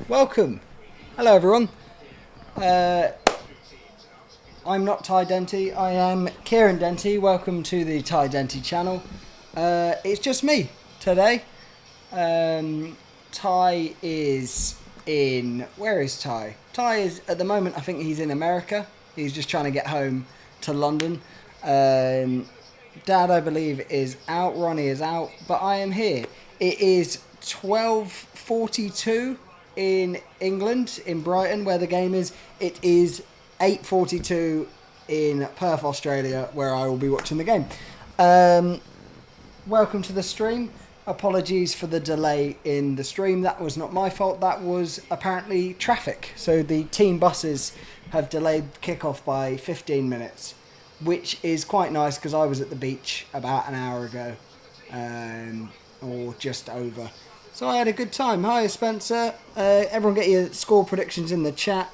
Welcome. Hello everyone. I'm not Ty Denty, I am Kieran Denty. Welcome to the Ty Denty channel. It's just me today. Ty is in... Where is Ty? Ty is, at the moment, I think he's in America. He's just trying to get home to London. Dad, I believe, is out. Ronnie is out. But I am here. It is 12:42 in England, in Brighton, where the game is. It is 8:42 in Perth, Australia, where I will be watching the game. Welcome to the stream. Apologies for the delay in the stream. That was not my fault. That was apparently traffic. So the team buses have delayed kickoff by 15 minutes, which is quite nice because I was at the beach about an hour ago, or just over. So I had a good time. Hi, Spencer. Everyone get your score predictions in the chat.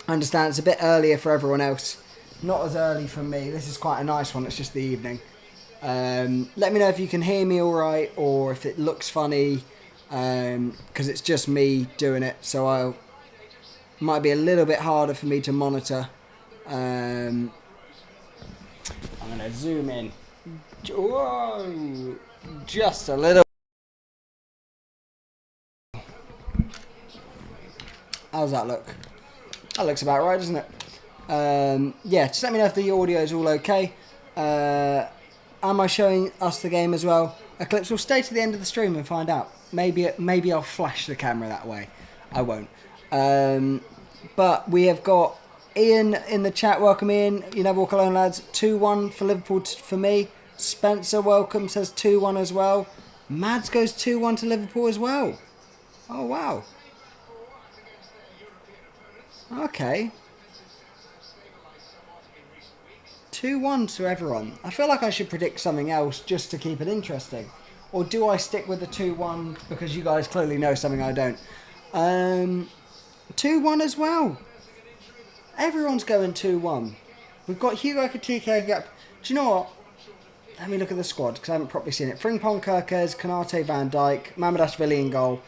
I understand it's a bit earlier for everyone else. Not as early for me. This is quite a nice one. It's just the evening. Let me know if you can hear me all right or if it looks funny, because it's just me doing it. So might be a little bit harder for me to monitor. I'm going to zoom in. Whoa! Just a little. How's that look? That looks about right, doesn't it? Yeah, just let me know if the audio is all okay. Am I showing us the game as well? Eclipse will stay to the end of the stream and find out. Maybe I'll flash the camera that way. I won't. But we have got Ian in the chat. Welcome, Ian. You never walk alone, lads. 2-1 for Liverpool for me. Spencer, welcome, says 2-1 as well. Mads goes 2-1 to Liverpool as well. Oh, wow. Okay. 2-1 to everyone. I feel like I should predict something else just to keep it interesting. Or do I stick with the 2-1 because you guys clearly know something I don't? 2-1 as well. Everyone's going 2-1. We've got Hugo Ekitike. Do you know what? Let me look at the squad because I haven't properly seen it. Frimpong, Kirkes, Konate, Van Dijk, Mamadashvili in goal.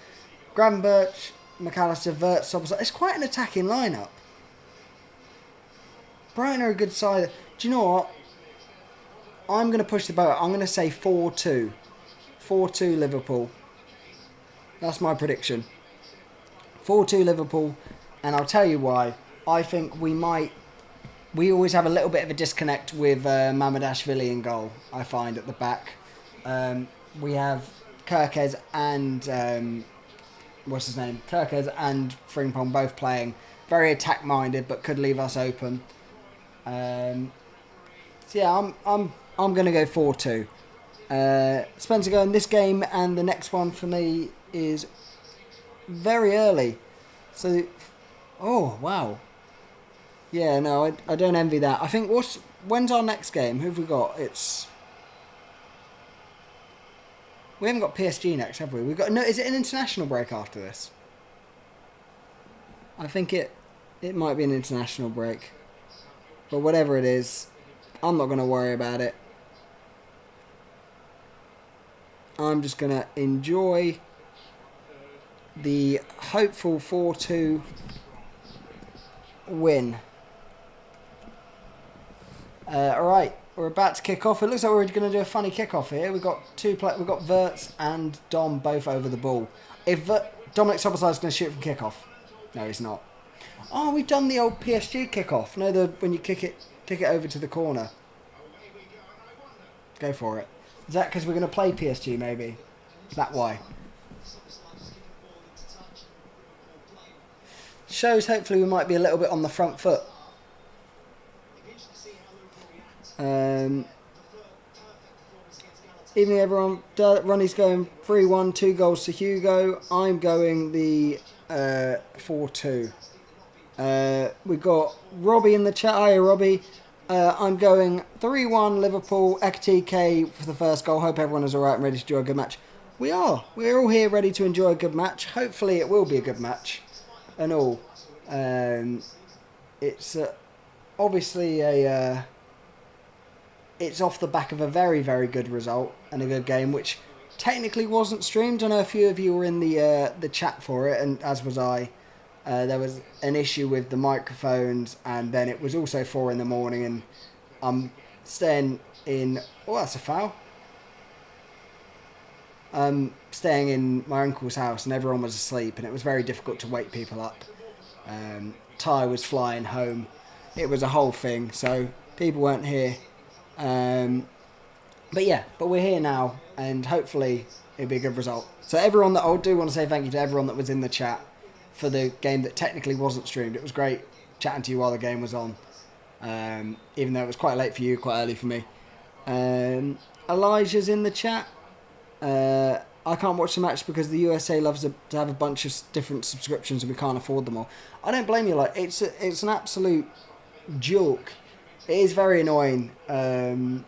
Gravenberch, McAllister, Wirtz, Sobozai. It's quite an attacking lineup. Brighton are a good side. Do you know what? I'm going to push the boat. I'm going to say 4-2. 4-2 Liverpool. That's my prediction. 4-2 Liverpool. And I'll tell you why. I think we always have a little bit of a disconnect with Mamadashvili in goal, I find, at the back. We have Kirkes and... what's his name? Kirkes and Frimpong both playing very attack-minded, but could leave us open. So yeah, I'm going to go 4-2. Spencer going, this game and the next one for me is very early. So, oh, wow. Yeah, no, I don't envy that. I think, when's our next game? Who have we got? We haven't got PSG next, have we? We've got, no, is it an international break after this? I think it might be an international break. But whatever it is, I'm not going to worry about it. I'm just going to enjoy the hopeful 4-2 win. Alright, we're about to kick off. It looks like we're going to do a funny kick-off here. We've got we've got Wirtz and Dom both over the ball. If Dominic Szoboszlai is going to shoot from kick-off. No, he's not. Oh, we've done the old PSG kick-off. No, when you kick it over to the corner. Go for it. Is that because we're going to play PSG, maybe? Is that why? Shows hopefully we might be a little bit on the front foot. Evening, everyone. Ronnie's going 3-1, 2 goals to Hugo. I'm going the 4-2. We've got Robbie in the chat. Hiya, Robbie. I'm going 3-1 Liverpool, Ekitike for the first goal. Hope everyone is alright and ready to enjoy a good match. We are. We're all here ready to enjoy a good match. Hopefully it will be a good match. And all. It's obviously it's off the back of a very, very good result and a good game, which technically wasn't streamed. I know a few of you were in the chat for it, and as was I. There was an issue with the microphones, and then it was also 4 in the morning, and I'm staying in... Oh, that's a foul. Staying in my uncle's house, and everyone was asleep, and it was very difficult to wake people up. Ty was flying home. It was a whole thing, so people weren't here. But we're here now, and hopefully it'll be a good result. So everyone I do want to say thank you to everyone that was in the chat for the game that technically wasn't streamed. It was great chatting to you while the game was on, even though it was quite late for you, quite early for me. Elijah's in the chat. I can't watch the match because the USA loves to have a bunch of different subscriptions and we can't afford them all. I don't blame you. Like it's an absolute joke. It is very annoying when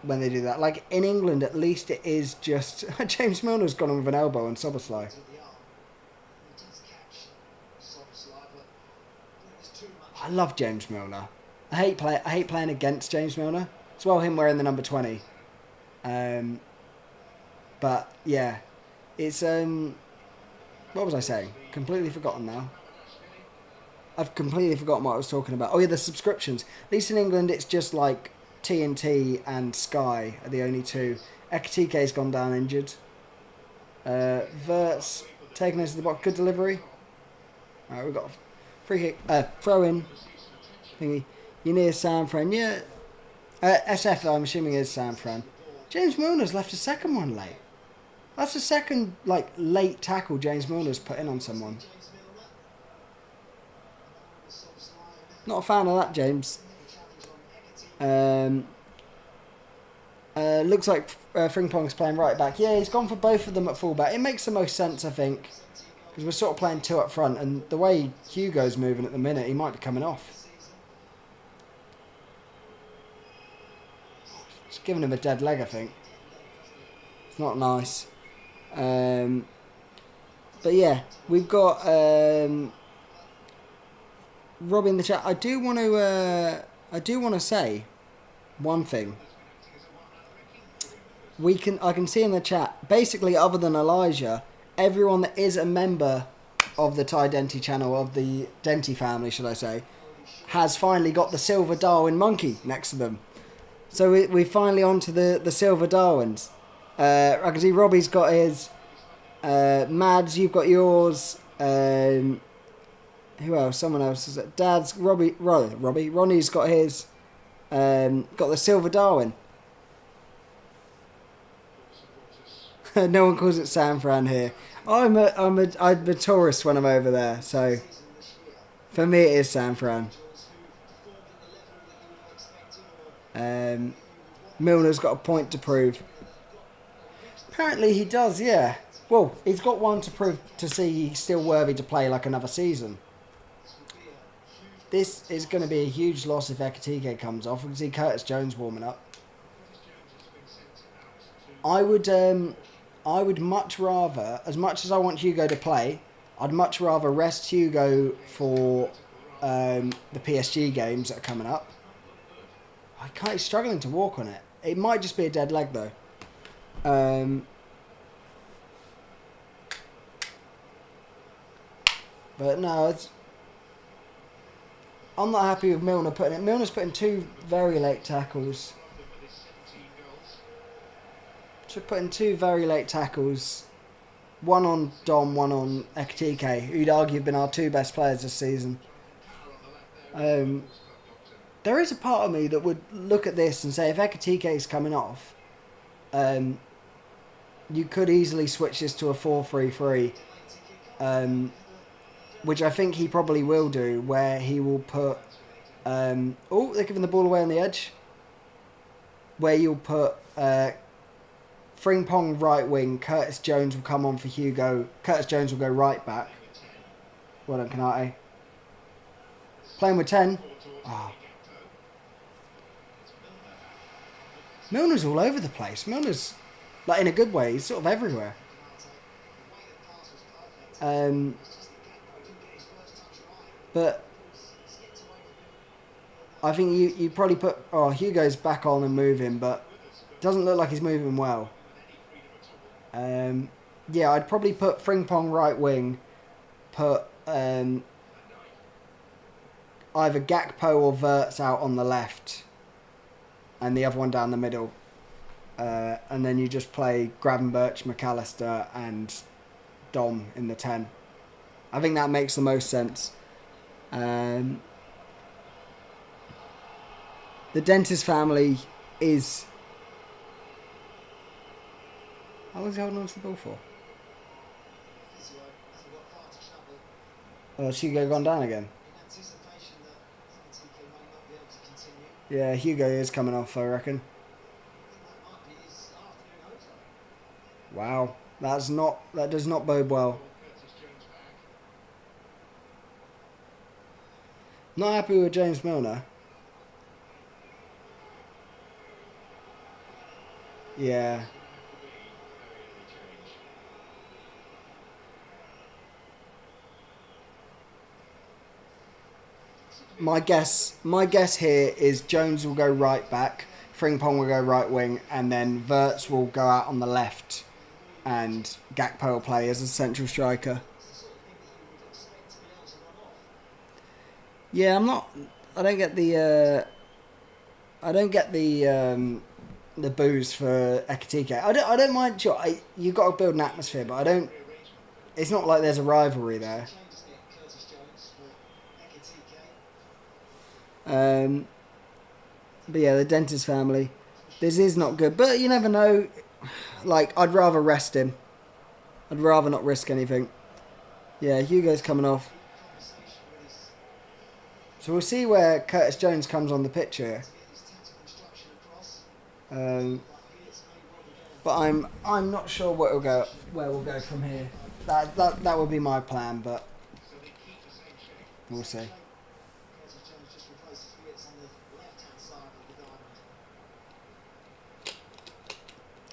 they do that. Like in England, at least it is just James Milner's gone on with an elbow on Soboslai. I love James Milner. I hate playing against James Milner. As well, him wearing the number 20. But yeah, it's what was I saying? Completely forgotten now. I've completely forgotten what I was talking about. Oh yeah, the subscriptions. At least in England, it's just like TNT and Sky are the only two. Ekatike's gone down injured. Verts taking us to the box. Good delivery. Alright, we've got a free kick. Throw in. Thingy. You near San Fran? Yeah. SF, I'm assuming is San Fran. James Milner's left a second one late. That's the second late tackle James Milner's put in on someone. Not a fan of that, James. Looks like Frimpong's playing right back. Yeah, he's gone for both of them at fullback. It makes the most sense, I think, because we're sort of playing two up front, and the way Hugo's moving at the minute, he might be coming off. Just giving him a dead leg, I think. It's not nice. But yeah, we've got Rob in the chat. I do want to say one thing. I can see in the chat, basically, other than Elijah, everyone that is a member of the Ty Denty channel, of the Denty family, should I say, has finally got the silver Darwin monkey next to them. So we're finally on to the silver Darwins. I can see Robbie's got his. Mads, you've got yours. Who else? Someone else is it? Dad's Robbie. Ronnie's got his. Got the silver Darwin. No one calls it San Fran here. I'm a tourist when I'm over there, so for me it is San Fran. Milner's got a point to prove. Apparently he does, yeah. Well, he's got one to prove to see he's still worthy to play like another season. This is going to be a huge loss if Ekatike comes off. We can see Curtis Jones warming up. I would much rather, as much as I want Hugo to play, I'd much rather rest Hugo for the PSG games that are coming up. He's struggling to walk on it. It might just be a dead leg though. But no, I'm not happy with Milner putting it. Milner's putting two very late tackles. Putting two very late tackles. One on Dom, one on Ekatike, who'd argue have been our two best players this season. There is a part of me that would look at this and say if Ekatike is coming off, you could easily switch this to a 4-3-3, which I think he probably will do, where he will put... oh, they're giving the ball away on the edge. Where you'll put Frimpong right wing, Curtis Jones will come on for Hugo. Curtis Jones will go right back. Well done, Kanate. Playing with 10. Oh. Milner's all over the place. Milner's, in a good way, he's sort of everywhere. But I think you probably put... Oh, Hugo's back on and moving, but it doesn't look like he's moving well. Yeah, I'd probably put Frimpong right wing, put either Gakpo or Verts out on the left, and the other one down the middle. And then you just play Gravenberch, McAllister, and Dom in the 10. I think that makes the most sense. The Dentist family is... How long is he holding on to the ball for? Oh, has Hugo gone down again? Yeah, Hugo is coming off, I reckon. Wow, that does not bode well. Not happy with James Milner. Yeah. My guess here is Jones will go right back, Frimpong will go right wing, and then Verts will go out on the left, and Gakpo will play as a central striker. Yeah, I don't get the booze for Ekitike. I don't mind. Sure, you got to build an atmosphere, but I don't. It's not like there's a rivalry there. But yeah, the Dentist family. This is not good, but you never know. Like, I'd rather rest him. I'd rather not risk anything. Yeah, Hugo's coming off. So we'll see where Curtis Jones comes on the pitch here. But I'm not sure where we'll go from here. That would be my plan, but we'll see.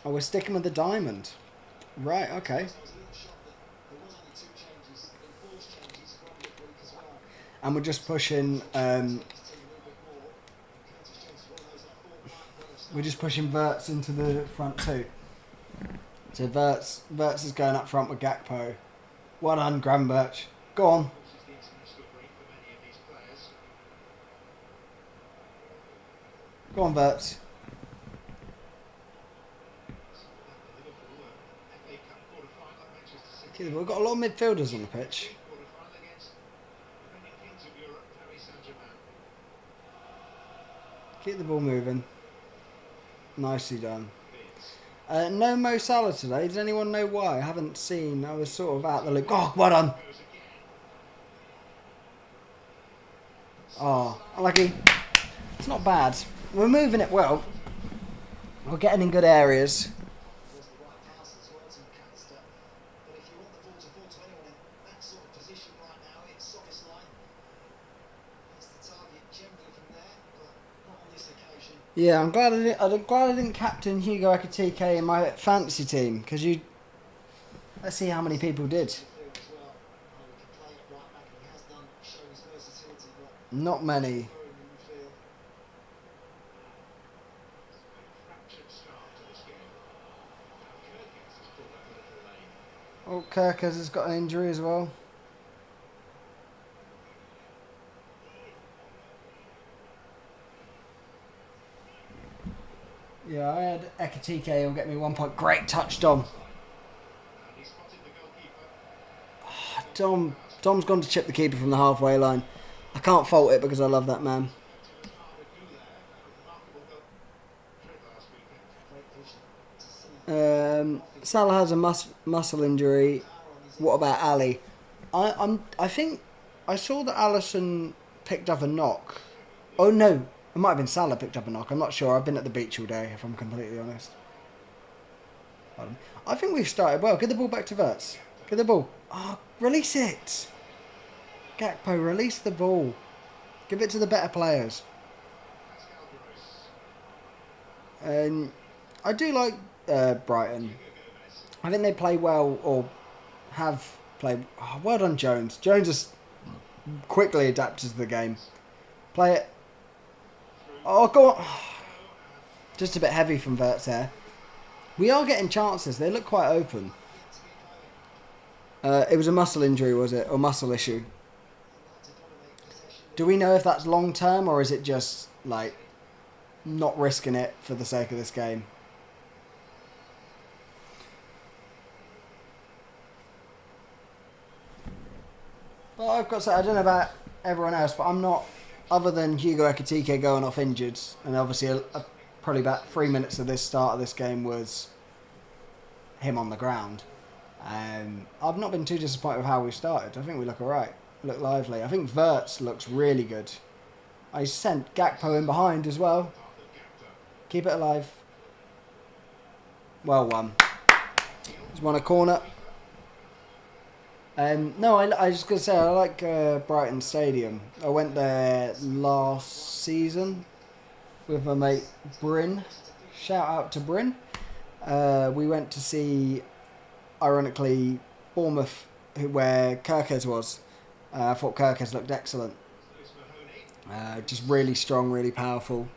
Oh, we're sticking with the diamond. Right, okay. And we're just pushing... we're just pushing Verts into the front too. So Verts is going up front with Gakpo. Well done, Gravenberch. Go on. Go on, Verts. Okay, we've got a lot of midfielders on the pitch. Keep the ball moving. Nicely done. No Mo Salah today. Does anyone know why? I haven't seen. I was sort of out the loop. Oh, well done. Oh, unlucky. It's not bad. We're moving it well. We're getting in good areas. Yeah, I'm glad I didn't captain Hugo Ekitike in my fantasy team, because let's see how many people did. Not many. Oh, Kirkers has got an injury as well. Yeah, I had Ekitike. He'll get me 1 point. Great touch, Dom. Oh, Dom's gone to chip the keeper from the halfway line. I can't fault it because I love that man. Salah has a muscle injury. What about Ali? I think I saw that Alisson picked up a knock. Oh no, it might have been Salah picked up a knock. I'm not sure. I've been at the beach all day, if I'm completely honest. I think we've started well. Get the ball back to Verts. Get the ball. Oh, release it. Gakpo, release the ball. Give it to the better players. And I do like Brighton. I think they play well, or have played. Oh, well done, Jones. Jones has quickly adapted to the game. Play it. Oh, go on. Just a bit heavy from Verts there. We are getting chances. They look quite open. It was a muscle injury, was it? Or muscle issue? Do we know if that's long term or is it just, like, not risking it for the sake of this game? Well, I've got to say, I don't know about everyone else, but I'm not, other than Hugo Ekitike going off injured, and obviously probably about 3 minutes of this start of this game was him on the ground. I've not been too disappointed with how we started. I think we look alright. Look lively. I think Wirtz looks really good. I sent Gakpo in behind as well. Keep it alive. Well won. He's won a corner. No, I was going to say, I like Brighton Stadium. I went there last season with my mate Bryn. Shout out to Bryn. We went to see, ironically, Bournemouth, where Kirkes was. I thought Kirkes looked excellent. Just really strong, really powerful.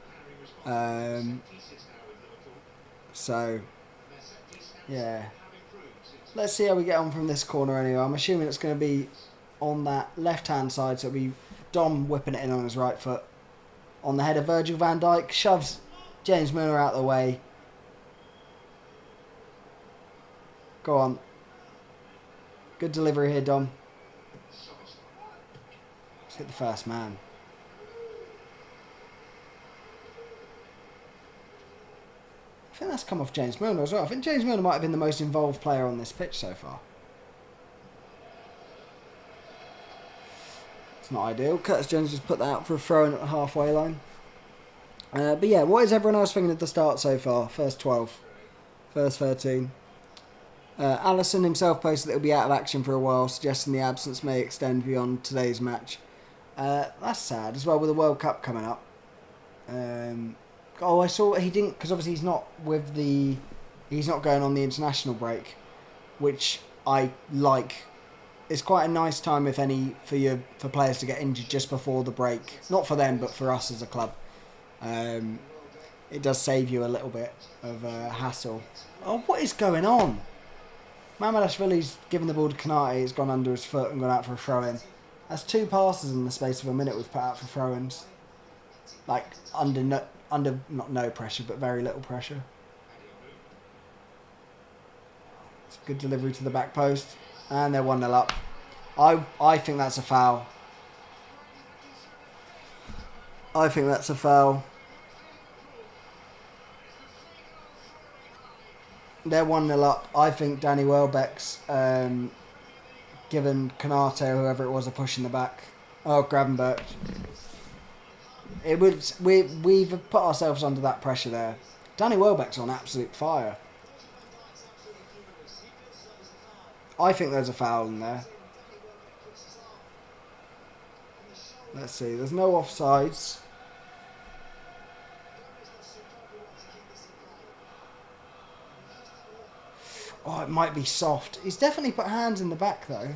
So, yeah. Let's see how we get on from this corner anyway. I'm assuming it's going to be on that left-hand side, so it'll be Dom whipping it in on his right foot. On the head of Virgil van Dijk, shoves James Milner out of the way. Go on. Good delivery here, Dom. Let's hit the first man. I think that's come off James Milner as well. I think James Milner might have been the most involved player on this pitch so far. It's not ideal. Curtis Jones just put that out for a throw in at the halfway line. But yeah, what is everyone else thinking at the start so far? First 12. First 13. Alisson himself posted that he'll be out of action for a while, suggesting the absence may extend beyond today's match. That's sad as well with the World Cup coming up. I saw he didn't, because obviously he's not going on the international break, which I like. It's quite a nice time, if any, for players to get injured just before the break. Not for them, but for us as a club. It does save you a little bit of hassle. Oh, what is going on? Mamardashvili's given the ball to Kanate. It's gone under his foot and gone out for a throw-in. That's 2 passes in the space of a minute we've put out for throw-ins. Like, under not no pressure, but very little pressure. It's a good delivery to the back post. And they're 1-0 up. I think that's a foul. I think that's a foul. They're 1-0 up. I think Danny Welbeck's given Kanate or whoever it was a push in the back. Oh, Gravenberch. We've put ourselves under that pressure there. Danny Welbeck's on absolute fire. I think there's a foul in there. Let's see. There's no offsides. Oh, it might be soft. He's definitely put hands in the back though.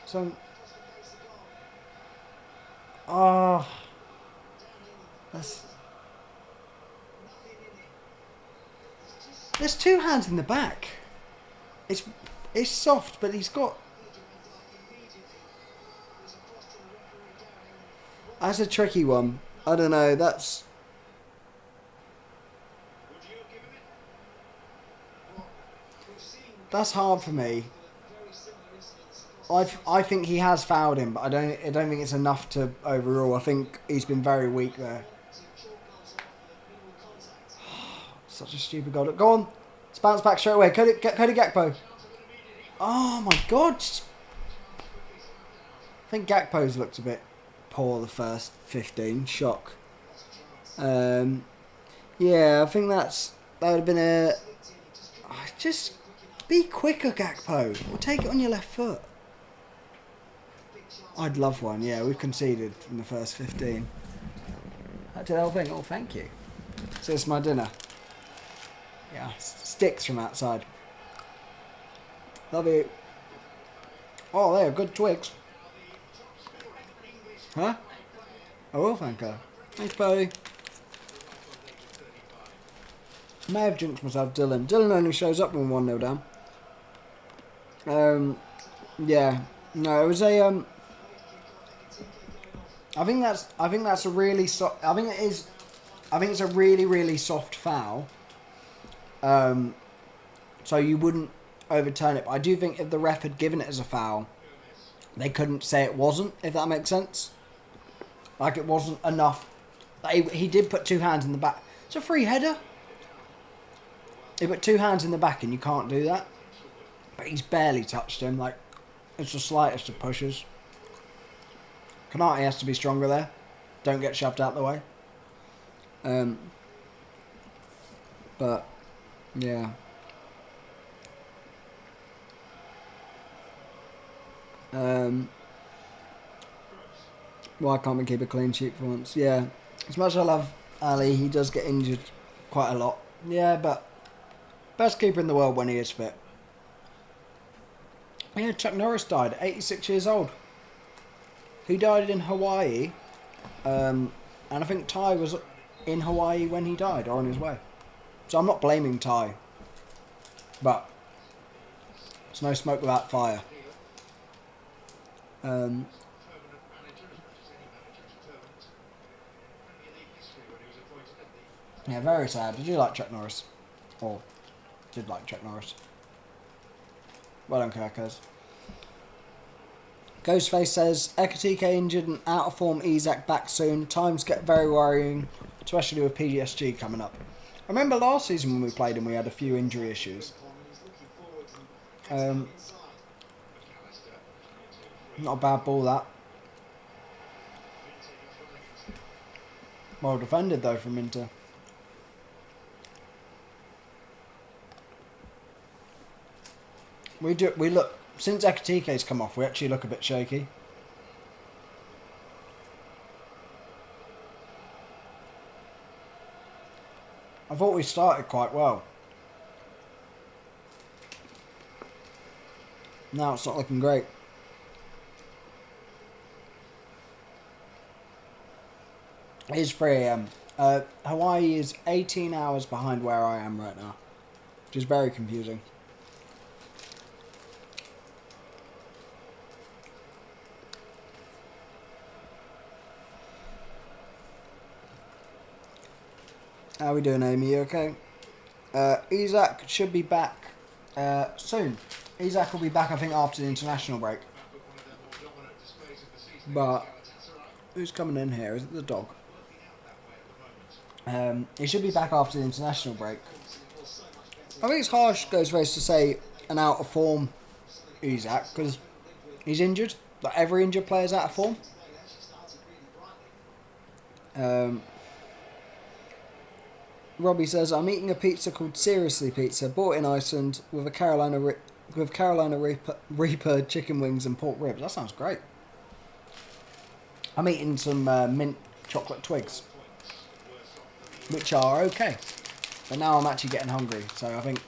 So. Oh. There's 2 hands in the back. It's soft, but he's got. That's a tricky one. I don't know. That's hard for me. I think he has fouled him, but I don't think it's enough to overrule. I think he's been very weak there. Such a stupid goal. Go on. Let's bounce back straight away. Cody Gakpo. Oh my god. I think Gakpo's looked a bit poor the first 15. Shock. Yeah, I think that would have been a. Just be quicker, Gakpo. Or take it on your left foot. I'd love one. Yeah, we've conceded in the first 15. That did the whole thing. Oh, thank you. So it's my dinner. Yeah, sticks from outside. Love you. Oh, there, good twigs. Huh? I will thank her. Thanks, buddy. May have jinxed myself, Dylan. Dylan only shows up when 1-0 down. Yeah. No, it was a I think that's a really I think it's a really, really soft foul. So you wouldn't overturn it. But I do think if the ref had given it as a foul, they couldn't say it wasn't, if that makes sense. Like, it wasn't enough. Like, he did put 2 hands in the back. It's a free header. He put 2 hands in the back and you can't do that. But he's barely touched him. Like, it's the slightest of pushes. Kanate has to be stronger there. Don't get shoved out the way. But, yeah. Why can't we keep a clean sheet for once? Yeah. As much as I love Ali, he does get injured quite a lot. Yeah, but best keeper in the world when he is fit. Yeah, Chuck Norris died at 86 years old. He died in Hawaii. And I think Ty was in Hawaii when he died, or on his way. So I'm not blaming Ty. But there's no smoke without fire. Yeah, very sad. Did you like Chuck Norris? Or did like Chuck Norris? Well done, Kirkers. Ghostface says, Ekatike injured and out of form, Isak back soon. Times get very worrying, especially with PSG coming up. I remember last season when we played him, we had a few injury issues. Not a bad ball, that. Well defended, though, from Inter. We look, since Ekatike's come off, we actually look a bit shaky. I thought we started quite well. Now it's not looking great. It is 3 AM. Hawaii is 18 hours behind where I am right now, which is very confusing. How are we doing, Amy? You okay? Isak should be back soon. Isak will be back, I think, after the international break. But who's coming in here? Is it the dog? He should be back after the international break. I think it's harsh, Ghostface, to say an out of form Isak, because he's injured. Like, every injured player's out of form. Robbie says, I'm eating a pizza called Seriously Pizza, bought in Iceland with a Carolina Reaper chicken wings and pork ribs. That sounds great. I'm eating some mint chocolate twigs, which are okay. But now I'm actually getting hungry, so I think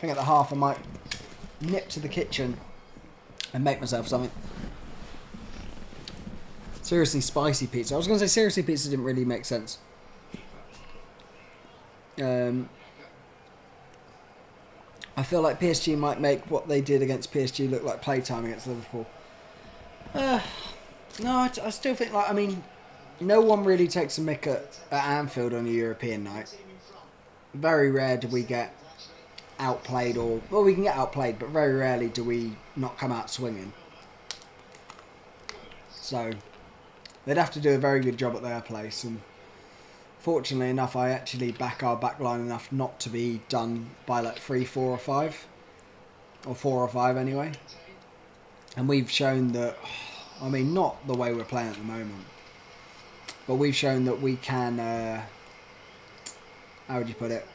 at the half I might nip to the kitchen and make myself something. Seriously Spicy Pizza. I was going to say Seriously Pizza didn't really make sense. I feel like PSG might make what they did against PSG look like playtime against Liverpool. No, I still think, like, I mean, no one really takes a mick at Anfield on a European night. Very rare do we get outplayed, or, well, we can get outplayed, but very rarely do we not come out swinging. So they'd have to do a very good job at their place, and fortunately enough, I actually back our backline enough not to be done by like 3, 4 or 5. Or 4 or 5 anyway. And we've shown that, I mean, not the way we're playing at the moment, but we've shown that we can, how would you put it?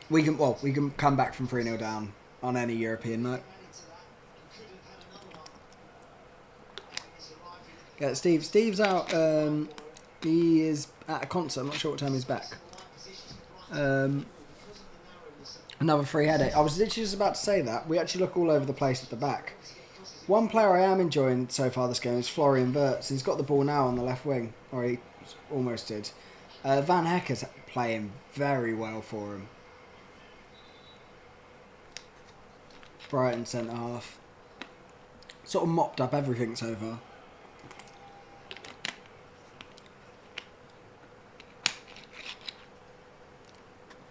We can come back from 3-0 down on any European night. Yeah, Steve's out, he is at a concert. I'm not sure what time he's back. Another free headache. I was literally just about to say that. We actually look all over the place at the back. One player I am enjoying so far this game is Florian Wirtz. He's got the ball now on the left wing, or he almost did. Van Hecker's playing very well for him. Brighton centre half. Sort of mopped up everything so far.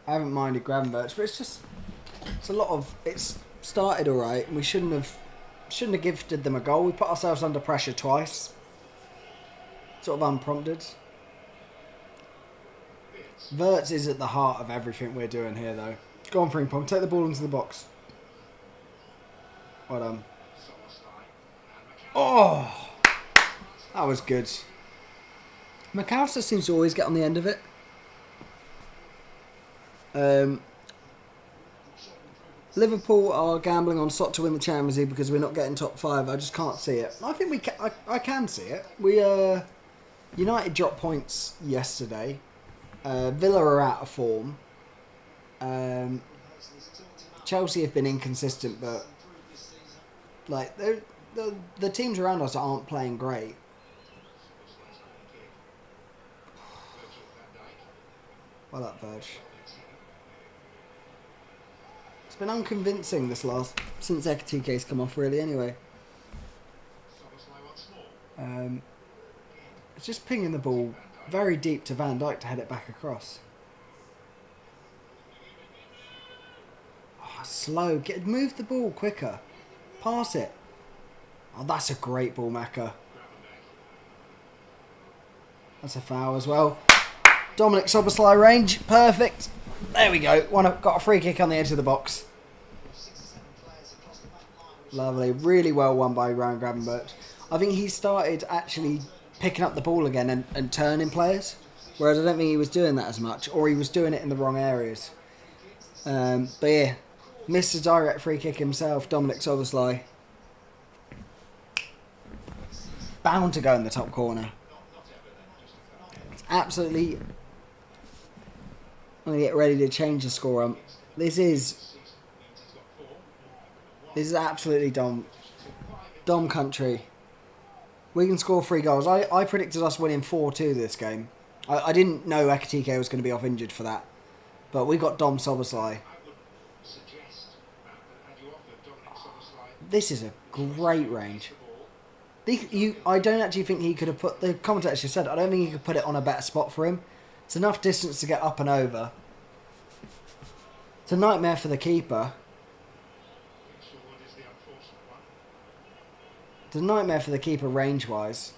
I haven't minded Gravenberch, but it's a lot of, it's started alright, and we shouldn't have gifted them a goal. We put ourselves under pressure twice, sort of unprompted. Wirtz is at the heart of everything we're doing here, though. Go on, Frimpong, take the ball into the box. Well done. Oh, that was good. McAllister seems to always get on the end of it. Liverpool are gambling on Sot to win the Champions League because we're not getting top 5. I just can't see it. I think we can. I can see it. United dropped points yesterday. Villa are out of form. Chelsea have been inconsistent, but like the teams around us aren't playing great. Well up, Verge. It's been unconvincing since Ekitike's come off, really. Anyway, it's just pinging the ball very deep to Van Dijk to head it back across. Oh, slow. Move the ball quicker. Pass it. Oh, that's a great ball, Macca. That's a foul as well. Dominic Szoboszlai range. Perfect. There we go. Got a free kick on the edge of the box. Lovely. Really well won by Ryan Gravenberch. I think he started actually picking up the ball again and turning players, whereas I don't think he was doing that as much, or he was doing it in the wrong areas. But yeah, missed a direct free kick himself, Dominic Szoboszlai. Bound to go in the top corner. It's absolutely... I'm going to get ready to change the score. This is absolutely Dom country. We can score 3 goals. I predicted us winning 4-2 this game. I didn't know Ekitike was going to be off injured for that. But we got Dom Szoboszlai. This is a great range. I don't actually think he could have put... The commentator actually said, I don't think he could put it on a better spot for him. It's enough distance to get up and over. It's a nightmare for the keeper. It's a nightmare for the keeper range-wise.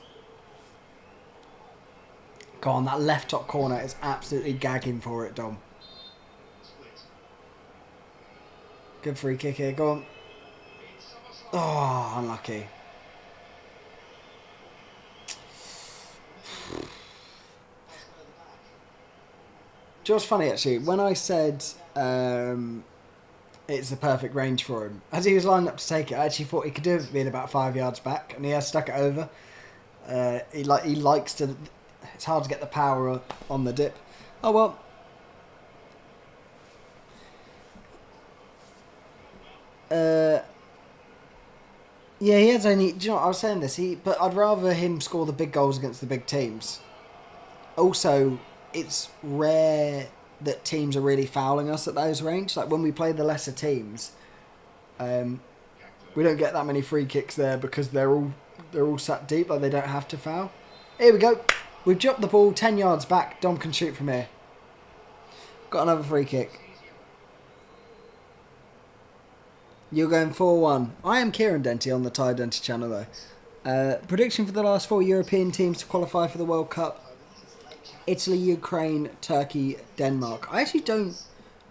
Go on, that left top corner is absolutely gagging for it, Dom. Good free kick here, go on. Oh, unlucky. Do you know what's funny, actually? When I said it's the perfect range for him, as he was lining up to take it, I actually thought he could do it being about 5 yards back, and he has stuck it over. He likes to... It's hard to get the power on the dip. Oh, well. Yeah, he has only... Do you know what? I was saying this, but I'd rather him score the big goals against the big teams. Also, it's rare that teams are really fouling us at those range. Like when we play the lesser teams, we don't get that many free kicks there because they're all sat deep, like they don't have to foul. Here we go. We've dropped the ball 10 yards back. Dom can shoot from here. Got another free kick. You're going 4-1. I am Kieran Denty on the Ty Denty channel though. Prediction for the last 4 European teams to qualify for the World Cup. Italy, Ukraine, Turkey, Denmark. I actually don't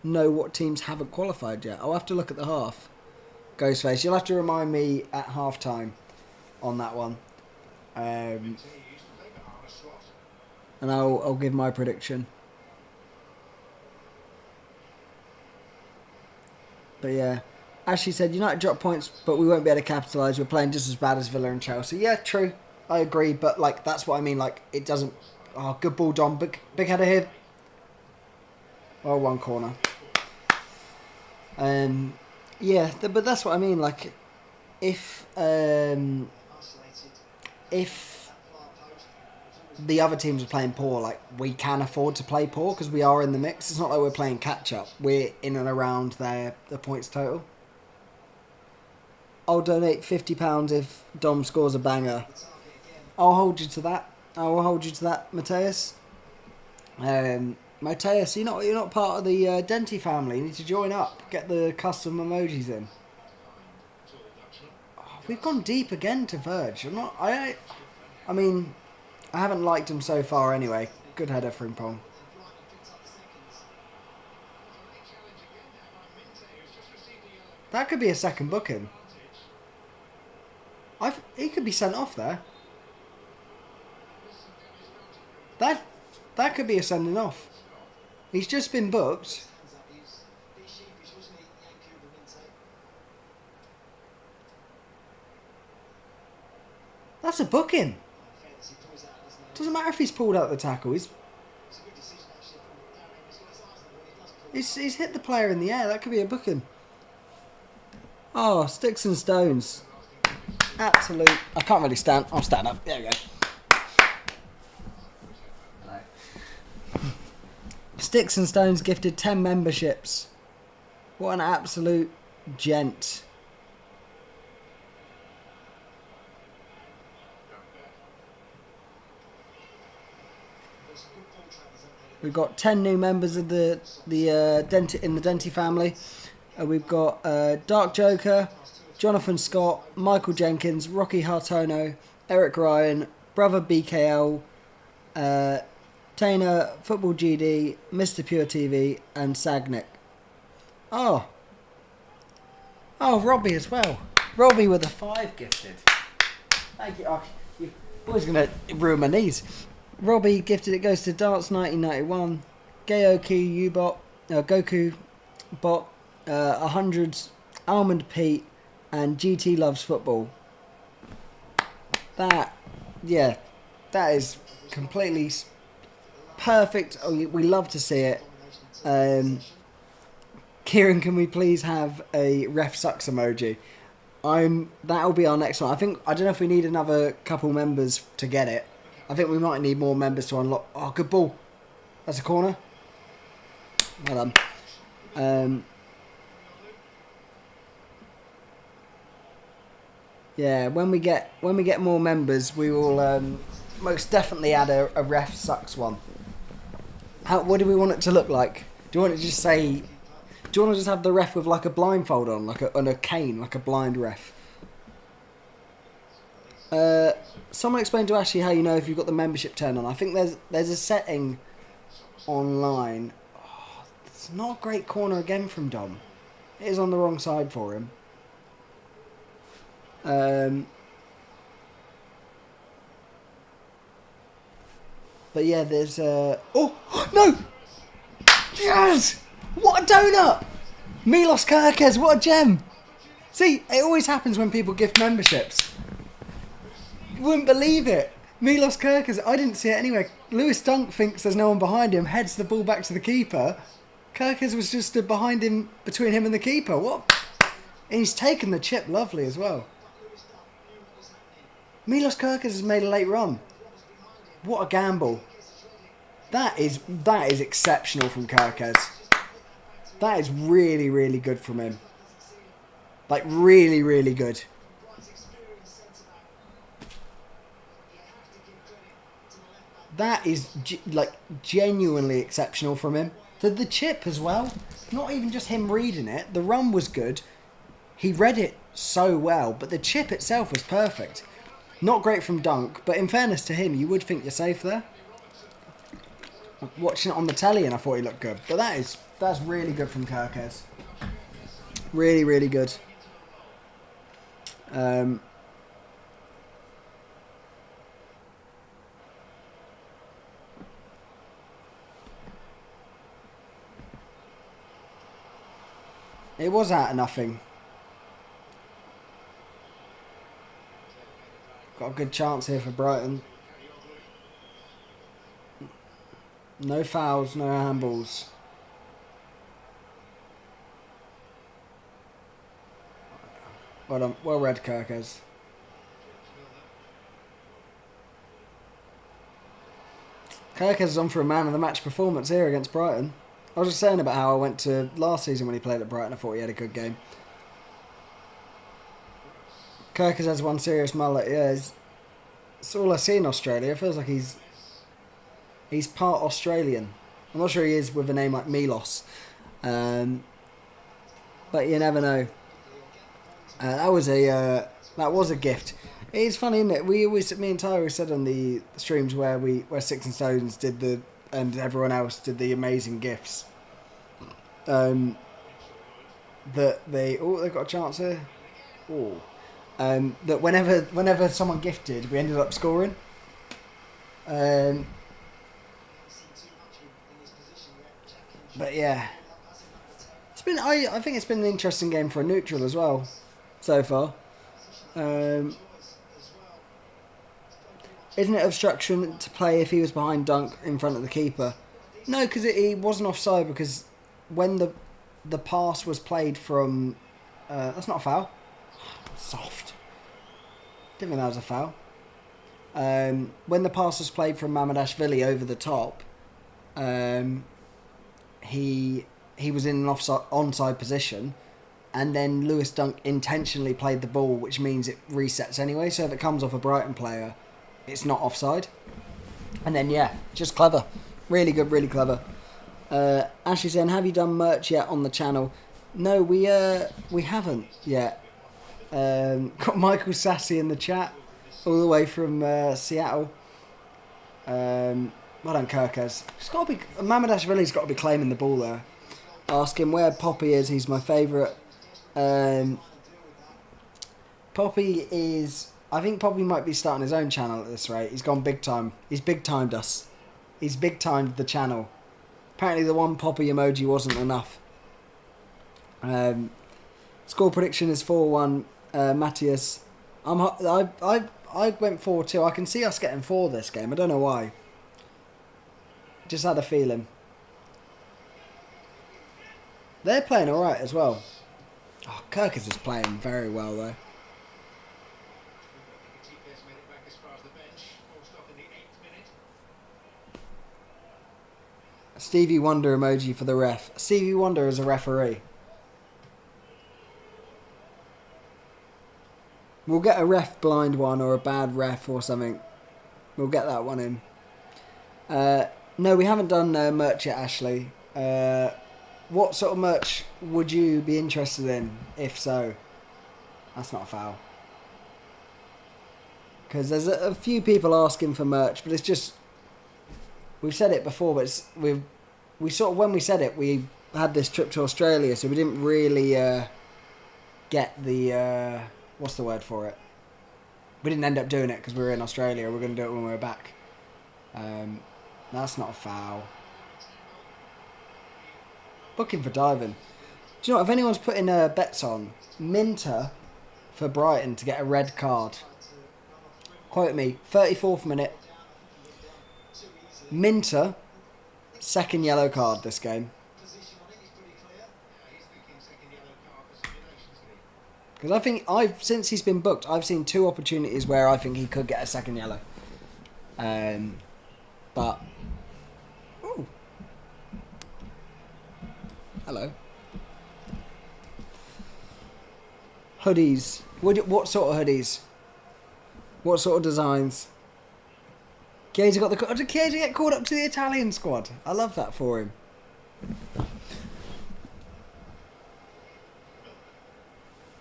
know what teams haven't qualified yet. I'll have to look at the half. Ghostface, you'll have to remind me at half time on that one. And I'll give my prediction. But yeah. Ashley said, United dropped points, but we won't be able to capitalise. We're playing just as bad as Villa and Chelsea. Yeah, true. I agree, but like that's what I mean. Like it doesn't... Oh, good ball, Dom. Big header here. Oh, one corner. Yeah, but that's what I mean. Like, if the other teams are playing poor, like, we can afford to play poor because we are in the mix. It's not like we're playing catch-up. We're in and around the points total. I'll donate £50 if Dom scores a banger. I'll hold you to that. I will hold you to that, Mateus. Mateus, you're not part of the Denty family. You need to join up. Get the custom emojis in. Oh, we've gone deep again to Verge. I mean, I haven't liked him so far anyway. Good header for Frimpong. That could be a second booking. He could be sent off there. That could be a sending off. He's just been booked. That's a booking. Doesn't matter if he's pulled out the tackle. He's hit the player in the air. That could be a booking. Oh, sticks and stones. Absolute. I can't really stand. I'll stand up. There we go. Sticks and Stones gifted 10 memberships. What an absolute gent. We've got 10 new members of the Denty in the Denty family. We've got Dark Joker, Jonathan Scott, Michael Jenkins, Rocky Hartono, Eric Ryan, Brother BKL, Tainer, Football GD, Mr. Pure TV, and Sagnick. Oh, Robbie as well. Robbie with a 5 gifted. Thank you. Oh, you're always going to ruin my knees. Robbie gifted, it goes to Dance 1991, Gayoki Ubot, Goku Bot, 100, Almond Pete, and GT Loves Football. That is completely perfect. Oh, we love to see it. Kieran, can we please have a ref sucks emoji? That'll be our next one. I don't know if we need another couple members to get it. I think we might need more members to unlock. Oh, good ball. That's a corner. Well done. Yeah, when we get more members, we will most definitely add a ref sucks one. What do we want it to look like? Do you want it to just say? Do you want to just have the ref with like a blindfold on, on a cane, like a blind ref? Someone explain to Ashley how you know if you've got the membership turned on. I think there's a setting online. Oh, it's not a great corner again from Dom. It is on the wrong side for him. But yeah, there's oh no! Yes! What a donut! Milos Kerkez, what a gem! See, it always happens when people gift memberships. You wouldn't believe it. Milos Kerkez, I didn't see it anywhere. Lewis Dunk thinks there's no one behind him, heads the ball back to the keeper. Kerkez was just stood behind him, between him and the keeper. What? And he's taken the chip lovely as well. Milos Kerkez has made a late run. What a gamble. That is exceptional from Kerkez. That is really, really good from him. Like, really, really good. That is, genuinely exceptional from him. The chip as well. Not even just him reading it. The run was good. He read it so well, but the chip itself was perfect. Not great from Dunk, but in fairness to him, you would think you're safe there. Watching it on the telly and I thought he looked good. But that's really good from Kerkez. Really, really good. It was out of nothing. Got a good chance here for Brighton. No fouls, no handballs. Well done. Well read, Kerkez. Kirk is on for a man of the match performance here against Brighton. I was just saying about how I went to last season when he played at Brighton. I thought he had a good game. Kirk has one serious mullet. Yeah, it's all I see in Australia. It feels like he's part Australian. I'm not sure he is with a name like Milos. But you never know. That was a gift. It's funny, isn't it? Me and Ty always said on the streams where Six and Stones and everyone else did the amazing gifts. That they've got a chance here. Oh, that whenever someone gifted, we ended up scoring. But yeah, I think it's been an interesting game for a neutral as well, so far. Isn't it obstruction to play if he was behind Dunk in front of the keeper? No, because he wasn't offside, because when the pass was played from... that's not a foul. Soft. Didn't think that was a foul. When the pass was played from Mamadashvili over the top, he was in an onside position, and then Lewis Dunk intentionally played the ball, which means it resets anyway. So if it comes off a Brighton player, it's not offside. And then yeah, just clever, really good, really clever. Ashley saying, have you done merch yet on the channel? No, we haven't yet. Got Michael Sassy in the chat, all the way from Seattle. Well done, Kirkes. It's got to be Mamadashvili's got to be claiming the ball there. Ask him where Poppy is. He's my favourite. Poppy is... I think Poppy might be starting his own channel at this rate. He's gone big time. He's big timed us. He's big timed the channel. Apparently the one Poppy emoji wasn't enough. Score prediction is 4-1. Matthias. I went 4-2. I can see us getting 4 this game. I don't know why. Just had a feeling. They're playing alright as well. Oh, Kirkes is playing very well though. Stevie Wonder emoji for the ref. Stevie Wonder is a referee. We'll get a ref blind one or a bad ref or something. We'll get that one in. No, we haven't done merch yet, Ashley. What sort of merch would you be interested in, if so? That's not a foul. Because there's a few people asking for merch, but it's just... We've said it before, but we sort of, when we said it, we had this trip to Australia, so we didn't really get the... what's the word for it? We didn't end up doing it because we were in Australia. We're going to do it when we were back. That's not a foul. Booking for diving. Do you know what? If anyone's putting bets on, Minter for Brighton to get a red card. Quote me, 34th minute. Minter, second yellow card this game. Because I think since he's been booked, I've seen 2 opportunities where I think he could get a second yellow. But ooh. Hello. Hoodies. What sort of hoodies? What sort of designs? Chiesa got did Chiesa get called up to the Italian squad? I love that for him.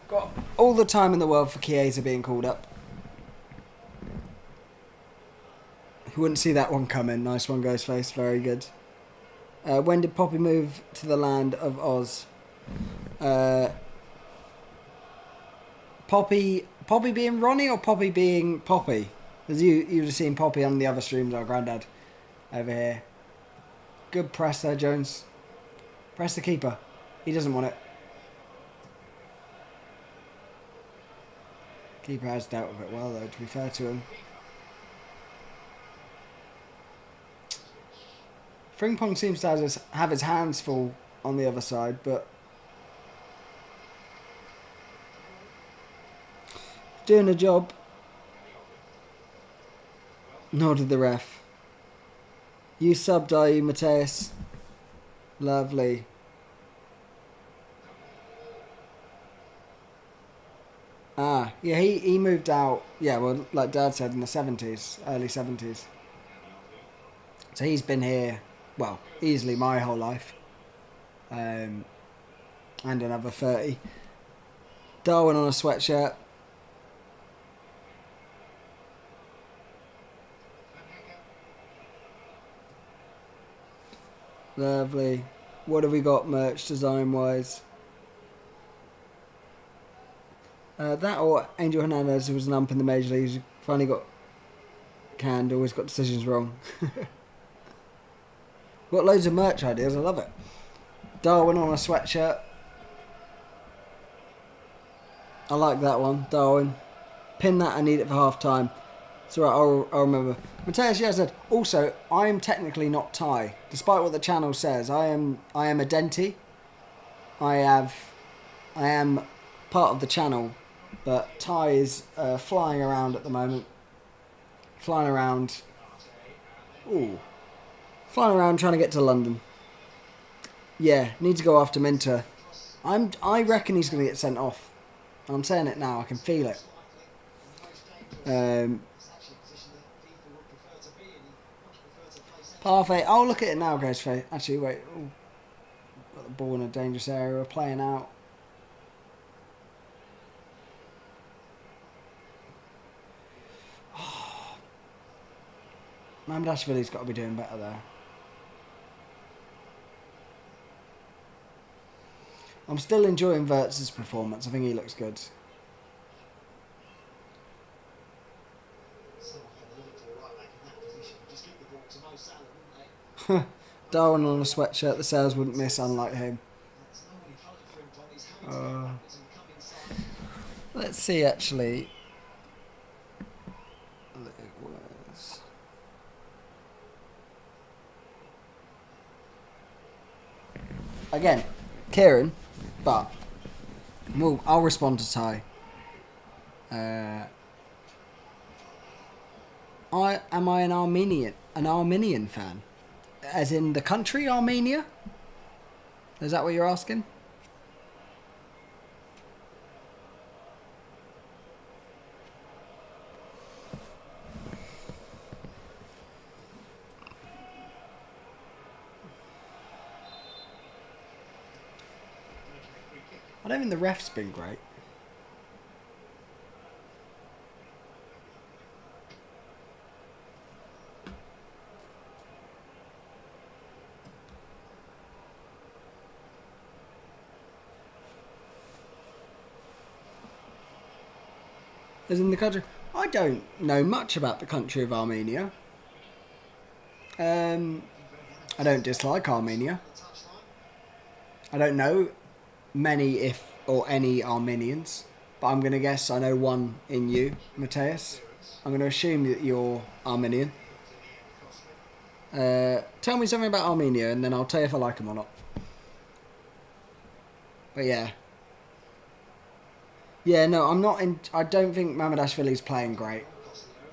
Got all the time in the world for Chiesa being called up. You wouldn't see that one coming. Nice one, Ghostface. Very good. When did Poppy move to the land of Oz? Poppy being Ronnie or Poppy being Poppy? Because you would have seen Poppy on the other streams, our granddad. Over here. Good press there, Jones. Press the keeper. He doesn't want it. Keeper has dealt with it well, though, to be fair to him. Frimpong seems to have his hands full on the other side, but... doing a job. Nor did the ref. You subbed, are you, Mateus? Lovely. Ah, yeah, he moved out, yeah, well, like Dad said, in the 70s, early 70s. So he's been here, well, easily my whole life. And another 30. Darwin on a sweatshirt. Lovely. What have we got merch design-wise? That or Angel Hernandez, who was an ump in the Major Leagues, finally got canned, always got decisions wrong. Got loads of merch ideas, I love it. Darwin on a sweatshirt. I like that one, Darwin. Pin that, I need it for half time. It's alright, I'll remember. Mateus, yeah, said, also, I am technically not Thai. Despite what the channel says, I am a Denty. I am part of the channel, but Thai is flying around at the moment. Flying around. Ooh. Flying around trying to get to London. Yeah, need to go after Minter. I reckon he's going to get sent off. I'm saying it now, I can feel it. Half 8. Oh, look at it now, guys. Actually, wait. Ooh. Got the ball in a dangerous area. We're playing out. Mamdashvili's got to be doing better there. I'm still enjoying Wirtz's performance. I think he looks good. Darwin on a sweatshirt. The sales wouldn't miss, unlike him. Let's see, actually. Again, Kieran, but I'll respond to Ty. Am I an Armenian fan? As in the country Armenia? Is that what you're asking? I don't think the ref's been great. As in the country, I don't know much about the country of Armenia. I don't dislike Armenia. I don't know many, if or any, Armenians, but I'm going to guess I know one in you, Mateus. I'm going to assume that you're Armenian. Tell me something about Armenia, and then I'll tell you if I like them or not. But yeah. Yeah, no, I'm not in. I don't think Mamdashvili's playing great.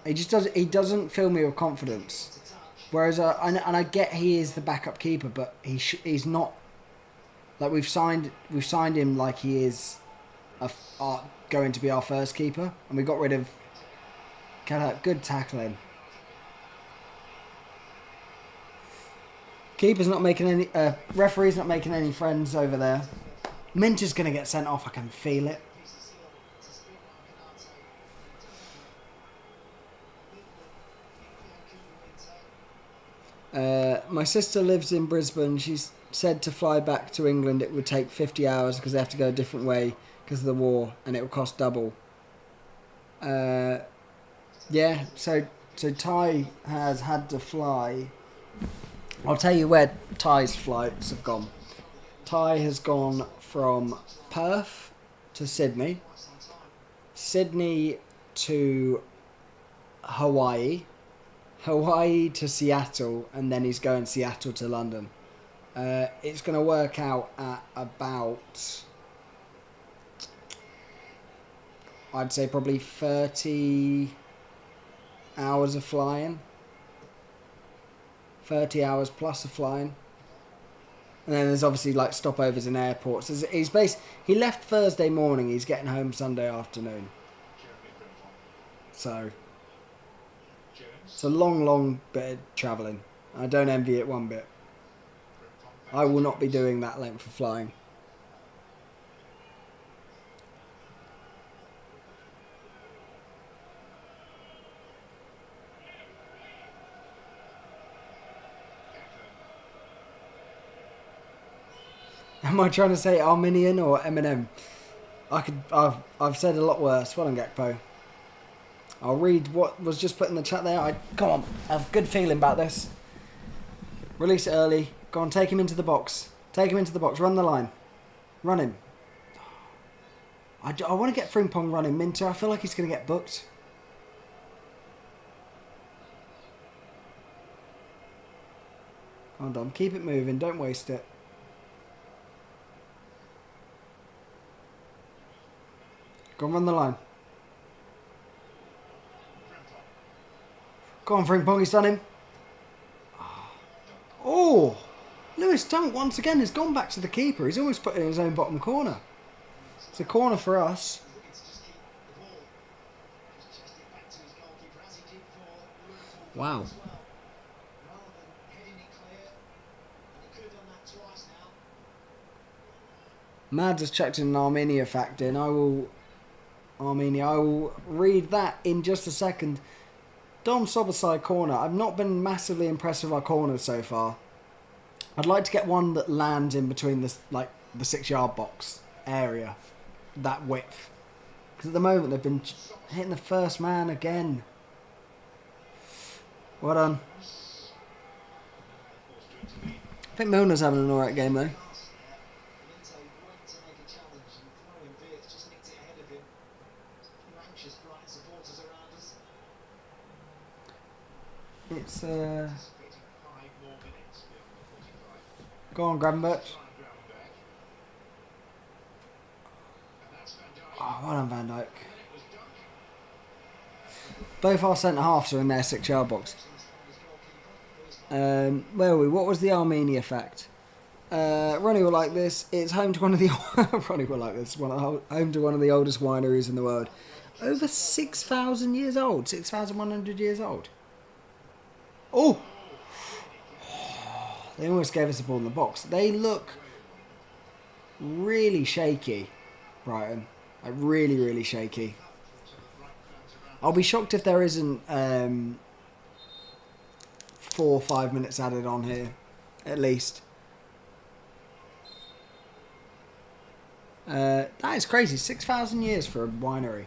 He doesn't fill me with confidence. Whereas, and I get he is the backup keeper, but he's not. Like we've signed him like he is going to be our first keeper, and we got rid of. Good tackling. Keeper's not making any. Referee's not making any friends over there. Minter's gonna get sent off. I can feel it. My sister lives in Brisbane. She's said to fly back to England it would take 50 hours because they have to go a different way because of the war, and it will cost double. Yeah, so Ty has had to fly. I'll tell you where Ty's flights have gone. Ty has gone from Perth to Sydney, Sydney to Hawaii, Hawaii to Seattle, and then he's going Seattle to London. It's going to work out at about, I'd say probably 30 hours of flying. 30 hours plus of flying. And then there's obviously like stopovers in airports. He left Thursday morning. He's getting home Sunday afternoon. So it's a long bit of travelling. I don't envy it one bit. I will not be doing that length of flying. Am I trying to say Arminian or Eminem? I've said a lot worse. Well done, Gakpo. I'll read what was just put in the chat there. Come on, I have a good feeling about this. Release it early. Go on, take him into the box. Take him into the box. Run the line. Run him. I want to get Frimpong running. Minter, I feel like he's going to get booked. Hold on, keep it moving. Don't waste it. Go on, run the line. Go on, Frimpong, he's done him. Oh! Lewis Dunk once again has gone back to the keeper. He's almost put it in his own bottom corner. It's a corner for us. Wow. Mads has checked an Armenia fact in. I will read that in just a second. Dom Sobosai corner. I've not been massively impressed with our corners so far. I'd like to get one that lands in between the 6-yard box area, that width. Because at the moment they've been hitting the first man again. Well done. I think Milner's having an alright game though. It's go on, Gravenberch. Oh, well done, Van Dijk. Both our centre halves are in their 6-yard box. Where are we? What was the Armenia fact? Ronnie will like this. It's home to one of the Ronnie will like this. Home to one of the oldest wineries in the world. Over 6,000 years old. 6,100 years old. Oh! They almost gave us a ball in the box. They look really shaky, Brighton. Like really, really shaky. I'll be shocked if there isn't 4 or 5 minutes added on here, at least. That is crazy. 6,000 years for a winery.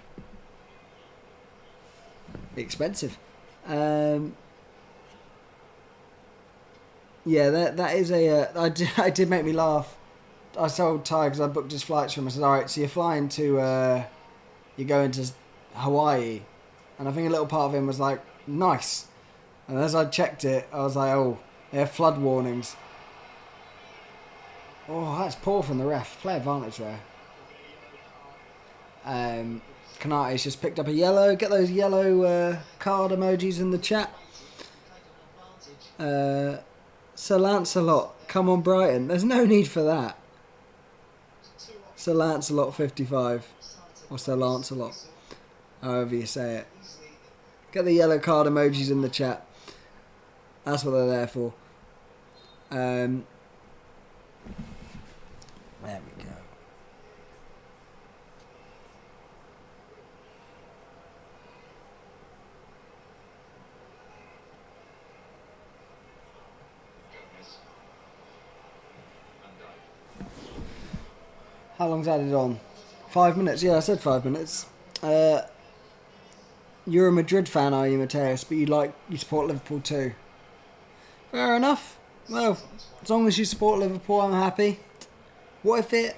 Expensive. Yeah, that is a... I did make me laugh. I told Ty, because I booked his flights for him, I said, alright, so you're flying to... you're going to Hawaii. And I think a little part of him was like, nice. And as I checked it, I was like, oh, they have flood warnings. Oh, that's poor from the ref. Play advantage there. Kanate's just picked up a yellow. Get those yellow card emojis in the chat. Sir Lancelot, come on Brighton. There's no need for that. Sir Lancelot 55. Or Sir Lancelot. However you say it. Get the yellow card emojis in the chat. That's what they're there for. There we go. How long's added on? 5 minutes? Yeah, I said 5 minutes. You're a Madrid fan, are you, Mateus? But you support Liverpool too. Fair enough. Well, as long as you support Liverpool, I'm happy. What if it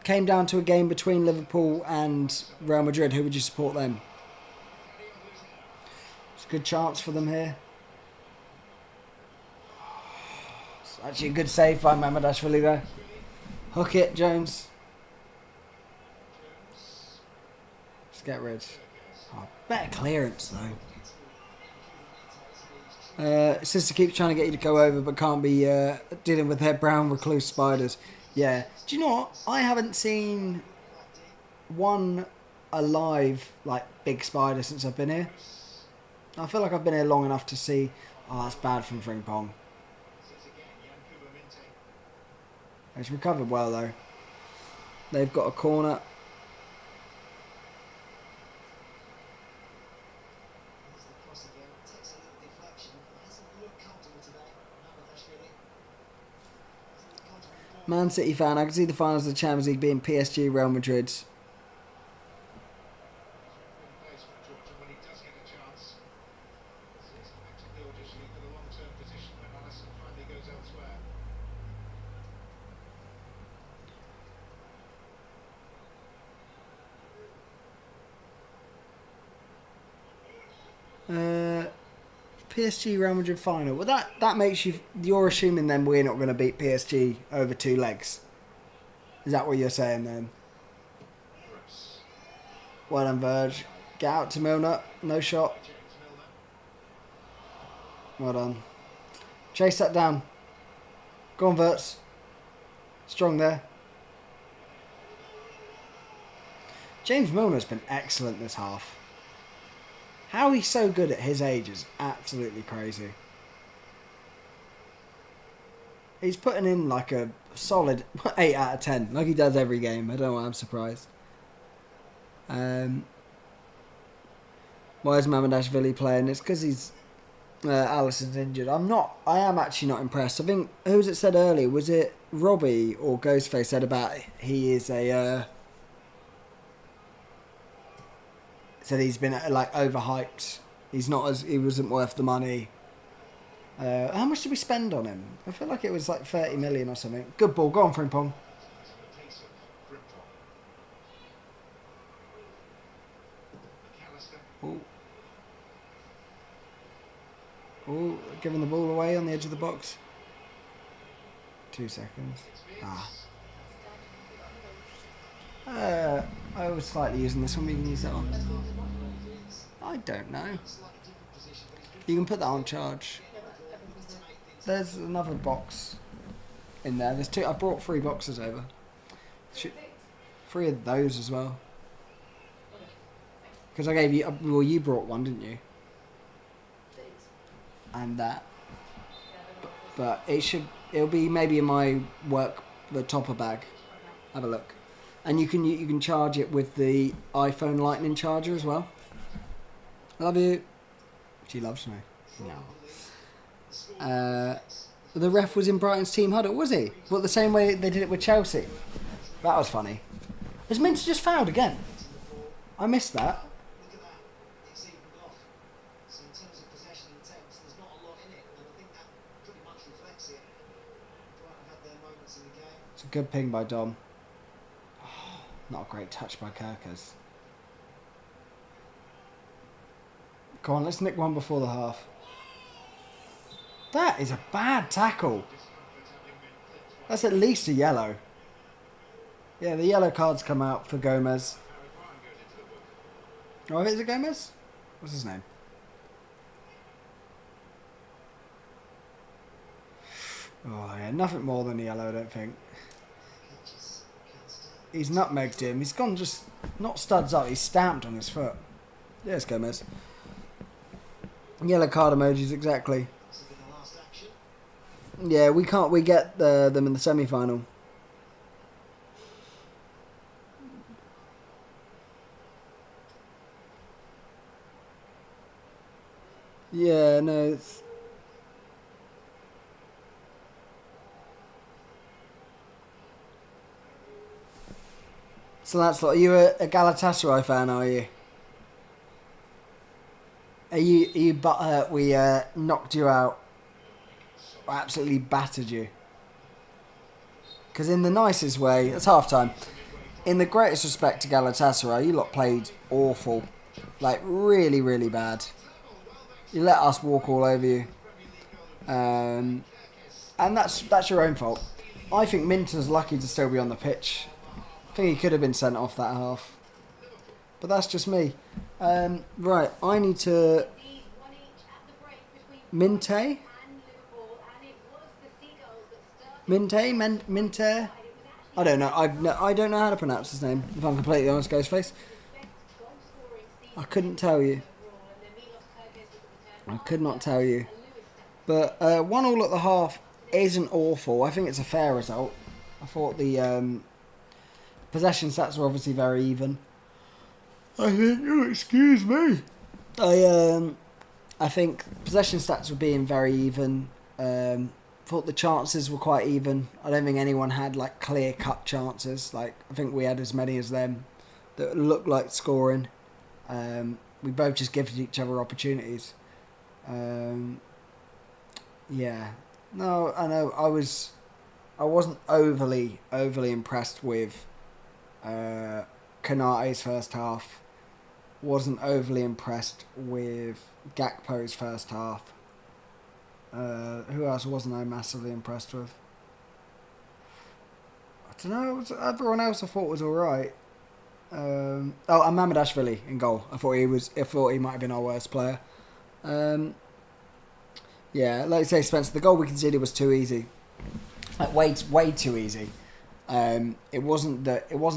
came down to a game between Liverpool and Real Madrid? Who would you support then? It's a good chance for them here. It's actually a good save by Mamadashvili though. Hook it, Jones. Let's get rid. Oh, better clearance though. Sister keeps trying to get you to go over, but can't be dealing with their brown recluse spiders. Yeah. Do you know what? I haven't seen one alive, like, big spider since I've been here. I feel like I've been here long enough to see... Oh, that's bad from Frimpong. It's recovered well, though. They've got a corner. Man City fan, I can see the finals of the Champions League being PSG, Real Madrid. PSG Real Madrid final. Well, that makes you... You're assuming then we're not going to beat PSG over 2 legs. Is that what you're saying then? Well done, Verge. Get out to Milner. No shot. Well done. Chase that down. Go on, Verts. Strong there. James Milner's been excellent this half. How he's so good at his age is absolutely crazy. He's putting in like a solid 8 out of 10, like he does every game. I don't know why I'm surprised. Why is Mamardashvili playing? It's because he's Alisson's injured. I am actually not impressed. I think, who was it said earlier? Was it Robbie or Ghostface said about he is a... said he's been like overhyped. He wasn't worth the money. How much did we spend on him? I feel like it was like 30 million or something. Good ball. Go on, Frimpong. Oh, giving the ball away on the edge of the box. 2 seconds. I was slightly using this one. We can use that one. I don't know. You can put that on charge. There's another box in there. There's 2. I brought 3 boxes over. 3 of those as well. Because I gave you... Well, you brought one, didn't you? And that. But it'll be maybe in my the topper bag. Have a look. And you can charge it with the iPhone Lightning charger as well. Love you. She loves me. No. The ref was in Brighton's team huddle, was he? Well, the same way they did it with Chelsea. That was funny. Was Minter just fouled again? I missed that. It's a good ping by Dom. Not a great touch by Kirkers. Come on, let's nick one before the half. That is a bad tackle. That's at least a yellow. Yeah, the yellow cards come out for Gomez. Oh, is it Gomez? What's his name? Oh, yeah, nothing more than a yellow, I don't think. He's nutmegged him. He's gone just... Not studs up. He's stamped on his foot. Yes, Gomez. Yellow card emojis, exactly. Yeah, we can't... We get them in the semi-final. Yeah, no, it's... So that's like, are you a Galatasaray fan, are you? Are you butthurt we knocked you out? Or absolutely battered you? Because in the nicest way, it's half time. In the greatest respect to Galatasaray, you lot played awful. Like, really, really bad. You let us walk all over you. And that's your own fault. I think Minter's lucky to still be on the pitch. I think he could have been sent off that half. But that's just me. Right, I need to Minte? Minte? I don't know. I don't know how to pronounce his name. If I'm completely honest, Ghostface, I couldn't tell you. I could not tell you. But 1-1 at the half isn't awful. I think it's a fair result. I thought the possession stats were obviously very even. I think. Oh, excuse me. I think possession stats were being very even. Thought the chances were quite even. I don't think anyone had like clear cut chances. Like I think we had as many as them that looked like scoring. We both just gifted each other opportunities. Yeah. No, I know. I wasn't overly impressed with Kanate's first half. Wasn't overly impressed with Gakpo's first half. Who else wasn't I massively impressed with? I don't know. Everyone else I thought was all right. And Mamadashvili in goal. I thought he might have been our worst player. Yeah, like I say, Spencer, the goal we conceded was too easy. Like way too easy. It wasn't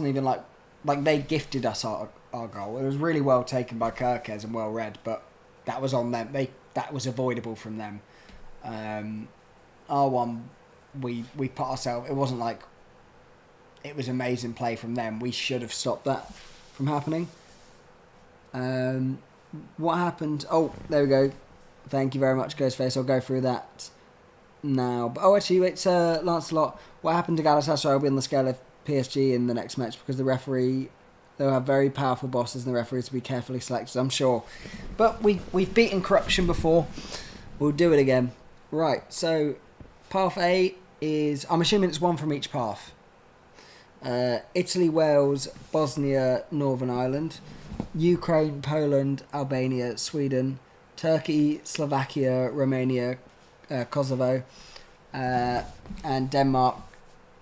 even like they gifted us our goal. It was really well taken by Kirkes and well read, but that was on them. That was avoidable from them. Our one, we put ourselves. It wasn't like it was amazing play from them. We should have stopped that from happening. What happened? Oh, there we go. Thank you very much, Ghostface. I'll go through that now. But, actually, it's Lancelot. What happened to Galatasaray will be on the scale of PSG in the next match because the referee, they'll have very powerful bosses and the referees will be carefully selected, I'm sure. But we've beaten corruption before. We'll do it again. Right, so path A is, I'm assuming it's one from each path. Italy, Wales, Bosnia, Northern Ireland, Ukraine, Poland, Albania, Sweden, Turkey, Slovakia, Romania, Kosovo, and Denmark,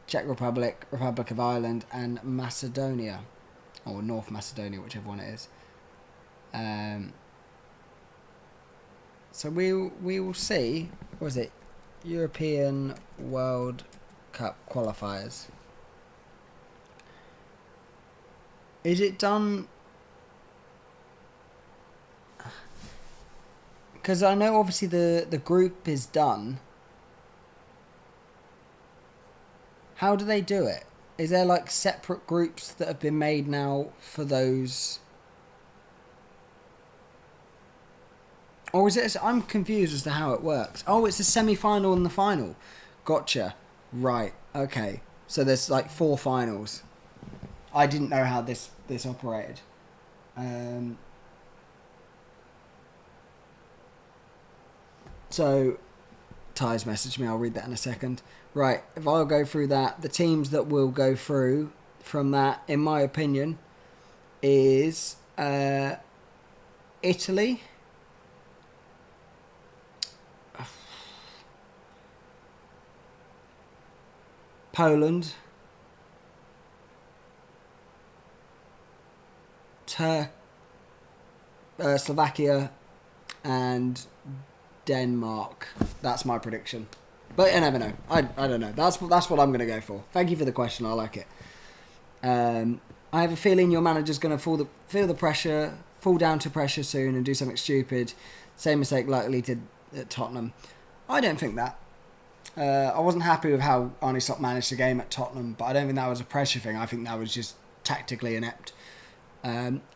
Czech Republic, Republic of Ireland, and Macedonia, or North Macedonia, whichever one it is. So we will see. What is it? European World Cup qualifiers. Is it done? Because I know obviously the group is done. How do they do it? Is there like separate groups that have been made now for those? Or is it? I'm confused as to how it works. Oh, it's the semi-final and the final. Gotcha. Right. Okay. So there's like 4 finals. I didn't know how this operated. So, Ty's messaged me. I'll read that in a second. Right. If I'll go through that, the teams that will go through from that, in my opinion, is Italy. Poland, Slovakia, and Denmark. That's my prediction. But you never know. I don't know. That's what I'm going to go for. Thank you for the question. I like it. I have a feeling your manager's going to feel the pressure, fall down to pressure soon and do something stupid. Same mistake likely did at Tottenham. I don't think that. I wasn't happy with how Arne Slot managed the game at Tottenham, but I don't think that was a pressure thing. I think that was just tactically inept.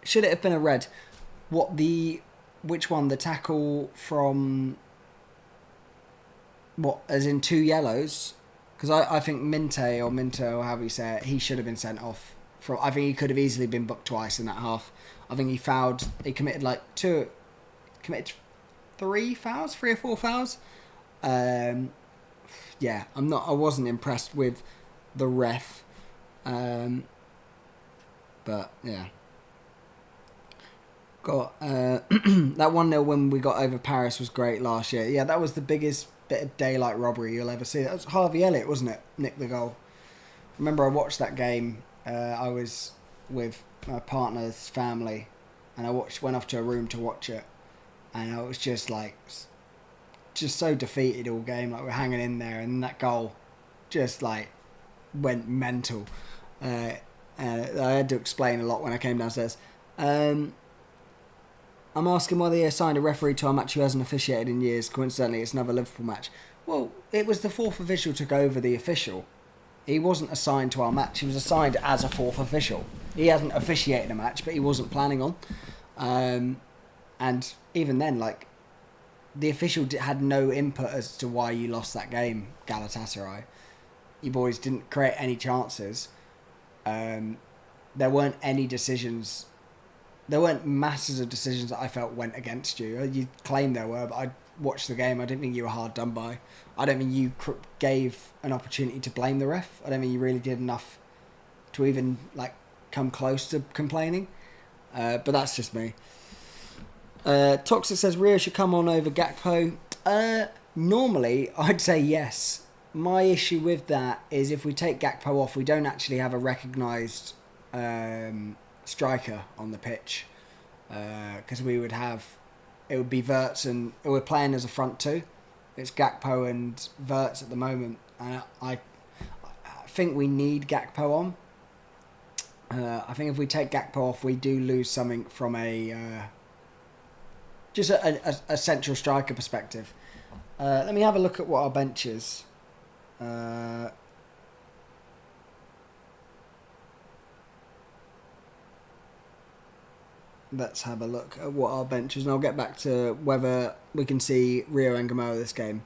Should it have been a red? Which one? The tackle from... What, as in 2 yellows? Because I think Minte or Minto, or however you say it, he should have been sent off. I think he could have easily been booked twice in that half. I think he fouled... He committed 3 fouls? 3 or 4 fouls? Yeah, I wasn't impressed with the ref. But, yeah. Got that 1-0 win we got over Paris was great last year. Yeah, that was the biggest bit of daylight robbery you'll ever see. That was Harvey Elliott, wasn't it? Nicked the goal. Remember, I watched that game. I was with my partner's family, and I went off to a room to watch it, and I was just like, just so defeated all game. Like, we're hanging in there, and that goal just like went mental. I had to explain a lot when I came downstairs. I'm asking why they assigned a referee to our match who hasn't officiated in years. Coincidentally, it's another Liverpool match. Well, it was the fourth official took over the official. He wasn't assigned to our match. He was assigned as a fourth official. He hasn't officiated a match, but he wasn't planning on. And even then, like, the official had no input as to why you lost that game, Galatasaray. You boys didn't create any chances. There weren't any decisions. There weren't masses of decisions that I felt went against you. You claimed there were, but I watched the game. I didn't think you were hard done by. I don't think you gave an opportunity to blame the ref. I don't think you really did enough to even like come close to complaining. But that's just me. Toxic says Rio should come on over Gakpo. Normally, I'd say yes. My issue with that is if we take Gakpo off, we don't actually have a recognised striker on the pitch. Because we would have... It would be Wirtz and... We're playing as a front two. It's Gakpo and Wirtz at the moment. And I think we need Gakpo on. I think if we take Gakpo off, we do lose something from a... just a central striker perspective. Let me have a look at what our bench is. Let's have a look at what our bench is, and I'll get back to whether we can see Rio and Gamoa this game.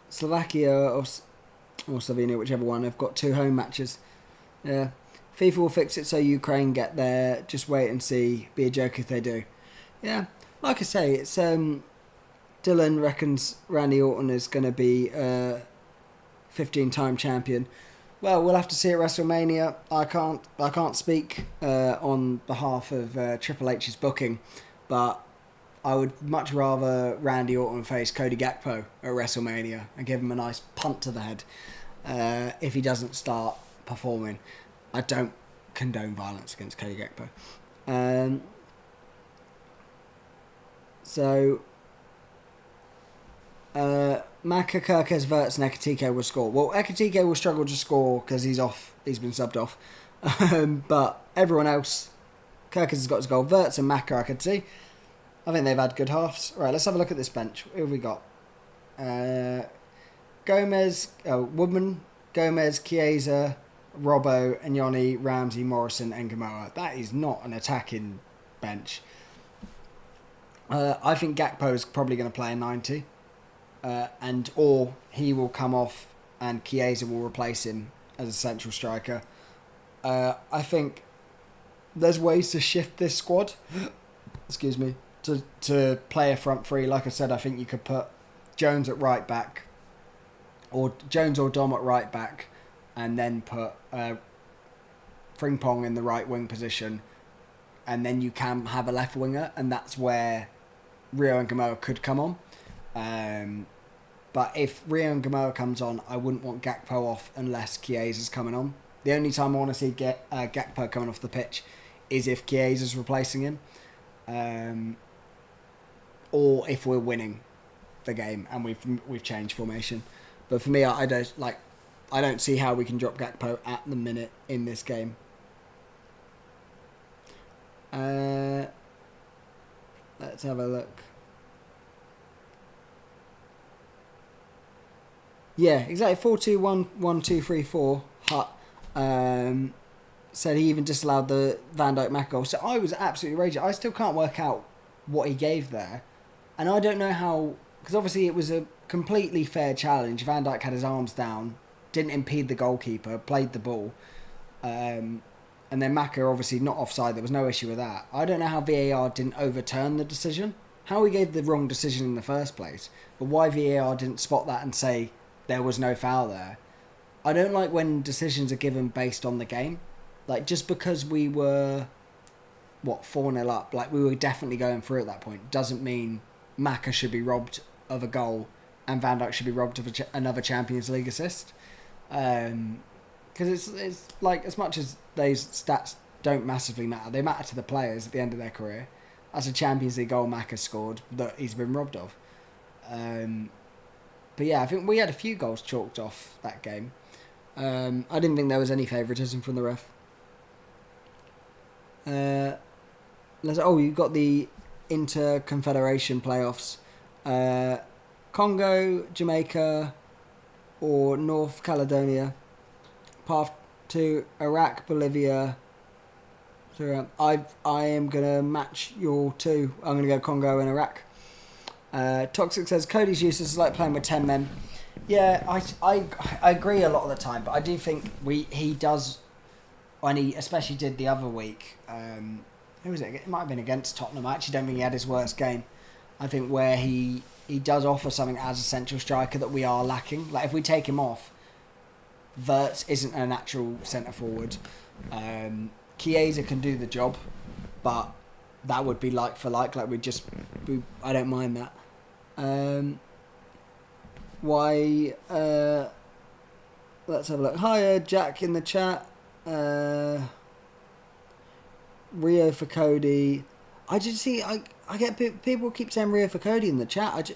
Slovakia or Slovenia, whichever one, have got 2 home matches. Yeah. FIFA will fix it so Ukraine get there. Just wait and see. Be a joke if they do. Yeah. Like I say, it's Dylan reckons Randy Orton is going to be 15-time champion. Well, we'll have to see at WrestleMania. I can't speak on behalf of Triple H's booking, but I would much rather Randy Orton face Cody Gakpo at WrestleMania and give him a nice punt to the head if he doesn't start performing. I don't condone violence against Cody Gakpo. Maka, Kirkes, Wirtz and Ekitike will score. Well, Ekitike will struggle to score because he's off. He's been subbed off. But everyone else, Kirkes has got his goal. Wirtz and Maka, I could see. I think they've had good halves. Right, let's have a look at this bench. Who have we got? Woodman, Gomez, Chiesa, Robbo, Agnoni, Ramsey, Morrison and Gamoa. That is not an attacking bench. I think Gakpo is probably going to play a 90. Or he will come off and Chiesa will replace him as a central striker. I think there's ways to shift this squad. Excuse me. To play a front three. Like I said, I think you could put Jones at right back, or Jones or Dom at right back, and then put Frimpong in the right wing position, and then you can have a left winger, and that's where Rio and Gamoa could come on. But if Rio and Gamoa comes on, I wouldn't want Gakpo off unless Chiesa's coming on. The only time I want to see Gakpo coming off the pitch is if Chiesa's replacing him, or if we're winning the game and we've changed formation. But for me, I don't see how we can drop Gakpo at the minute in this game. Let's have a look. Yeah, exactly. 4-2-1-1-2-3-4. Hut said he even disallowed the Van Dijk Mac goal. So I was absolutely raging. I still can't work out what he gave there. And I don't know how... Because obviously it was a completely fair challenge. Van Dijk had his arms down, didn't impede the goalkeeper, played the ball. And then Maka obviously not offside. There was no issue with that. I don't know how VAR didn't overturn the decision. How he gave the wrong decision in the first place. But why VAR didn't spot that and say there was no foul there. I don't like when decisions are given based on the game. Like, just because we were, 4-0 up, like, we were definitely going through at that point, doesn't mean Maka should be robbed of a goal and Van Dijk should be robbed of another Champions League assist. Because it's like, as much as those stats don't massively matter. They matter to the players at the end of their career. That's a Champions League goal Mac has scored that he's been robbed of. But yeah, I think we had a few goals chalked off that game. I didn't think there was any favouritism from the ref. You've got the Inter-Confederation playoffs. Congo, Jamaica, or North Caledonia. Path to Iraq, Bolivia. So I am going to match your two. I'm going to go Congo and Iraq. Toxic says, Cody's useless, is like playing with 10 men. Yeah, I agree a lot of the time, but I do think he does, when he especially did the other week, who was it? It might have been against Tottenham. I actually don't think he had his worst game. I think where he does offer something as a central striker that we are lacking. Like, if we take him off, Wirtz isn't a natural centre-forward. Chiesa can do the job, but that would be like for like. Like, I don't mind that. Let's have a look. Hi, Jack in the chat. Rio for Cody. I just see. I get people keep saying Rio for Cody in the chat.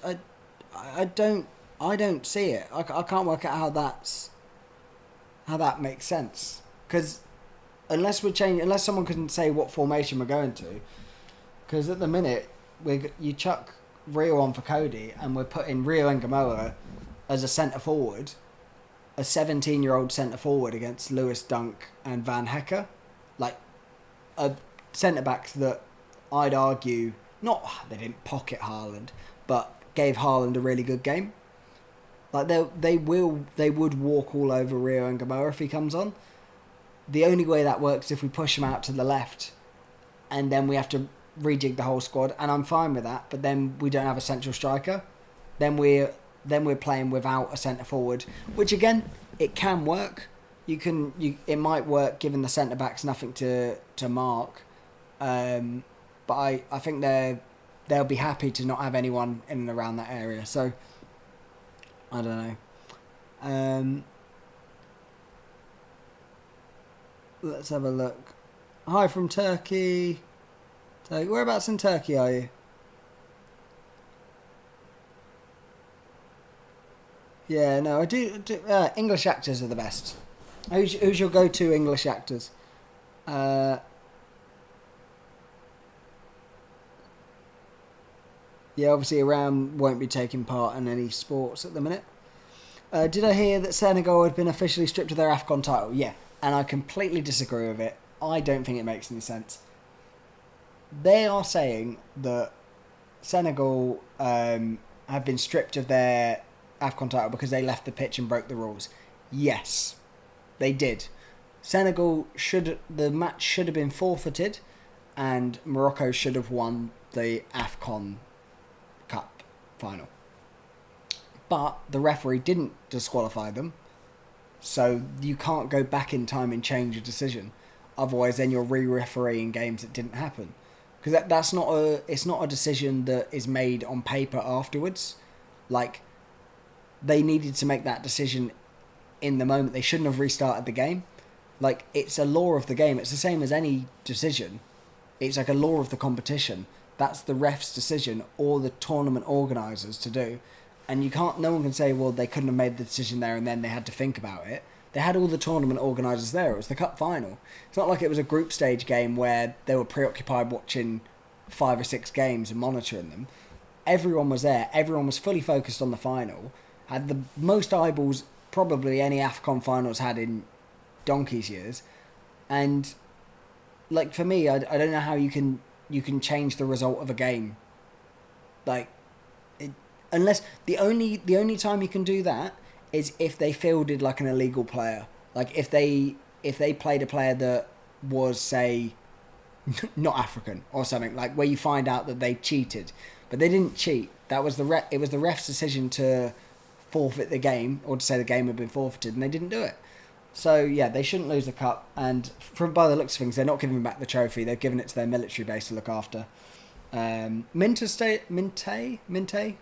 I don't see it. I can't work out how that makes sense. Because unless someone can say what formation we're going to. Because at the minute you chuck Rio on for Cody, and we're putting Rio and Gamoa as a centre forward, a 17-year-old centre forward against Lewis Dunk and Van Hecker, like a centre backs that I'd argue they didn't pocket Haaland, but gave Haaland a really good game. Like they would walk all over Rio and Gamoa if he comes on. The only way that works is if we push him out to the left, and then we have to rejig the whole squad, and I'm fine with that. But then we don't have a central striker. Then we're playing without a centre forward, which again it can work. It might work given the centre backs nothing to mark. But I think they'll be happy to not have anyone in and around that area. So I don't know. Let's have a look. Hi from Turkey. Whereabouts in Turkey are you? Yeah, no, I do English actors are the best. Who's your go-to English actors? Yeah, obviously Iran won't be taking part in any sports at the minute. Did I hear that Senegal had been officially stripped of their AFCON title? Yeah, and I completely disagree with it. I don't think it makes any sense. They are saying that Senegal have been stripped of their AFCON title because they left the pitch and broke the rules. Yes, they did. The match should have been forfeited, and Morocco should have won the AFCON Cup final. But the referee didn't disqualify them, so you can't go back in time and change a decision. Otherwise, then you're re-refereeing games that didn't happen. Because it's not a decision that is made on paper afterwards. Like, they needed to make that decision in the moment. They shouldn't have restarted the game. Like, it's a law of the game. It's the same as any decision. It's like a law of the competition. That's the ref's decision or the tournament organisers to do. And no one can say, well, they couldn't have made the decision there and then they had to think about it. They had all the tournament organisers there. It was the cup final. It's not like it was a group stage game where they were preoccupied watching 5 or 6 games and monitoring them. Everyone was there. Everyone was fully focused on the final. Had the most eyeballs probably any AFCON finals had in donkey's years. And, like, for me, I don't know how you can change the result of a game. Like, unless the only time you can do that is if they fielded like an illegal player. Like if they played a player that was, say, not African or something, like where you find out that they cheated, but they didn't cheat. It was the ref's decision to forfeit the game or to say the game had been forfeited, and they didn't do it. So yeah, they shouldn't lose the cup. And by the looks of things, they're not giving back the trophy. They've given it to their military base to look after. Minte,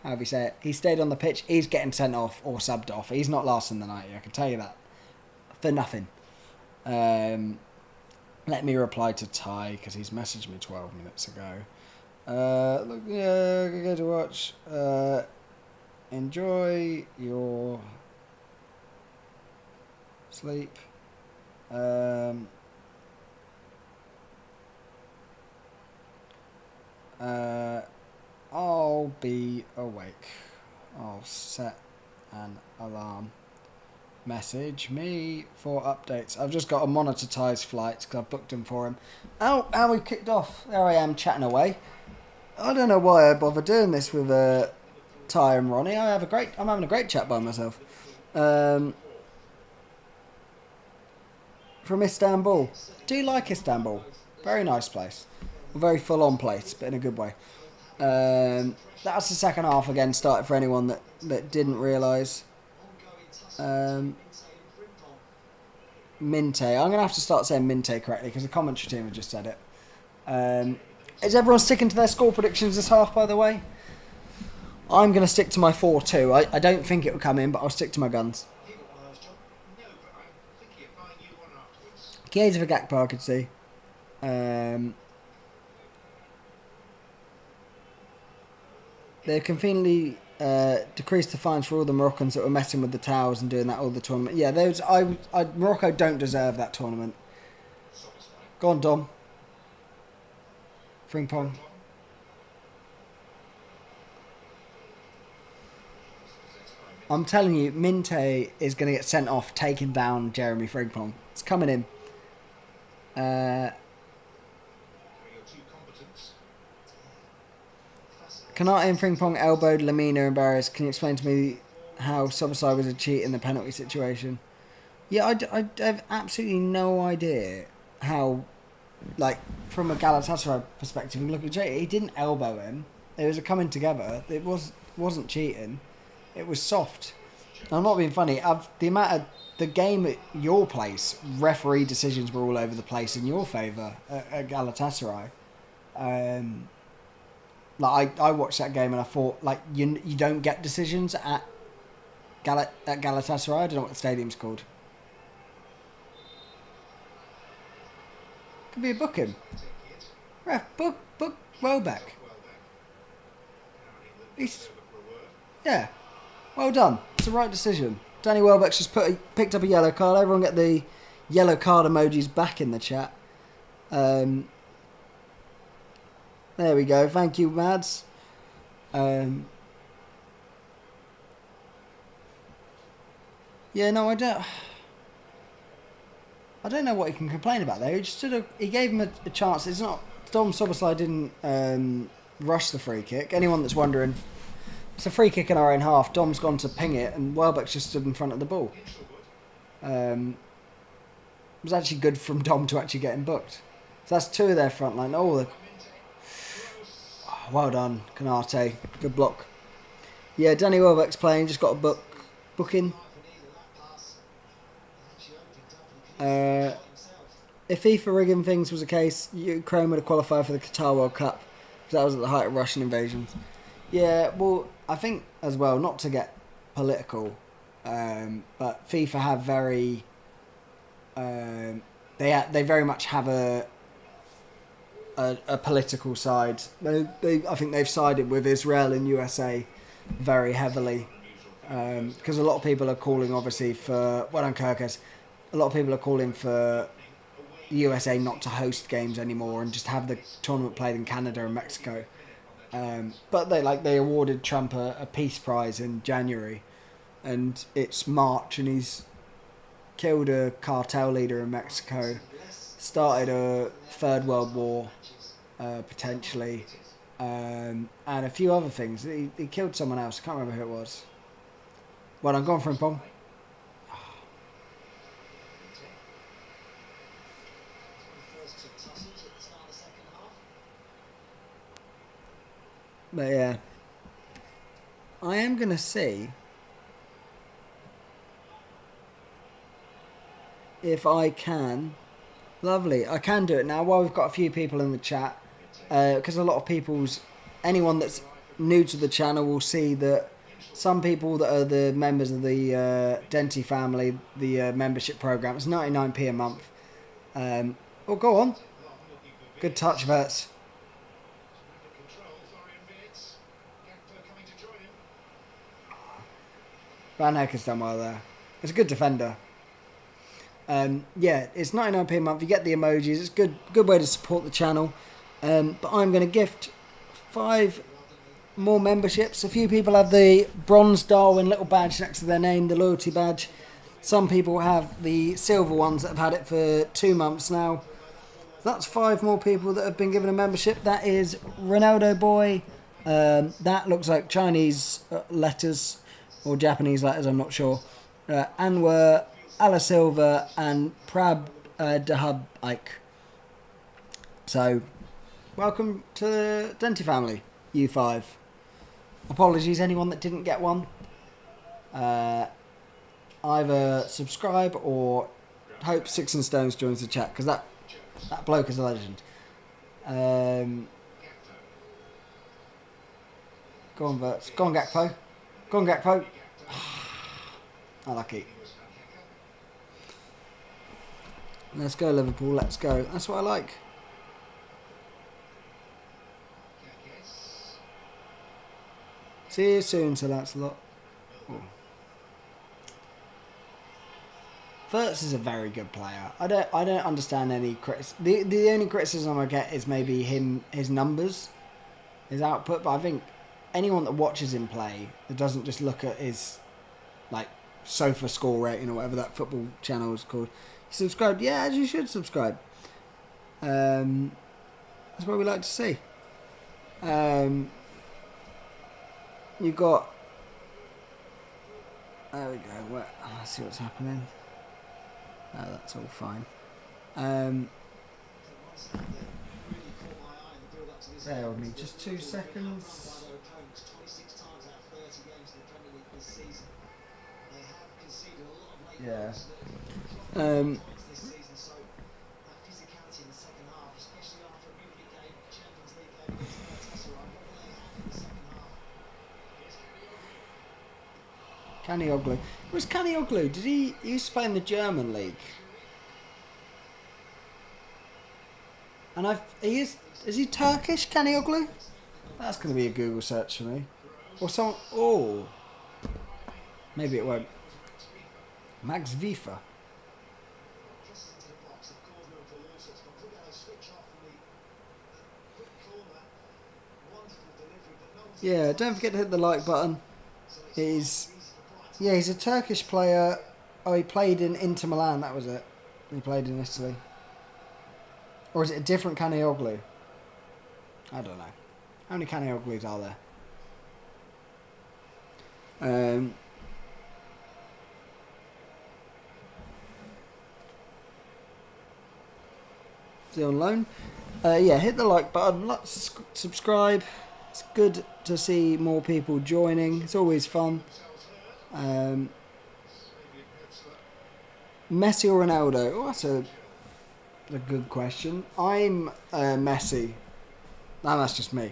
however you say it, he stayed on the pitch. He's getting sent off or subbed off. He's not lasting the night, I can tell you that. For nothing. Let me reply to Ty because he's messaged me 12 minutes ago. Look, yeah, go to watch. Enjoy your sleep. I'll be awake. I'll set an alarm. Message me for updates. I've just got to monitor Ty's flights because I've booked them for him. How we kicked off. There I am chatting away. I don't know why I bother doing this with Ty and Ronnie. I'm having a great chat by myself. From Istanbul. Do you like Istanbul? Very nice place. A very full-on place, but in a good way. That's the second half again started for anyone that didn't realise. Minte. I'm going to have to start saying Minte correctly because the commentary team have just said it. Is everyone sticking to their score predictions this half, by the way? I'm going to stick to my 4-2. I don't think it will come in, but I'll stick to my guns. Chiesa for Gakpo, I could see. They conveniently decreased the fines for all the Moroccans that were messing with the towels and doing that all the tournament. Yeah, Morocco don't deserve that tournament. Go on, Dom. Frimpong. I'm telling you, Minte is going to get sent off taking down Jeremy Frimpong. It's coming in. Kanate and Frimpong elbowed Lamina and Barris. Can you explain to me how Sobosai was a cheat in the penalty situation? Yeah, I have absolutely no idea how, like, from a Galatasaray perspective, and look at Jay, he didn't elbow him. It was a coming together. It wasn't cheating. It was soft. I'm not being funny. The game at your place, referee decisions were all over the place in your favour at Galatasaray. I watched that game and I thought, like, you don't get decisions at Galatasaray. I don't know what the stadium's called. Could be a booking. Ref, book Welbeck. Yeah, well done. It's the right decision. Danny Welbeck's just picked up a yellow card. Everyone get the yellow card emojis back in the chat. There we go. Thank you, Mads. Yeah, no, I don't know what he can complain about there. He gave him a chance. It's not Dom Soboslai didn't rush the free kick. Anyone that's wondering, it's a free kick in our own half. Dom's gone to ping it, and Welbeck's just stood in front of the ball. It was actually good from Dom to actually get him booked. So that's two of their front line. Well done, Kanate. Good block. Yeah, Danny Welbeck's playing. Just got a booking. If FIFA rigging things was a case, Ukraine would have qualified for the Qatar World Cup because that was at the height of Russian invasions. Yeah, well, I think as well, not to get political, but FIFA have very, they very much have a political side. I think they've sided with Israel and USA very heavily because a lot of people are calling, obviously, for Kirkes. A lot of people are calling for USA not to host games anymore and just have the tournament played in Canada and Mexico. But they awarded Trump a peace prize in January, and it's March, and he's killed a cartel leader in Mexico, started a third world war, potentially, and a few other things. He killed someone else. I can't remember who it was. Well, I'm going for him, Pong. But yeah, I am going to see if I can. Lovely, I can do it now while we've got a few people in the chat. Because a lot of anyone that's new to the channel will see that some people that are the members of the Denty family, the membership program, it's 99p a month. Oh, go on. Good touch, Verts. Van Hecker's done well there. It's a good defender. Yeah, it's 99p a month. You get the emojis. It's a good way to support the channel. But I'm going to gift 5 more memberships. A few people have the bronze Darwin little badge next to their name, the loyalty badge. Some people have the silver ones that have had it for 2 months now. So that's 5 more people that have been given a membership. That is Ronaldo Boy. That looks like Chinese letters or Japanese letters, I'm not sure. Anwar, Ala Silva and Prab Dahab Ike. So, welcome to the Denty family, you 5. Apologies anyone that didn't get one. Either subscribe or hope Six and Stones joins the chat, because that bloke is a legend. Go on, Verts. Go on, Gakpo. Go on, Gakpo. Unlucky. Let's go, Liverpool. Let's go. That's what I like. See you soon, Sir Lancelot. Oh. Verts is a very good player. I don't understand any criticism. The only criticism I get is maybe his numbers, his output. But I think anyone that watches him play, that doesn't just look at his like sofa score rating or whatever that football channel is called. Subscribe, yeah, as you should subscribe. That's what we like to see. You've got. There we go. Let's see what's happening. No, that's all fine. Bear with me, just 2 seconds. Yeah. Kanioglu. Was Kanioglu? Did he used to play in the German league? And is he Turkish, Kanioglu? That's going to be a Google search for me. Or someone. Oh, maybe it won't. Max Vifa. Yeah, don't forget to hit the like button. He's a Turkish player. Oh, he played in Inter Milan, that was it. He played in Italy. Or is it a different Kanioglu? I don't know. How many Kanioglus are there? Is he on loan? Yeah, hit the like button. Let's subscribe. It's good to see more people joining. It's always fun. Messi or Ronaldo? Oh, that's a good question. I'm Messi. No, that's just me.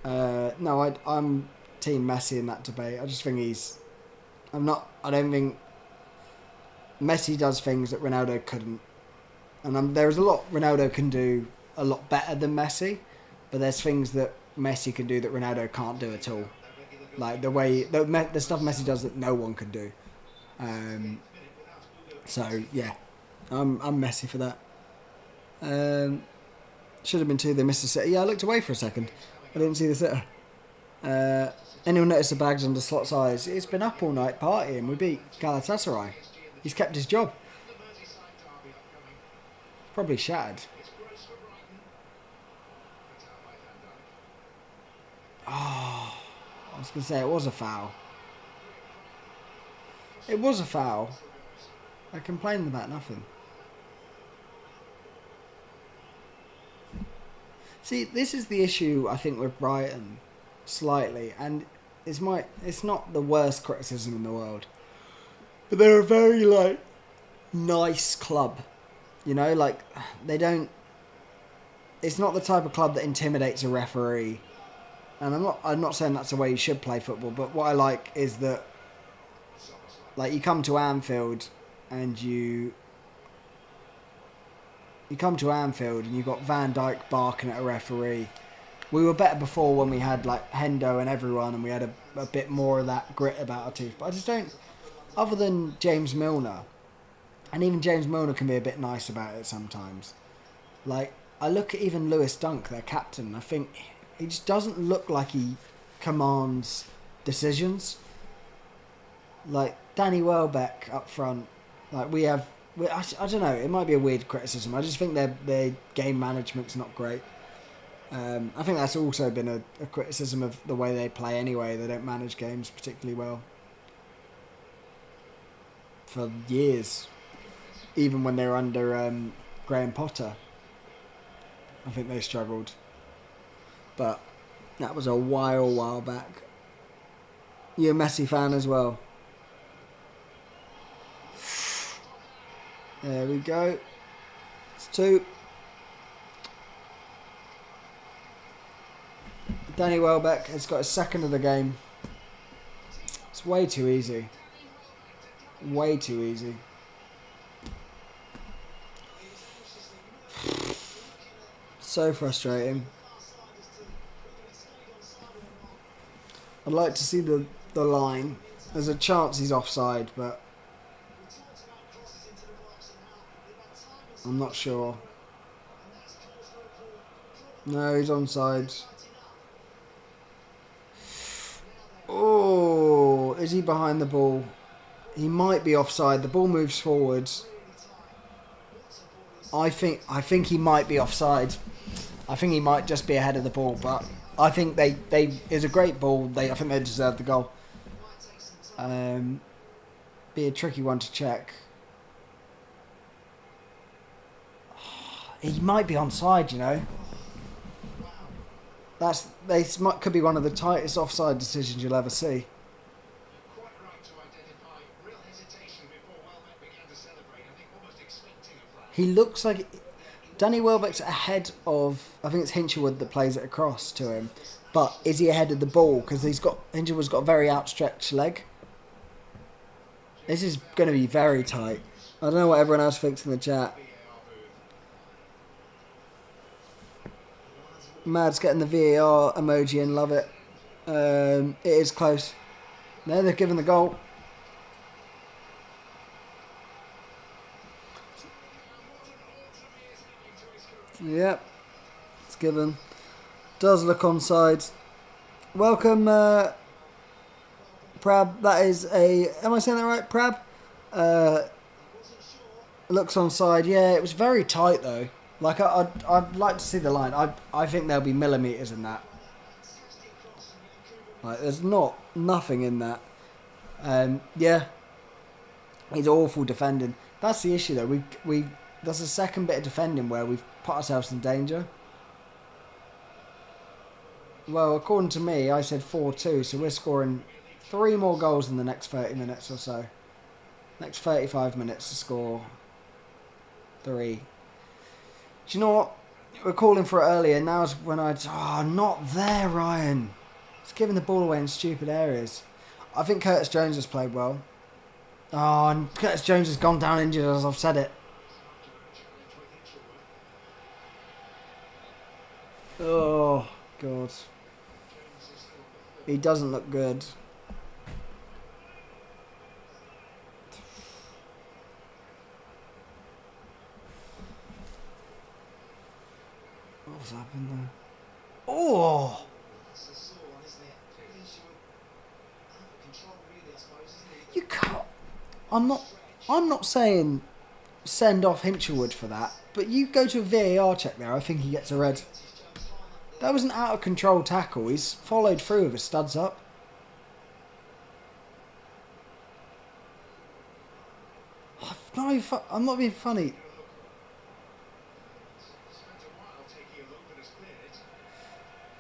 No, I'm team Messi in that debate. I just think I don't think Messi does things that Ronaldo couldn't. And there's a lot Ronaldo can do a lot better than Messi, but there's things that Messi can do that Ronaldo can't do at all. Like the stuff Messi does that no one can do. So yeah, I'm Messi for that. Should have been 2. They missed a sitter. Yeah, I looked away for a second. I didn't see the sitter. Anyone notice the bags under Slot's eyes? It's been up all night partying. We beat Galatasaray. He's kept his job. Probably shattered. Oh, I was going to say it was a foul. It was a foul. I complained about nothing. See, this is the issue I think with Brighton, slightly, and it's not the worst criticism in the world, but they're a very nice club, they don't. It's not the type of club that intimidates a referee, and I'm not saying that's the way you should play football, but what I like is that, you come to Anfield and you You come to Anfield and you've got Van Dijk barking at a referee. We were better before when we had like Hendo and everyone, and we had a bit more of that grit about our teeth. But I just don't. Other than James Milner, and even James Milner can be a bit nice about it sometimes. Like, I look at even Lewis Dunk, their captain, and I think he just doesn't look like he commands decisions. Like, Danny Welbeck up front, like I don't know, it might be a weird criticism. I just think their game management's not great. I think that's also been a criticism of the way they play anyway. They don't manage games particularly well. For years. Even when they were under Graham Potter. I think they struggled. But that was a while back. You're a Messi fan as well. There we go. It's 2. Danny Welbeck has got his second of the game. It's way too easy. Way too easy. So frustrating. I'd like to see the line. There's a chance he's offside, but I'm not sure. No, he's onside. Oh, is he behind the ball? He might be offside. The ball moves forwards. I think he might be offside. I think he might just be ahead of the ball, but I think it's a great ball. I think they deserve the goal. Be a tricky one to check. He might be onside, you know. Could be one of the tightest offside decisions you'll ever see. He looks like Danny Welbeck's ahead of, I think it's Hinchelwood that plays it across to him. But is he ahead of the ball? Because Hinchelwood's got a very outstretched leg. This is going to be very tight. I don't know what everyone else thinks in the chat. Mad's getting the VAR emoji and love it. It is close. No, they've given the goal. Yep, it's given. Does look onside. Welcome, Prab. That is a. Am I saying that right, Prab? Looks onside. Yeah, it was very tight though. Like I'd like to see the line. I think there'll be millimeters in that. Like there's nothing in that. Yeah, he's awful defending. That's the issue though. We that's the second bit of defending where we've put ourselves in danger. Well, according to me, I said 4-2, so we're scoring 3 more goals in the next 30 minutes or so. Next 35 minutes to score 3. Do you know what? We're calling for it earlier. Now's when not there, Ryan. It's giving the ball away in stupid areas. I think Curtis Jones has played well. Oh, and Curtis Jones has gone down injured, as I've said it. Oh, God. He doesn't look good. What's happened there? Oh! You can't. I'm not saying send off Hinchelwood for that, but you go to a VAR check there, I think he gets a red. That was an out of control tackle. He's followed through with his studs up. I'm not being funny.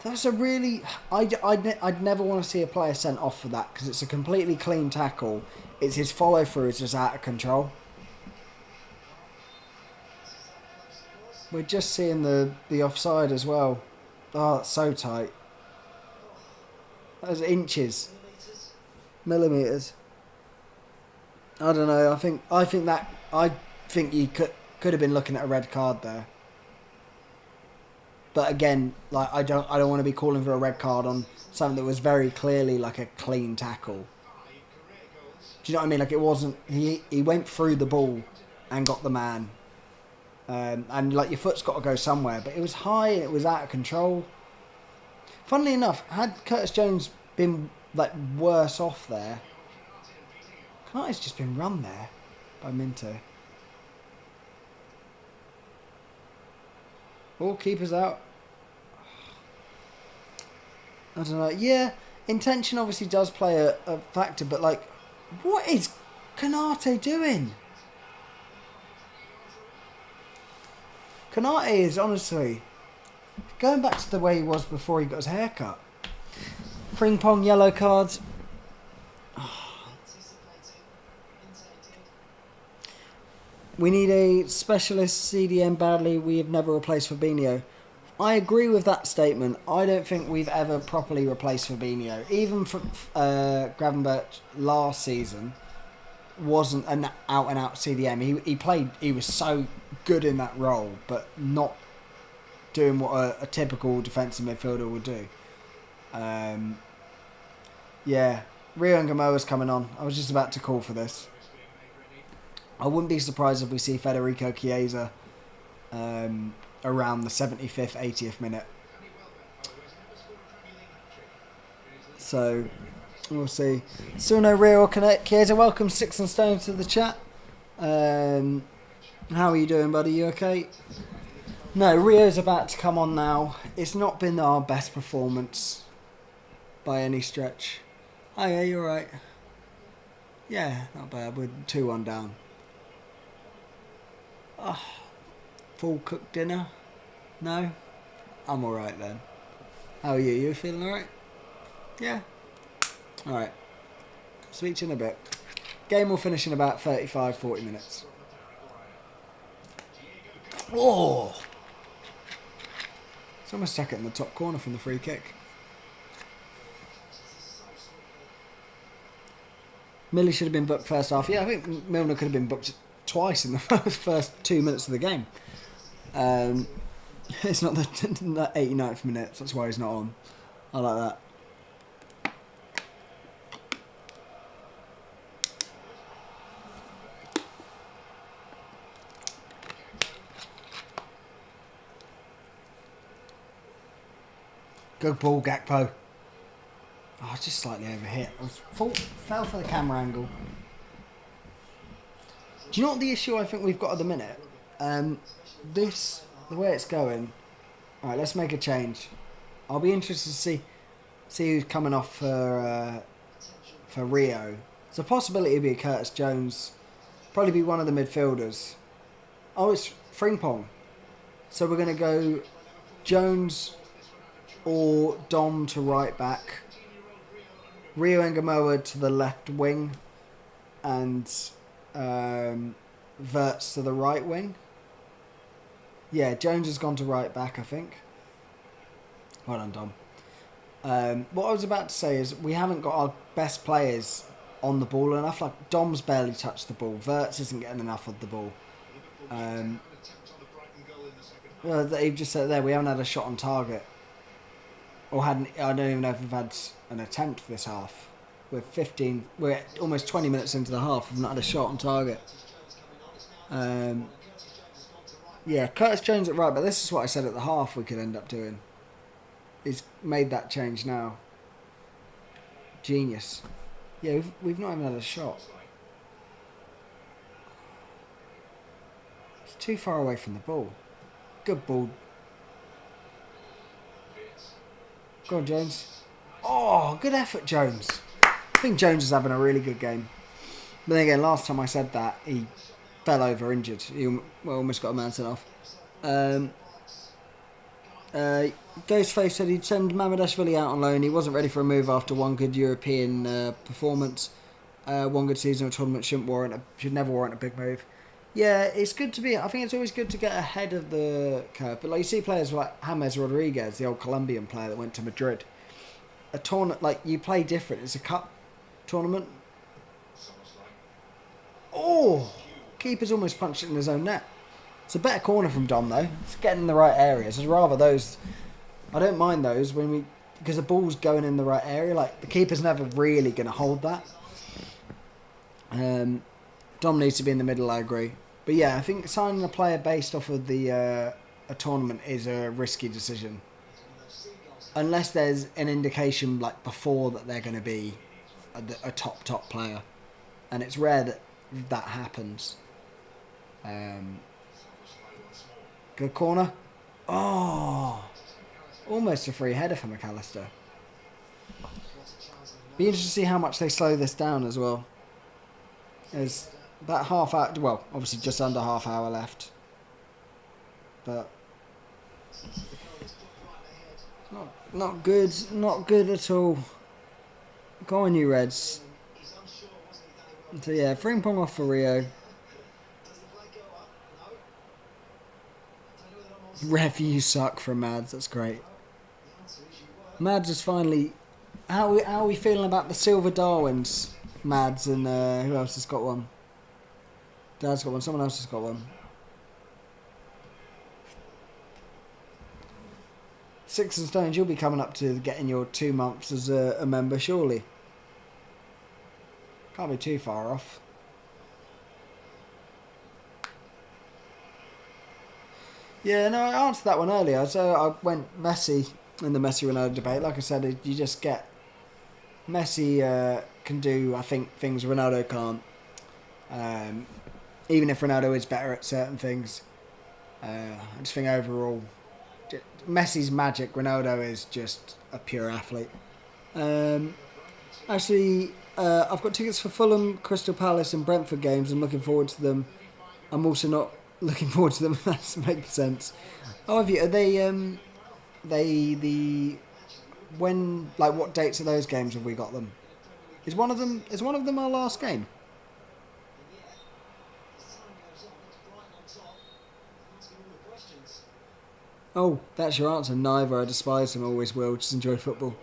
That's a really... I'd never want to see a player sent off for that because it's a completely clean tackle. It's his follow through is just out of control. We're just seeing the offside as well. Oh, that's so tight. That was inches. Millimetres. I don't know. I think you could... Could have been looking at a red card there. But again, like I don't want to be calling for a red card on something that was very clearly like a clean tackle. Do you know what I mean? Like it wasn't. He went through the ball and got the man. And like your foot's got to go somewhere, but it was high and it was out of control. Funnily enough, had Curtis Jones been like worse off there, Kanate's just been run there by Minto. Oh, keeper's out. I don't know. Yeah, intention obviously does play a factor, but like, what is Kanate doing? Kanate is honestly going back to the way he was before he got his haircut. Frimpong yellow cards. We need a specialist CDM badly. We have never replaced Fabinho. I agree with that statement. I don't think we've ever properly replaced Fabinho. Even for Gravenberch last season wasn't an out-and-out CDM. He played. He was so good in that role, but not doing what a typical defensive midfielder would do. Yeah, Rio and Gamoa's coming on. I was just about to call for this. I wouldn't be surprised if we see Federico Chiesa around the 75th, 80th minute. So, we'll see. Still no Rio or Chiesa. Welcome, Six and Stone, to the chat. How are you doing, buddy? You okay? No, Rio's about to come on now. It's not been our best performance by any stretch. Oh, yeah, you're right. Yeah, not bad. We're 2-1 down. Oh, full cooked dinner? No? I'm alright then. How are you? You feeling alright? Yeah? Alright. Speak to you in a bit. Game will finish in about 35-40 minutes. Oh! It's almost stuck it in the top corner from the free kick. Millie should have been booked first half. Yeah, I think Milner could have been booked twice in the first 2 minutes of the game. It's not the 89th minute, so that's why he's not on. I like that. Good ball, Gakpo. Oh, just slightly overhit. Fell for the camera angle. Do you know what the issue I think we've got at the minute? The way it's going. Alright, let's make a change. I'll be interested to see who's coming off for Rio. It's a possibility it'd be Curtis Jones. Probably be one of the midfielders. Oh, it's Frimpong. So we're going to go Jones or Dom to right back. Rio and Gamoa to the left wing. And Verts to the right wing. Yeah, Jones has gone to right back, I think. Well done, Dom. What I was about to say is we haven't got our best players on the ball enough. Like, Dom's barely touched the ball. Verts isn't getting enough of the ball. Well, they've just said there, we haven't had a shot on target. Or hadn't. I don't even know if we've had an attempt this half. We're almost 20 minutes into the half. We've not had a shot on target. Yeah, Curtis Jones at right, but this is what I said at the half we could end up doing. He's made that change now. Genius. Yeah, we've not even had a shot. It's too far away from the ball. Good ball. Go on, Jones. Oh, good effort, Jones. I think Jones is having a really good game. But then again, last time I said that, he fell over injured. He almost got a man sent off. Ghostface said he'd send Mamardashvili out on loan. He wasn't ready for a move after one good European performance. One good season of tournament should never warrant a big move. Yeah, it's good to be. I think it's always good to get ahead of the curve. But like you see players like James Rodriguez, the old Colombian player that went to Madrid. A tournament, like, you play different. It's a cup tournament. Oh, keeper's almost punched it in his own net. It's a better corner from Dom though. It's getting in the right areas. I'd rather those. I don't mind those because the ball's going in the right area. Like the keeper's never really going to hold that. Dom needs to be in the middle. I agree. But yeah, I think signing a player based off of the a tournament is a risky decision. Unless there's an indication like before that they're going to be a top player, and it's rare that happens. Good corner. Oh, almost a free header for McAllister. Be interested to see how much they slow this down as well. There's about half hour, well, obviously just under half hour left. But not good at all. Go on, you Reds. So yeah, Frimpong off for Rio. Ref, you suck from Mads. That's great. Mads is finally. How are we feeling about the Silver Darwins? Mads and who else has got one? Dad's got one. Someone else has got one. 6 and Stones, you'll be coming up to getting your 2 months as a member, surely. Can't be too far off. Yeah, no, I answered that one earlier. So I went Messi in the Messi Ronaldo debate. Like I said, you just get Messi can do, I think, things Ronaldo can't. Even if Ronaldo is better at certain things, I just think overall, Messi's magic. Ronaldo is just a pure athlete. Actually, I've got tickets for Fulham, Crystal Palace, and Brentford games. I'm looking forward to them. I'm also not looking forward to them. That makes sense. Oh, have you? Are they when, like, what dates of those games have we got them? Is one of them our last game? Oh, that's your answer. Neither. I despise them. Always will. Just enjoy football.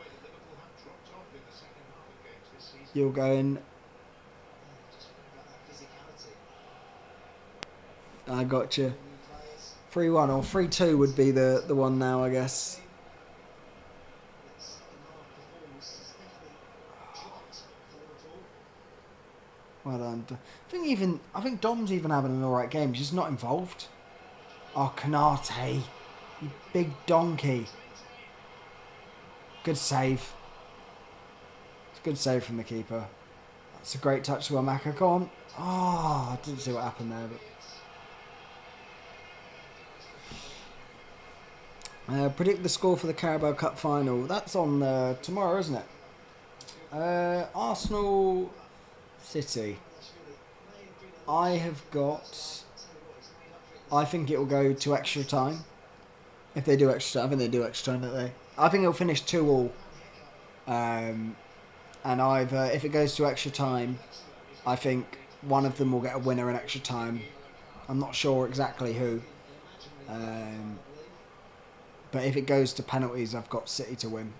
You're going. I got you. 3-1 or 3-2 would be the one now, I guess. Well done. I think Dom's even having an alright game. He's just not involved. Oh, Canate. You big donkey. Good save. It's a good save from the keeper. That's a great touch to Amaka. Go on. Oh, I didn't see what happened there, but predict the score for the Carabao Cup final. That's on tomorrow, isn't it? Arsenal City. I think it will go to extra time. If they do extra time, I think they do extra time, don't they? I think it'll finish 2-2. And if it goes to extra time, I think one of them will get a winner in extra time. I'm not sure exactly who. But if it goes to penalties, I've got City to win.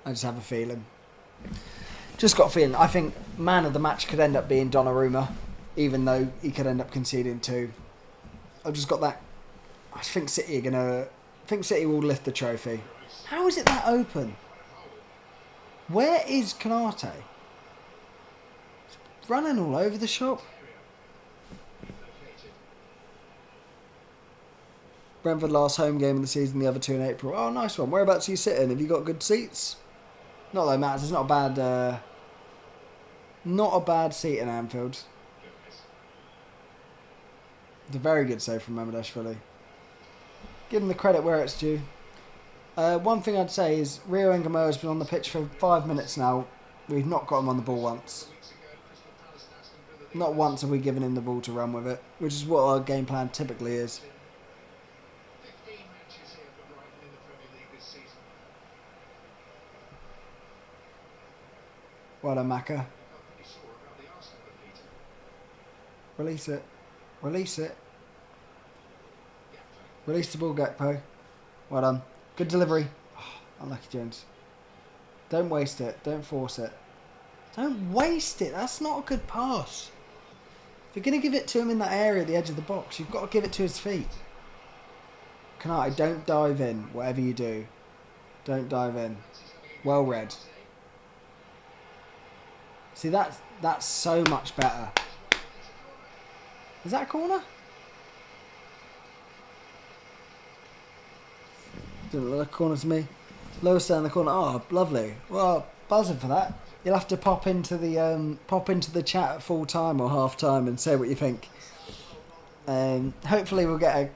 I just have a feeling. Just got a feeling. I think man of the match could end up being Donnarumma, even though he could end up conceding 2. I've just got that. I think City will lift the trophy. How is it that open? Where is Canate? Running all over the shop. Brentford last home game of the season, the other 2 in April. Oh, nice one. Whereabouts are you sitting? Have you got good seats? Not that matters. It's not a bad seat in Anfield. It's a very good save from Mamadashvili. Give him the credit where it's due. One thing I'd say is Rio Ngamo has been on the pitch for 5 minutes now. We've not got him on the ball once. Not once have we given him the ball to run with it, which is what our game plan typically is. Well done, Maka. Release it. Release it. Release the ball, Gakpo. Well done. Good delivery. Oh, unlucky Jones. Don't waste it. Don't force it. Don't waste it. That's not a good pass. you're going to give it to him in that area at the edge of the box, you've got to give it to his feet. Canate, don't dive in, whatever you do. Don't dive in. Well read. See, that's so much better. Is that a corner? Didn't look like a corner to me. Lowest down the corner. Oh, lovely. Well, buzzing for that. You'll have to pop into the chat at full time or half time and say what you think. Hopefully we'll get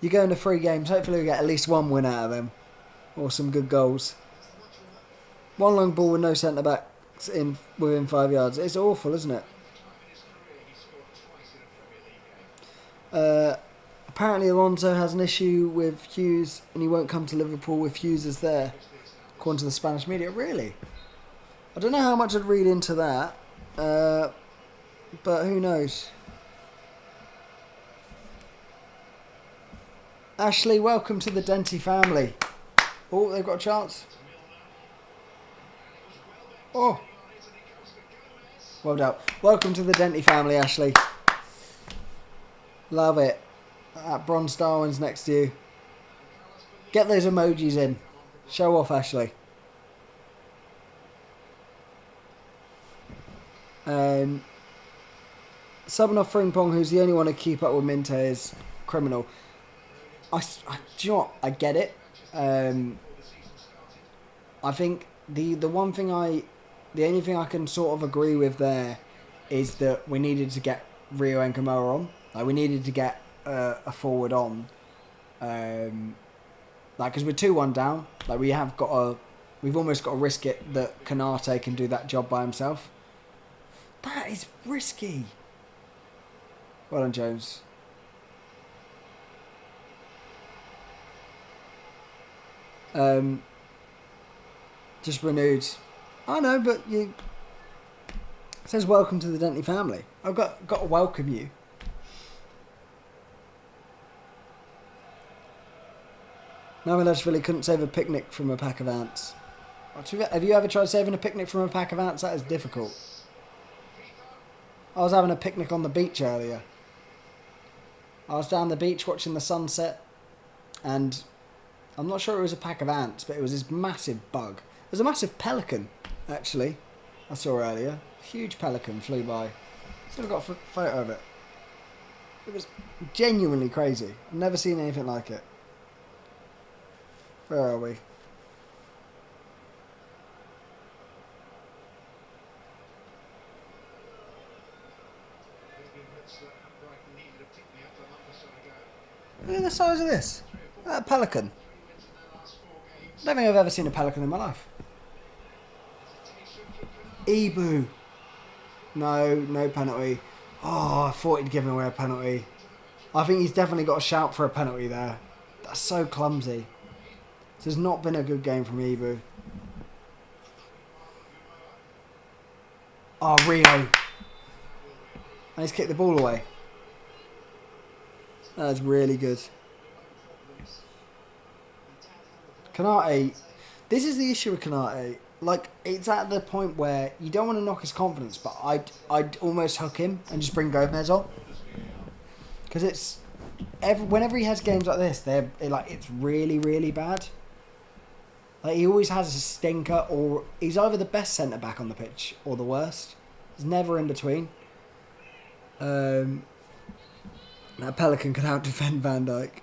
you're going to 3 games. Hopefully we'll get at least 1 win out of them, or some good goals. 1 long ball with no centre backs within 5 yards. It's awful, isn't it? Apparently Alonso has an issue with Hughes and he won't come to Liverpool if Hughes is there, according to the Spanish media. Really? I don't know how much I'd read into that, but who knows. Ashley, welcome to the Denty family. Oh, they've got a chance. Oh. Well done. Welcome to the Denty family, Ashley. Love it. That bronze Darwin's next to you. Get those emojis in. Show off, Ashley. Subbing off Frimpong, who's the only one to keep up with Minte, is criminal. Do you know what? I get it. I think the only thing I can sort of agree with there is that we needed to get Rio and Kamara on. Like, we needed to get a forward on. Because we're 2-1 down. Like, we've almost got to risk it that Canate can do that job by himself. That is risky. Well done, Jones. Just renewed. I know, but it says welcome to the Denty family. I've got to welcome you. Namalashvili couldn't save a picnic from a pack of ants. Have you ever tried saving a picnic from a pack of ants? That is difficult. I was having a picnic on the beach earlier. I was down the beach watching the sunset, and I'm not sure it was a pack of ants, but it was this massive bug. It was a massive pelican, actually, I saw earlier. Huge pelican flew by. Still got a photo of it. It was genuinely crazy. I've never seen anything like it. Where are we? Look at the size of this. That pelican. I don't think I've ever seen a pelican in my life. Ibu. No penalty. Oh, I thought he'd given away a penalty. I think he's definitely got a shout for a penalty there. That's so clumsy. This has not been a good game from Ibu. Oh, Rio. And he's kicked the ball away. That's really good. Canate. This is the issue with Canate. Like, it's at the point where you don't want to knock his confidence, but I'd almost hook him and just bring Gomez on. Because it's... whenever he has games like this, it's really, really bad. Like, he always has a stinker, or he's either the best centre-back on the pitch or the worst. He's never in between. That Pelican could out-defend Van Dijk.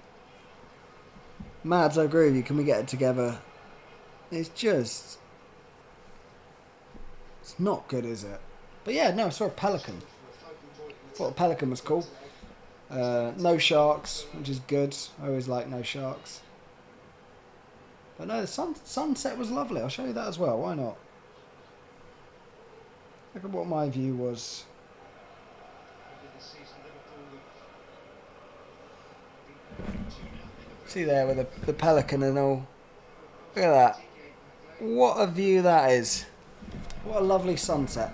Mads, I agree with you. Can we get it together? It's just... it's not good, is it? But yeah, no, I saw a pelican. Thought a pelican was cool. No sharks, which is good. I always like no sharks. But no, the sunset was lovely. I'll show you that as well. Why not? Look at what my view was. See there with the pelican and all. Look at that. What a view that is. What a lovely sunset.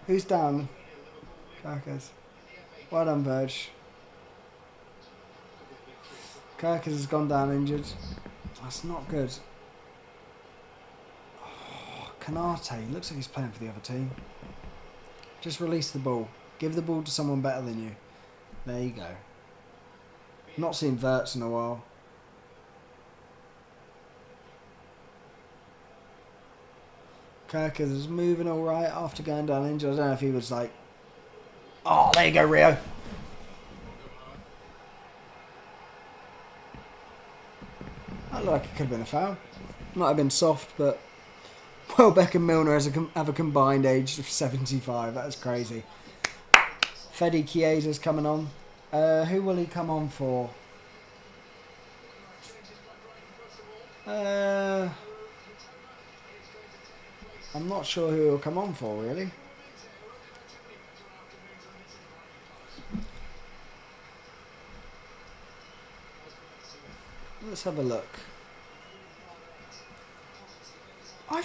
Who's down? Carcass. Well done, Verge. Carcass has gone down injured. That's not good. Oh, Canate. Looks like he's playing for the other team. Just release the ball. Give the ball to someone better than you. There you go. Not seen Verts in a while. Kirkers is moving all right after going down injured. I don't know if he was like, oh, there you go, Rio. That looked like it could have been a foul. Might have been soft, but Welbeck and Milner have a combined age of 75. That is crazy. Fede Chiesa's coming on. Who will he come on for? I'm not sure who he'll come on for, really. Let's have a look. The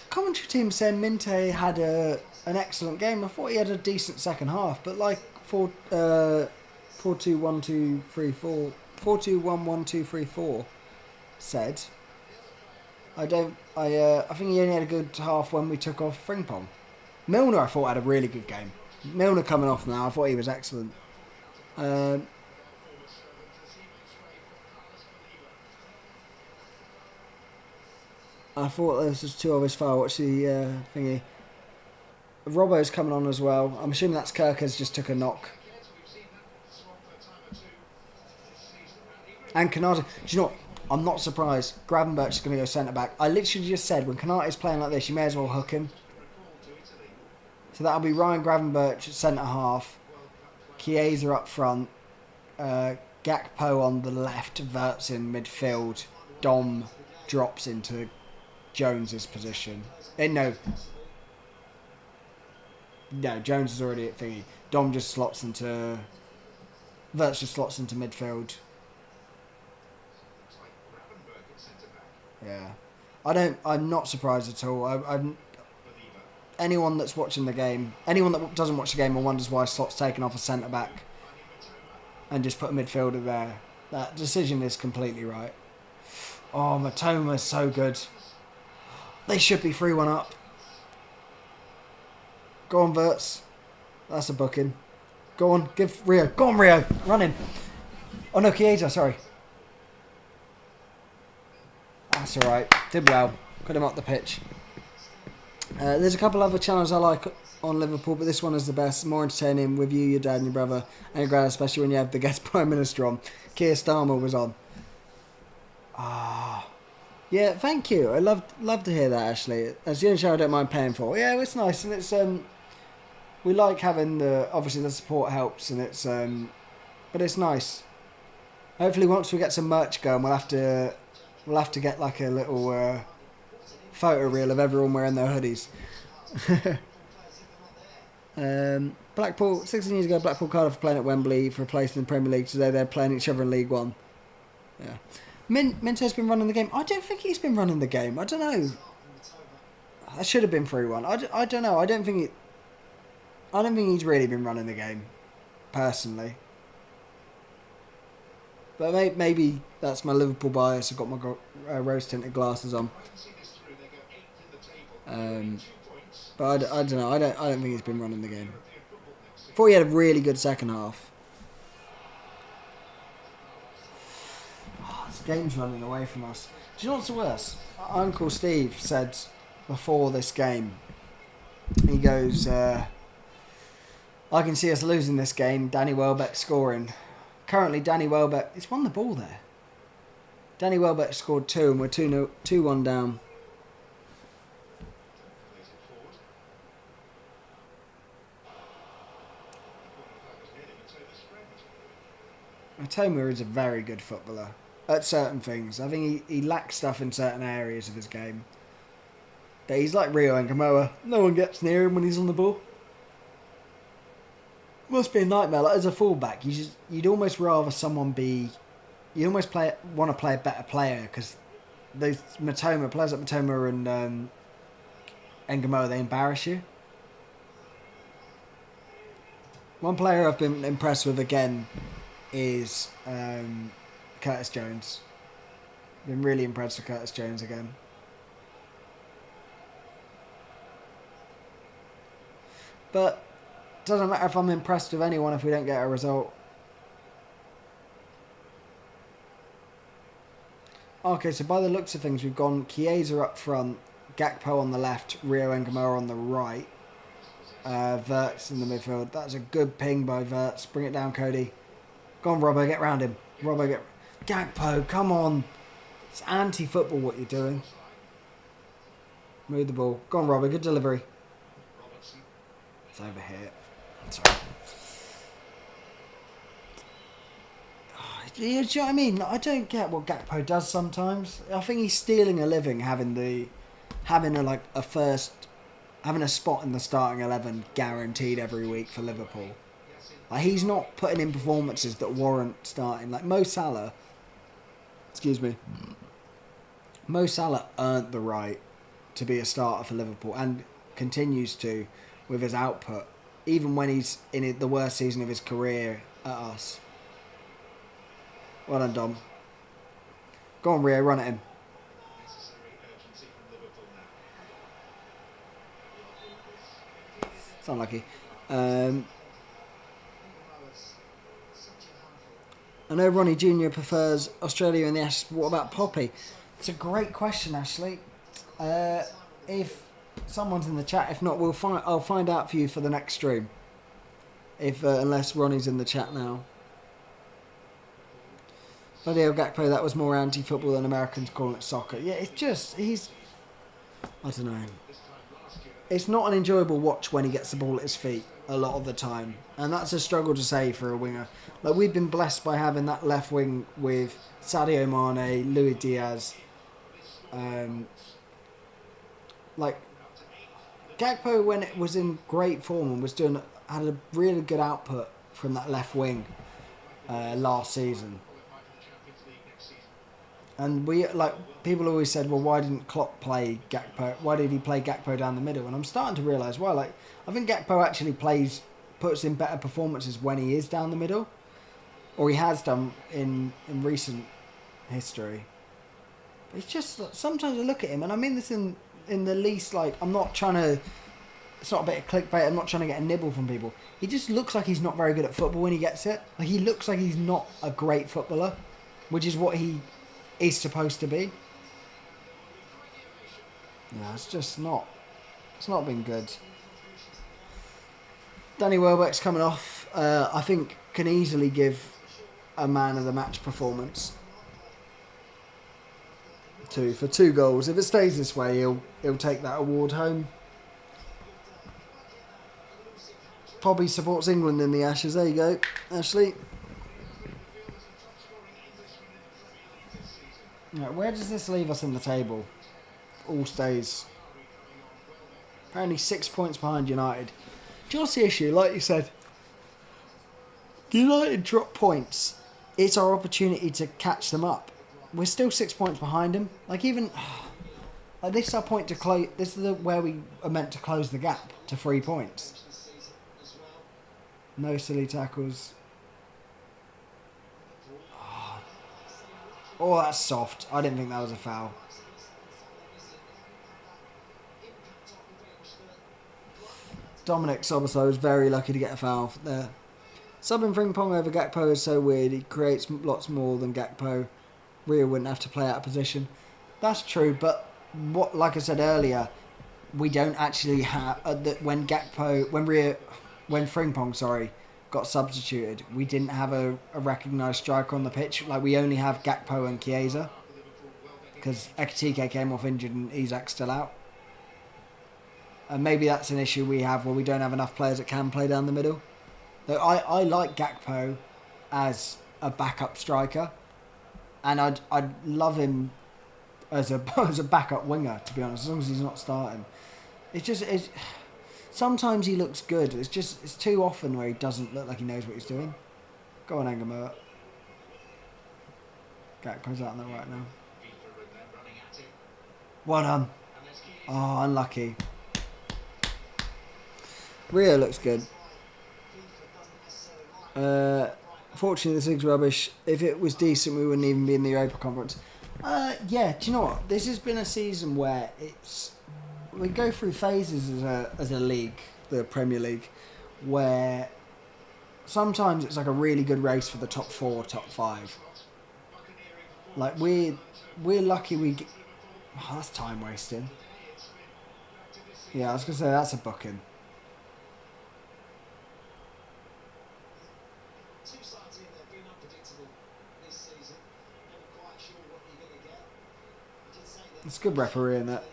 commentary team saying Minte had an excellent game. I thought he had a decent second half, but like 4-2-1-2-3-4, 4-2-1-1-2-3-4 said. I think he only had a good half when we took off Frimpong. Milner, I thought, had a really good game. Milner coming off now, I thought he was excellent. I thought this was too obvious foul. Watch the thingy. Robbo's coming on as well. I'm assuming that's Kirkers just took a knock. And Canada. Do you know what? I'm not surprised. Gravenberch is going to go centre back. I literally just said when Canate is playing like this, you may as well hook him. So that'll be Ryan Gravenberch at centre half. Chiesa up front. Gakpo on the left. Verts in midfield. Dom drops into Jones's position. No, Jones is already at thingy. Dom just slots into... Verts just slots into midfield. Yeah. I'm not surprised at all. Anyone that's watching the game, anyone that doesn't watch the game and wonders why Slot's taken off a centre-back and just put a midfielder there, that decision is completely right. Oh, Matoma's so good. They should be 3-1 up. Go on, Verts. That's a booking. Go on, give Rio. Go on, Rio. Run him. Oh, no, Chiesa, sorry. That's alright. Did well. Got him up the pitch. There's a couple other channels I like on Liverpool, but this one is the best. More entertaining with you, your dad and your brother, and your granddad, especially when you have the guest Prime Minister on. Keir Starmer was on. Yeah, thank you. I love to hear that, actually. It's the only show I don't mind paying for. Yeah, it's nice, and it's we like having obviously the support helps, and it's but it's nice. Hopefully once we get some merch going, we'll have to get like a little photo reel of everyone wearing their hoodies. Blackpool, 16 years ago, Blackpool Cardiff were playing at Wembley for a place in the Premier League. Today they're playing each other in League One. Yeah. Minto's been running the game. I don't think he's been running the game. I don't know. That should have been 3-1. I don't know. I don't think he's really been running the game, personally. But maybe that's my Liverpool bias. I've got my rose tinted glasses on. But I don't know. I don't think he's been running the game. Thought he had a really good second half. This game's running away from us. Do you know what's worse? Uncle Steve said before this game, he goes, I can see us losing this game. Danny Welbeck scoring. Currently, Danny Welbeck... He's won the ball there. Danny Welbeck scored 2 and we're 2-1 down. Matoma is a very good footballer at certain things. I think he lacks stuff in certain areas of his game. But he's like Rio and Gamoa. No one gets near him when he's on the ball. Must be a nightmare. Like, as a fullback, you'd almost rather someone be... You almost want to play a better player because those players like Matoma and Gamoa, they embarrass you. One player I've been impressed with again is Curtis Jones. Been really impressed with Curtis Jones again. But Doesn't matter if I'm impressed with anyone if we don't get a result. Okay, so by the looks of things, we've gone Chiesa up front, Gakpo on the left, Rio Engamora on the right, Wirtz in the midfield. That's a good ping by Wirtz. Bring it down, Cody. Go on, Robbo, get round him. Robbo, get... Gakpo, come on. It's anti-football what you're doing. Move the ball. Go on, Robbo, good delivery. It's over here. Sorry. Do you know what I mean? I don't get what Gakpo does sometimes. I think he's stealing a living having a spot in the starting 11 guaranteed every week for Liverpool. Like, he's not putting in performances that warrant starting. Like Mo Salah earned the right to be a starter for Liverpool and continues to with his output, even when he's in the worst season of his career at us. Well done, Dom. Go on, Rio, run at him. It's unlucky. I know Ronnie Jr. prefers Australia in the Ashes, but what about Poppy? It's a great question, Ashley. If someone's in the chat, if not, I'll find out for you for the next stream. Unless Ronnie's in the chat now. Bloody hell, Gakpo, that was more anti-football than Americans calling it soccer. Yeah, it's just, I don't know. It's not an enjoyable watch when he gets the ball at his feet a lot of the time. And that's a struggle to say for a winger. Like, we've been blessed by having that left wing with Sadio Mane, Luis Diaz. Like, Gakpo, when it was in great form and had a really good output from that left wing last season. And people always said, well, why didn't Klopp play Gakpo? Why did he play Gakpo down the middle? And I'm starting to realise, I think Gakpo actually puts in better performances when he is down the middle. Or he has done in recent history. But it's just, sometimes I look at him, and I mean this in the least, I'm not trying to, it's not a bit of clickbait, I'm not trying to get a nibble from people. He just looks like he's not very good at football when he gets it. Like, he looks like he's not a great footballer, which is what he is supposed to be. Yeah, it's not been good. Danny Welbeck's coming off. I think can easily give a man of the match performance. For 2 goals. If it stays this way, he'll take that award home. Poppy supports England in the Ashes. There you go, Ashley. Right, where does this leave us in the table? All stays. Apparently 6 points behind United. Do you know what's the issue? Like you said, United drop points. It's our opportunity to catch them up. We're still 6 points behind them. This is our point to close. This is where we are meant to close the gap to 3 points. No silly tackles. Oh, that's soft. I didn't think that was a foul. Dominic Soboslai was very lucky to get a foul there. Subbing Frimpong over Gakpo is so weird. He creates lots more than Gakpo. Rio wouldn't have to play out of position. That's true, but like I said earlier, we don't actually have when Frimpong got substituted, we didn't have a recognised striker on the pitch. Like, we only have Gakpo and Chiesa because Ekitike came off injured and Isak's still out. And maybe that's an issue we have where we don't have enough players that can play down the middle. Though I like Gakpo as a backup striker, and I'd love him as a backup winger, to be honest, as long as he's not starting. Sometimes he looks good. It's too often where he doesn't look like he knows what he's doing. Go on, Engamert. Gakpo's out on the right now. Well done. Oh, unlucky. Rio looks good. Fortunately, this league's rubbish. If it was decent, we wouldn't even be in the Europa Conference. Yeah, do you know what? This has been a season where we go through phases as a league, the Premier League, where sometimes it's like a really good race for the top 4, top 5. Like we're lucky we get... Oh, that's time wasting. Yeah, I was going to say that's a booking. It's good refereeing that.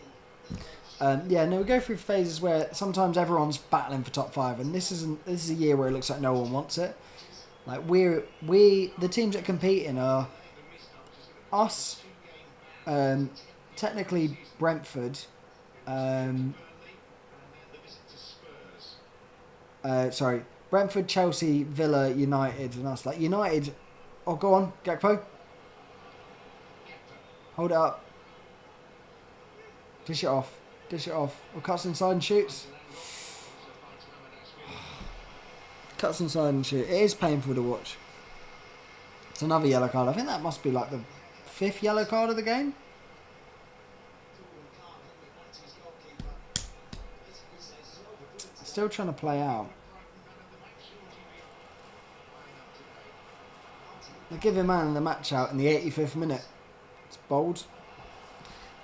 Yeah, no, we go through phases where sometimes everyone's battling for top 5, and this is a year where it looks like no one wants it. Like the teams that compete in are us, technically Brentford, Brentford, Chelsea, Villa, United, and us. Like United, oh go on, Gakpo, hold it up, dish it off, or cuts inside and shoots. Cuts inside and shoot. It is painful to watch. It's another yellow card. I think that must be like the 5th yellow card of the game. Still trying to play out. They give a man the match out in the 85th minute. It's bold.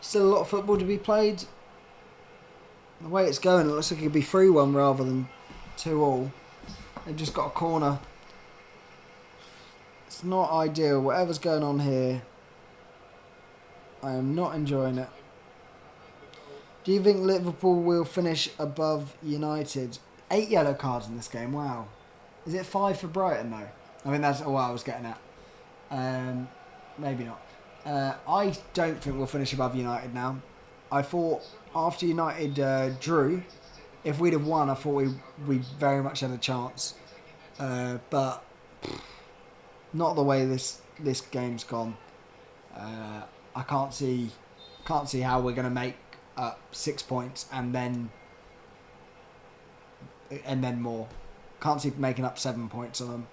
Still a lot of football to be played. The way it's going, it looks like it could be 3-1 rather than 2-2. They've just got a corner. It's not ideal. Whatever's going on here, I am not enjoying it. Do you think Liverpool will finish above United? 8 yellow cards in this game. Wow. Is it 5 for Brighton though? I mean, that's all I was getting at. Maybe not. I don't think we'll finish above United now. I thought after United drew, if we'd have won, I thought we very much had a chance. But not the way this game's gone. I can't see how we're going to make up 6 points and then more. Can't see making up 7 points on them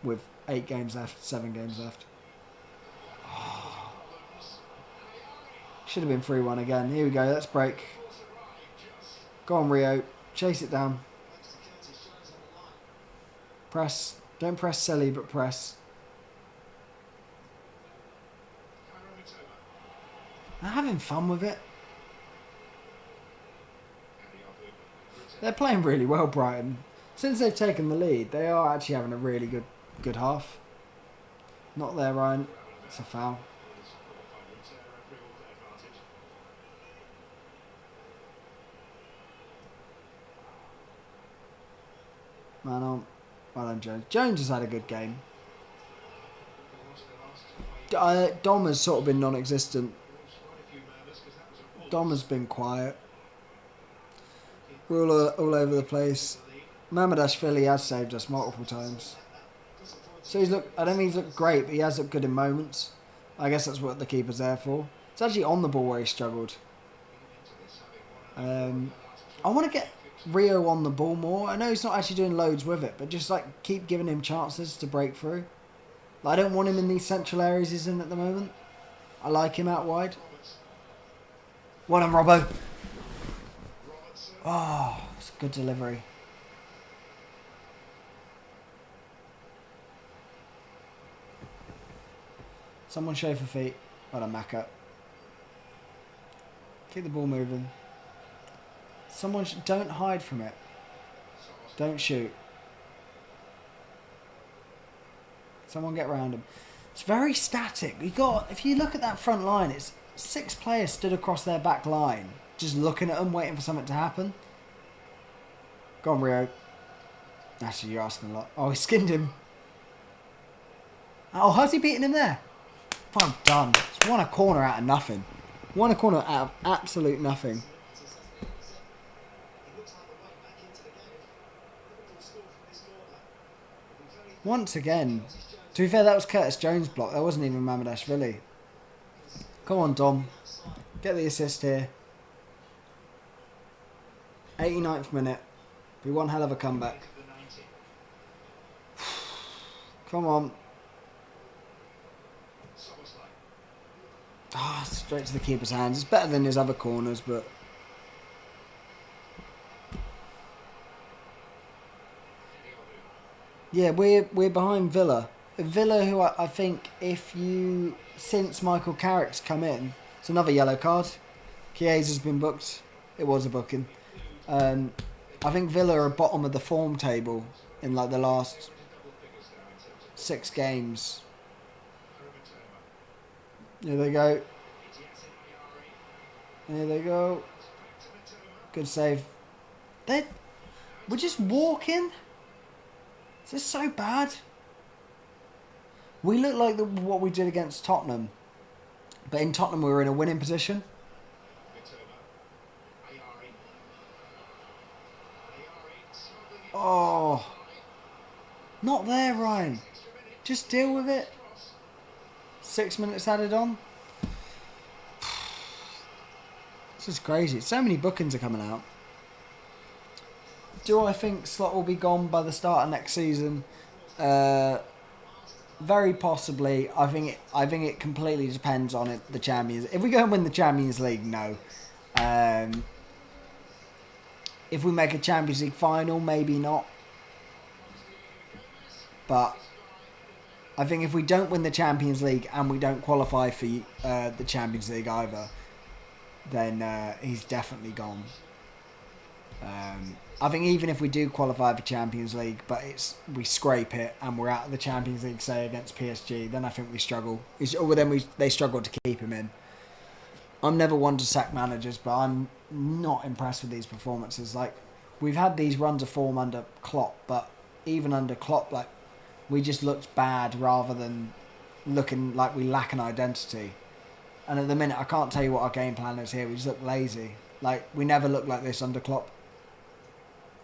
with 8 games left, 7 games left. Should have been 3-1 again. Here we go. Let's break. Go on, Rio. Chase it down. Press. Don't press silly, but press. They're having fun with it. They're playing really well, Brighton. Since they've taken the lead, they are actually having a really good half. Not there, Ryan. It's a foul. Man on. Well done, Jones. Jones has had a good game. Dom has sort of been non-existent. Dom has been quiet. We're all over the place. Mamadashvili has saved us multiple times. So I don't think he's looked great, but he has looked good in moments. I guess that's what the keeper's there for. It's actually on the ball where he struggled. I want to get Rio on the ball more. I know he's not actually doing loads with it, but just like keep giving him chances to break through. Like, I don't want him in these central areas he's in at the moment. I like him out wide. Well done, Robbo. Oh, it's a good delivery. Someone show for feet. Well done, Maka. Keep the ball moving. Someone don't hide from it. Don't shoot. Someone get around him. It's very static. If you look at that front line, it's 6 players stood across their back line, just looking at them, waiting for something to happen. Go on, Rio. Actually, you're asking a lot. Oh, he skinned him. Oh, how's he beating him there? Well done. It's won a corner out of nothing. Won a corner out of absolute nothing. Once again. To be fair, that was Curtis Jones' block. That wasn't even Mamadashvili. Come on, Dom. Get the assist here. 89th minute. Be one hell of a comeback. Come on. Straight to the keeper's hands. It's better than his other corners, but... Yeah, we're behind Villa. Villa, who I think since Michael Carrick's come in, it's another yellow card. Chiesa's been booked. It was a booking. I think Villa are bottom of the form table in like the last 6 games. Here they go. Here they go. Good save. We're just walking. Is this so bad? We look like what we did against Tottenham. But in Tottenham we were in a winning position. Oh. Not there, Ryan. Just deal with it. 6 minutes added on. This is crazy. So many bookings are coming out. Do I think Slot will be gone by the start of next season? Very possibly. I think it completely depends on the Champions. If we go and win the Champions League, no. If we make a Champions League final, maybe not. But I think if we don't win the Champions League and we don't qualify for the Champions League either, then he's definitely gone. I think even if we do qualify for Champions League, but we scrape it and we're out of the Champions League, say against PSG, then I think we struggle. They struggle to keep him in. I'm never one to sack managers, but I'm not impressed with these performances. Like, we've had these runs of form under Klopp, but even under Klopp, like, we just looked bad rather than looking like we lack an identity. And at the minute, I can't tell you what our game plan is here. We just look lazy. Like, we never looked like this under Klopp.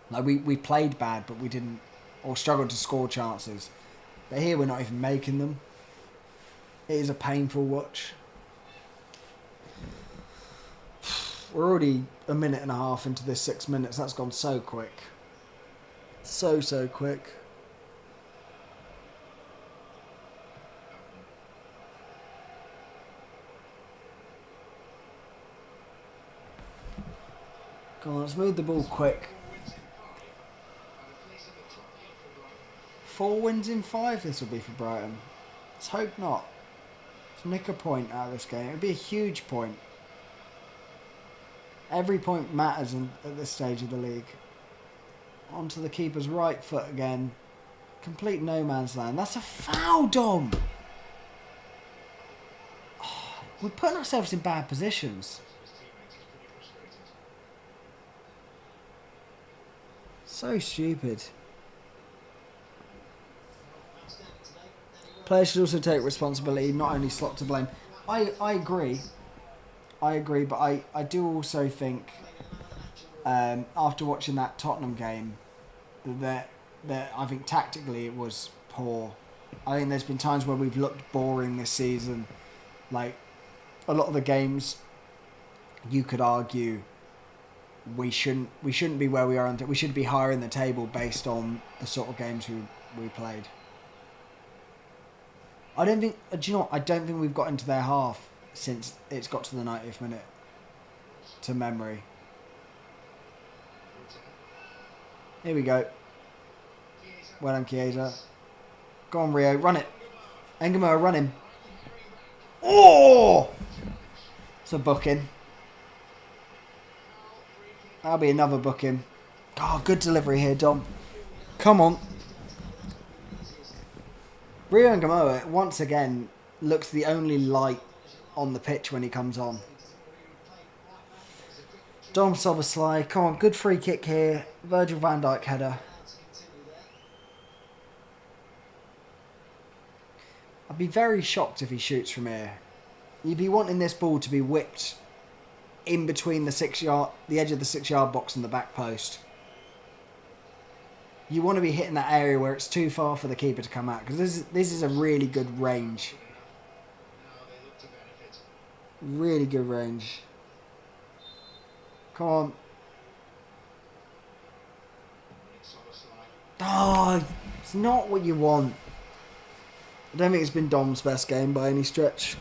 Like, we played bad, but we didn't, or struggled to score chances. But here, we're not even making them. It is a painful watch. We're already a minute and a half into this 6 minutes. That's gone so quick. So quick. Come on, let's move the ball quick. 4 wins in 5 this will be for Brighton. Let's hope not. Let's nick a point out of this game. It would be a huge point. Every point matters at this stage of the league. Onto the keeper's right foot again. Complete no man's land. That's a foul, Dom! Oh, we're putting ourselves in bad positions. So stupid. Players should also take responsibility, not only Slot to blame. I agree, but I do also think, after watching that Tottenham game, that I think tactically it was poor. I think there's been times where we've looked boring this season. Like, a lot of the games, you could argue we shouldn't be where we are. We should be higher in the table based on the sort of games we played. I don't think. Do you know what? I don't think we've got into their half since it's got to the 90th minute. To memory. Here we go. Well done, Chiesa. Go on, Rio. Run it. Engamo, run him. Oh! It's a booking. That'll be another booking. Oh, good delivery here, Dom. Come on. Rio Engamo, once again, looks the only light on the pitch when he comes on. Dom Szoboszlai, come on, good free kick here. Virgil van Dijk header. I'd be very shocked if he shoots from here. You'd be wanting this ball to be whipped in between the edge of the 6-yard box and the back post. You want to be hitting that area where it's too far for the keeper to come out, because this is a really good range. Really good range. Come on. Oh, it's not what you want. I don't think it's been Dom's best game by any stretch.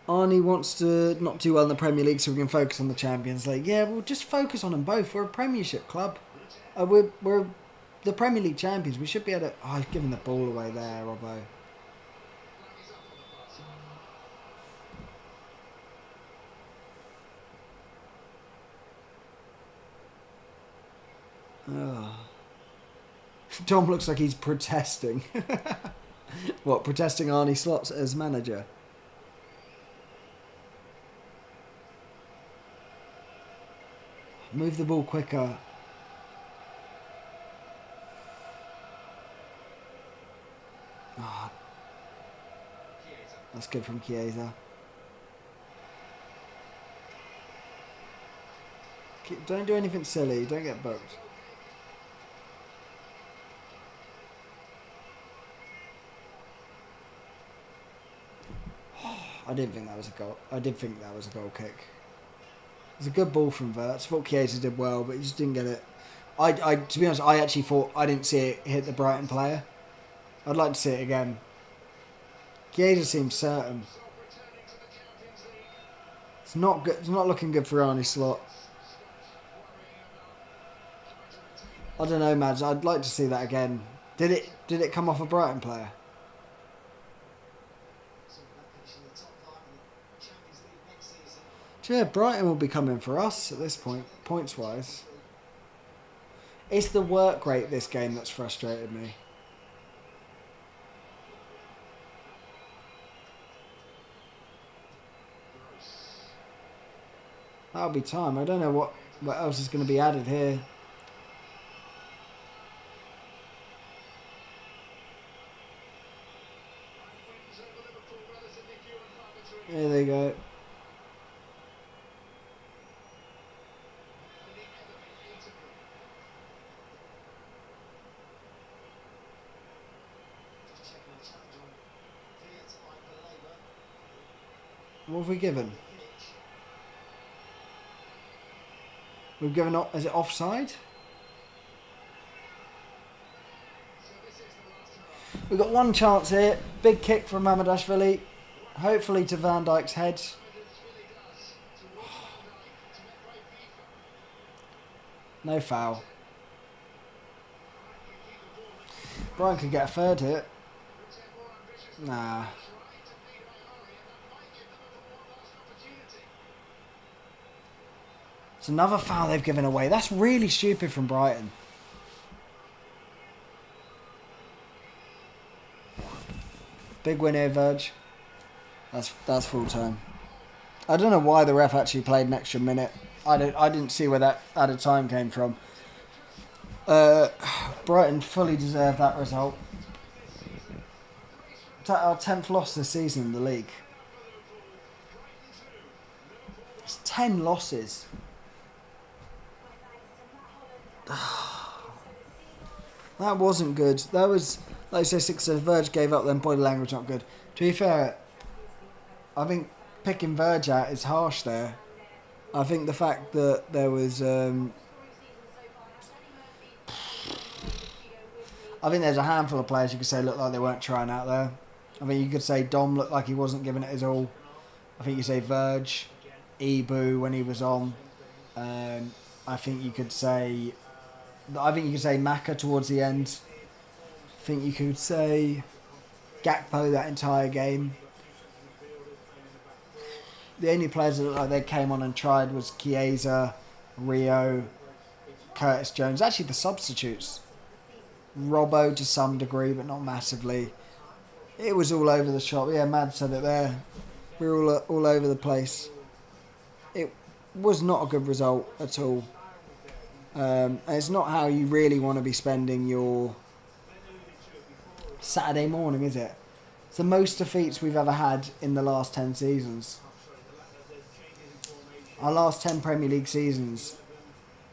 Arnie wants to not do well in the Premier League so we can focus on the Champions League. Yeah, we'll just focus on them both. We're a Premiership club. We're the Premier League champions. We should be able to... Oh, he's giving the ball away there, Robbo. Oh. Dom looks like he's protesting. What, protesting Arnie Slot as manager? Move the ball quicker. Oh. That's good from Chiesa. Don't do anything silly. Don't get booked. I didn't think that was a goal. I did think that was a goal kick. It was a good ball from Wirtz. I thought Chiesa did well, but he just didn't get it. To be honest, I actually thought I didn't see it hit the Brighton player. I'd like to see it again. Chiesa seems certain. It's not good. It's not looking good for Arnie Slot. I don't know, Mads. I'd like to see that again. Did it come off a Brighton player? Yeah, Brighton will be coming for us at this point, points-wise. It's the work rate this game that's frustrated me. That'll be time. I don't know what else is going to be added here. There they go. What have we given? We've given... Is it offside? We've got one chance here. Big kick from Mamadashvili. Hopefully to Van Dijk's head. No foul. Brian could get a third hit. Nah. It's another foul they've given away. That's really stupid from Brighton. Big win here, Verge. That's full time. I don't know why the ref actually played an extra minute. I didn't see where that added time came from. Brighton fully deserved that result. It's our 10th loss this season in the league. It's 10 losses. That wasn't good. That was, like I say, 6 Verge gave up, then body language not good. To be fair, I think picking Verge out is harsh there. I think the fact that there was... I think there's a handful of players you could say looked like they weren't trying out there. I think you could say Dom looked like he wasn't giving it his all. I think you say Verge, Ibu when he was on. I think you could say Maka towards the end. I think you could say Gakpo that entire game. The only players that looked like they came on and tried was Chiesa, Rio, Curtis Jones. Actually, the substitutes. Robbo to some degree, but not massively. It was all over the shop. Yeah, Mad said it there. We were all over the place. It was not a good result at all. And it's not how you really want to be spending your Saturday morning, is it? It's the most defeats we've ever had in the last 10 seasons. Our last 10 Premier League seasons,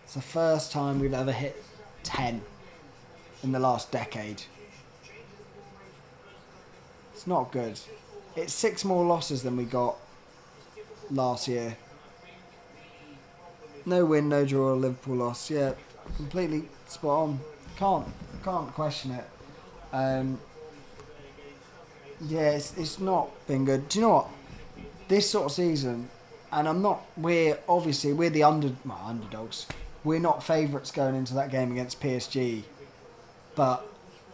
it's the first time we've ever hit 10 in the last decade. It's not good. It's 6 more losses than we got last year. No win, no draw, Liverpool loss. Yeah, completely spot on. Can't question it. Yeah, it's not been good. Do you know what? This sort of season, and we're the underdogs. We're not favourites going into that game against PSG. But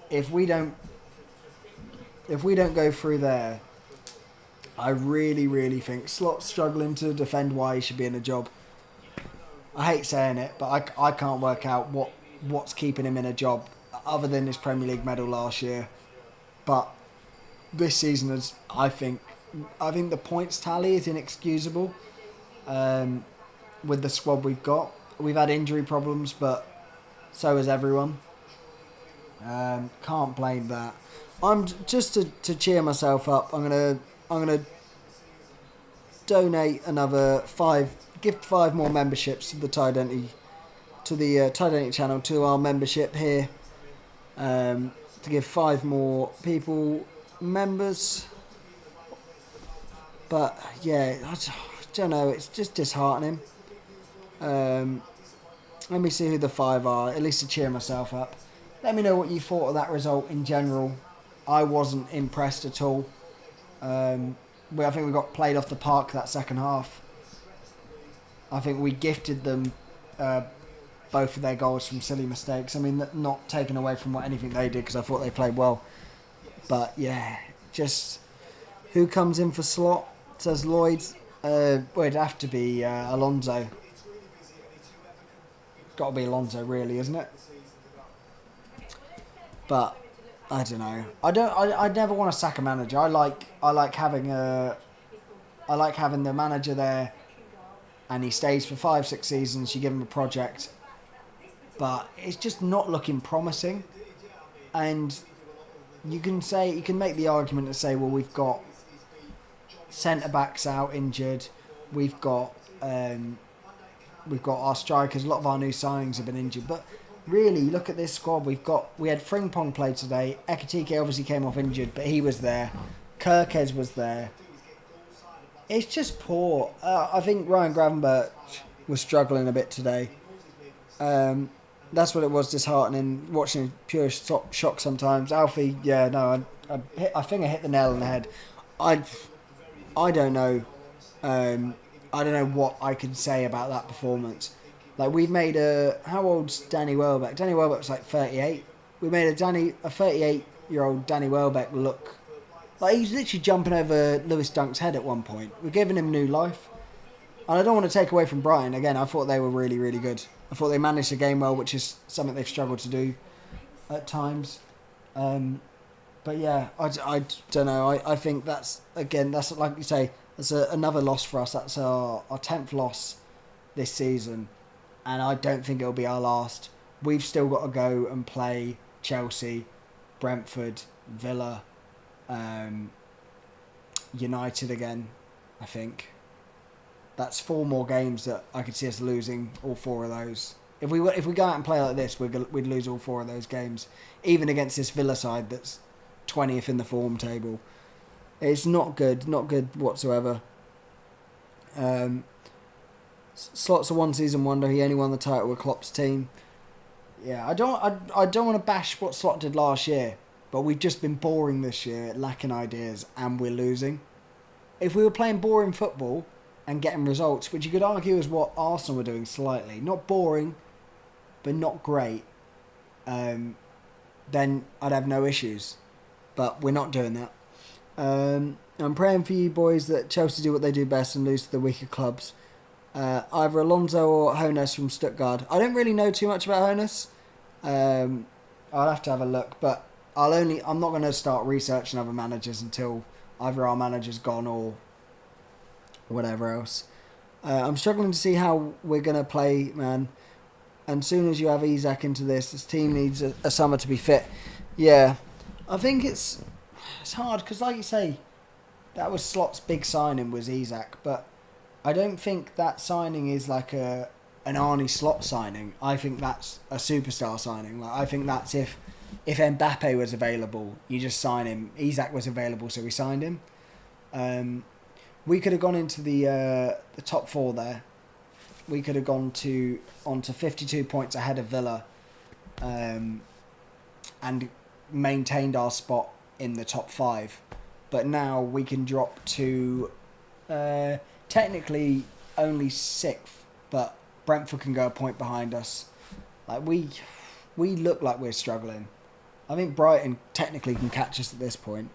if we don't go through there, I really, really think Slot's struggling to defend why he should be in a job. I hate saying it, but I can't work out what's keeping him in a job other than his Premier League medal last year. But this season is, I think the points tally is inexcusable. With the squad we've got, we've had injury problems, but so has everyone. Can't blame that. I'm just to cheer myself up. I'm gonna donate another give 5 more memberships to the Denty channel, to our membership here. To give 5 more people members. But yeah, I don't know. It's just disheartening. Let me see who the 5 are, at least to cheer myself up. Let me know what you thought of that result in general. I wasn't impressed at all. I think we got played off the park that second half. I think we gifted them both of their goals from silly mistakes. I mean, not taken away from anything they did, because I thought they played well. But yeah, just who comes in for Slot? Says Lloyd. It'd have to be Alonso. Got to be Alonso, really, isn't it? But I don't know. I never want to sack a manager. I like having the manager there, and he stays for 5-6 seasons. You give him a project, but it's just not looking promising. And you can make the argument to say, well, we've got centre backs out injured. We've got our strikers. A lot of our new signings have been injured, but really, look at this squad. We had Frimpong play today. Ekitike obviously came off injured, but he was there. Kirkes was there. It's just poor. I think Ryan Gravenberch was struggling a bit today. That's what it was, disheartening. Watching pure shock sometimes. Alfie, yeah, no, I think I hit the nail on the head. I don't know. I don't know what I can say about that performance. Like, we've made how old's Danny Welbeck? Danny Welbeck's like 38. We made a 38-year-old Danny Welbeck look like he's literally jumping over Lewis Dunk's head at one point. We're giving him new life. And I don't want to take away from Brighton. Again, I thought they were really, really good. I thought they managed the game well, which is something they've struggled to do at times. But yeah, I don't know. I think that's like you say, that's another loss for us. That's our 10th loss this season. And I don't think it'll be our last. We've still got to go and play Chelsea, Brentford, Villa, United again, I think. That's 4 more games that I could see us losing all 4 of those. If we go out and play like this, we'd lose all 4 of those games. Even against this Villa side that's 20th in the form table. It's not good whatsoever. Slot's a one-season wonder. He only won the title with Klopp's team. Yeah, I don't want to bash what Slot did last year, but we've just been boring this year, lacking ideas, and we're losing. If we were playing boring football and getting results, which you could argue is what Arsenal were doing slightly, not boring, but not great, then I'd have no issues. But we're not doing that. I'm praying for you boys that Chelsea do what they do best and lose to the weaker clubs. Either Alonso or Hoeneß from Stuttgart. I don't really know too much about Hoeneß. I'll have to have a look, but I'm not going to start researching other managers until either our manager's gone or whatever else. I'm struggling to see how we're going to play, man. And soon as you have Isak into this team needs a summer to be fit. Yeah, I think it's hard because, like you say, that was Slot's big signing was Isak, but I don't think that signing is like an Arnie Slot signing. I think that's a superstar signing. Like, I think that's if Mbappe was available, you just sign him. Isak was available, so we signed him. We could have gone into the top 4 there. We could have gone onto 52 points ahead of Villa, and maintained our spot in the top 5. But now we can drop to technically only 6th, but Brentford can go a point behind us. Like we look like we're struggling. I think Brighton technically can catch us at this point.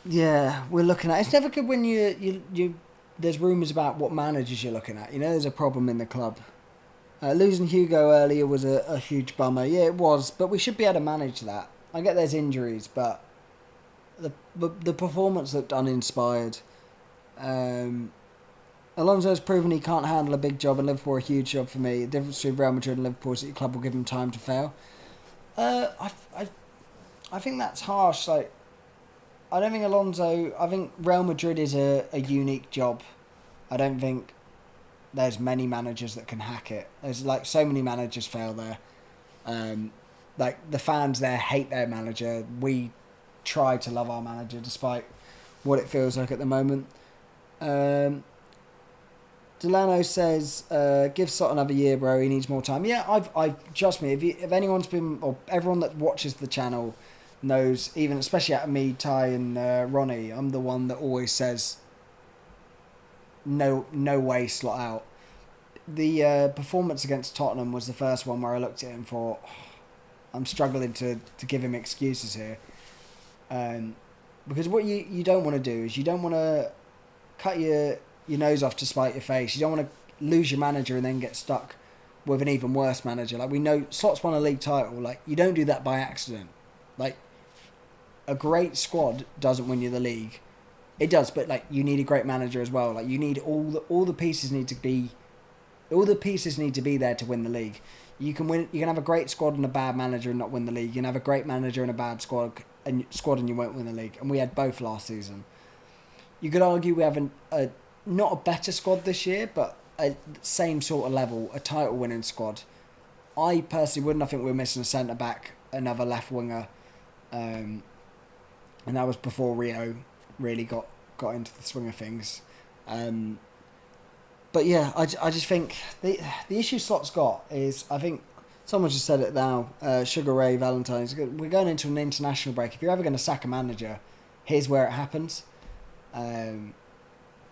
Yeah, we're looking at. It's never good when you. There's rumours about what managers you're looking at. There's a problem in the club. Losing Hugo earlier was a huge bummer. Yeah, it was, but we should be able to manage that. I get there's injuries, but the performance looked uninspired. Alonso's proven he can't handle a big job, and Liverpool are a huge job for me. The difference between Real Madrid and Liverpool is that your club will give him time to fail. I think that's harsh. Like, I don't think Alonso. I think Real Madrid is a unique job. I don't think there's many managers that can hack it. There's like so many managers fail there. Like the fans there hate their manager. We try to love our manager despite what it feels like at the moment. Delano says, "Give Slot another year, bro. He needs more time." Yeah, I trust me. If anyone's been, or everyone that watches the channel knows, even especially out of me, Ty, and Ronnie, I'm the one that always says, "No way, Slot out." The performance against Tottenham was the first one where I looked at him and thought, I'm struggling to give him excuses here, because what you don't want to do is you don't want to cut your nose off to spite your face. You don't want to lose your manager and then get stuck with an even worse manager. Like, we know Slot's won a league title. Like, you don't do that by accident. Like, a great squad doesn't win you the league. It does, but like, you need a great manager as well. Like, you need all the pieces need to be there to win the league. You can have a great squad and a bad manager and not win the league. You can have a great manager and a bad squad and you won't win the league. And we had both last season. You could argue we have not a better squad this year, but a same sort of level, a title-winning squad. I personally wouldn't. I think we're missing a centre-back, another left winger, and that was before Rio really got into the swing of things. But yeah, I just think the issue Slot's got is, I think someone just said it now, Sugar Ray Valentine's, we're going into an international break. If you're ever going to sack a manager, here's where it happens.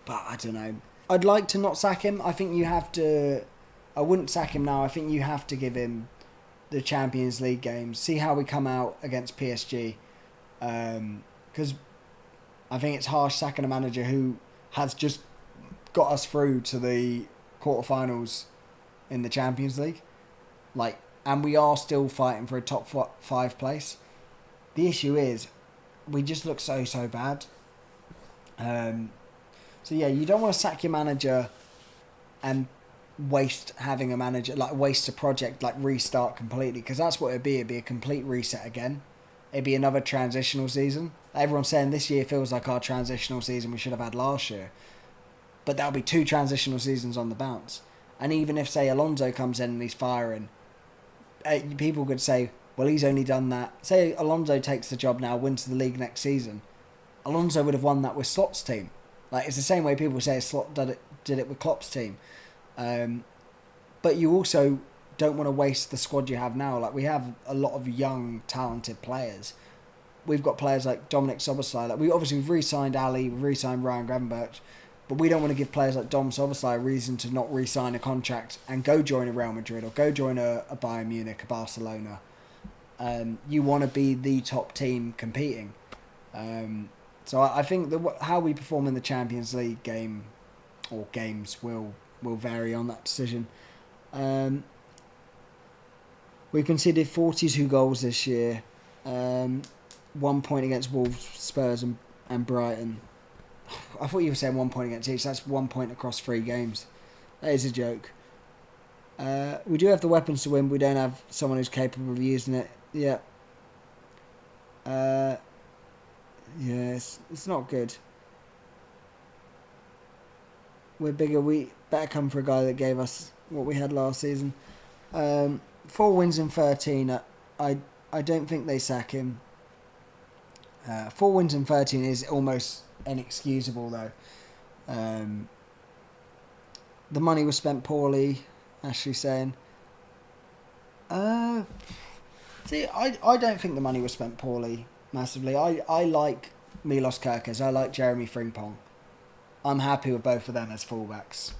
But I don't know. I'd like to not sack him. I think you have to. I wouldn't sack him now. I think you have to give him the Champions League games. See how we come out against PSG. Because I think it's harsh sacking a manager who has just got us through to the quarterfinals in the Champions League. Like, and we are still fighting for a top 5 place. The issue is, we just look so bad. So yeah, you don't want to sack your manager and waste having a manager, like waste a project, like restart completely, because that's what it'd be. It'd be a complete reset again. It'd be another transitional season. Everyone's saying this year feels like our transitional season we should have had last year. But that'll be 2 transitional seasons on the bounce. And even if, say, Alonso comes in and he's firing, people could say, well, he's only done that. Say Alonso takes the job now, wins the league next season. Alonso would have won that with Slot's team. Like, it's the same way people say Slot did it with Klopp's team. But you also don't want to waste the squad you have now. Like, we have a lot of young, talented players. We've got players like Dominic Szoboszlai. Like, we've re-signed Ali, we've re-signed Ryan Gravenberch. But we don't want to give players like Dom Szoboszlai a reason to not re-sign a contract and go join a Real Madrid or go join a Bayern Munich, a Barcelona. You want to be the top team competing. So I think how we perform in the Champions League game or games will vary on that decision. We conceded 42 goals this year. 1 point against Wolves, Spurs and Brighton. I thought you were saying 1 point against each. That's 1 point across 3 games. That is a joke. We do have the weapons to win, but we don't have someone who's capable of using it. Yeah. It's not good. We're bigger. We better come for a guy that gave us what we had last season. 4 wins in 13. I don't think they sack him. 4 wins in 13 is almost inexcusable, though. The money was spent poorly, Ashley saying. See, I don't think the money was spent poorly, massively. I like Milos Kerkez. I like Jeremy Frimpong. I'm happy with both of them as fullbacks.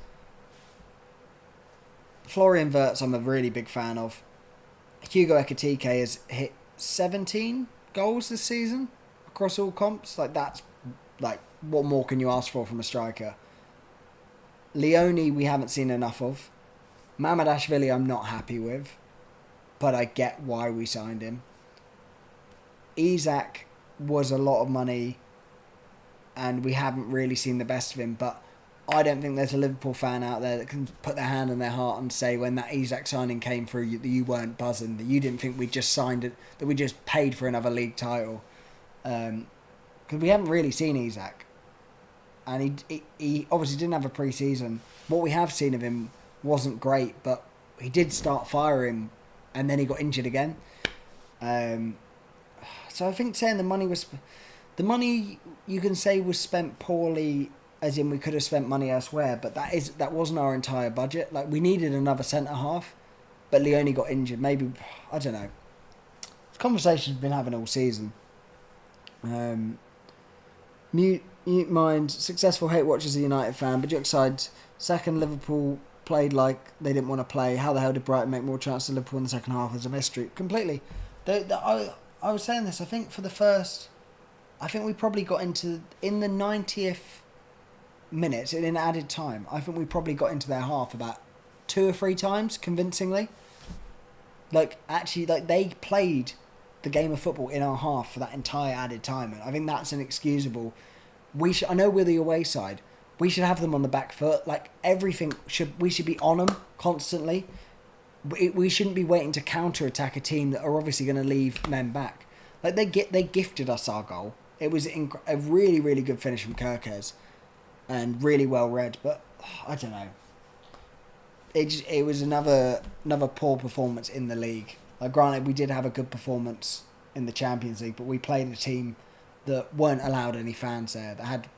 Florian Wirtz, I'm a really big fan of. Hugo Ekitike has hit 17 goals this season across all comps. Like, that's, like, what more can you ask for from a striker? Leone, we haven't seen enough of. Mamadashvili, I'm not happy with, but I get why we signed him. Isak was a lot of money, and we haven't really seen the best of him, but I don't think there's a Liverpool fan out there that can put their hand on their heart and say when that Isak signing came through, you weren't buzzing, that you didn't think we just signed it, that we just paid for another league title. Because we haven't really seen Isak. And he obviously didn't have a pre-season. What we have seen of him wasn't great, but he did start firing, and then he got injured again. So I think saying the money you can say was spent poorly, as in we could have spent money elsewhere, but that wasn't our entire budget. Like, we needed another centre half, but Leone got injured. Maybe, I don't know. It's a conversation we've been having all season. Mute mind, successful hate watch as a United fan, but joke aside, second Liverpool played like they didn't want to play. How the hell did Brighton make more chance than Liverpool in the second half as a mystery? Completely. I was saying this, I think for the first, I think we probably got in the 90th minutes, in added time, I think we probably got into their half about 2 or 3 times, convincingly. Like, actually, like, they played the game of football in our half for that entire added time, and I think that's inexcusable. I know we're the away side. We should have them on the back foot. Like, we should be on them constantly. We shouldn't be waiting to counter-attack a team that are obviously going to leave men back. Like, they gifted us our goal. It was a really, really good finish from Kirkes, and really well read. But I don't know. It was another poor performance in the league. Like, granted, we did have a good performance in the Champions League, but we played a team that weren't allowed any fans there. That had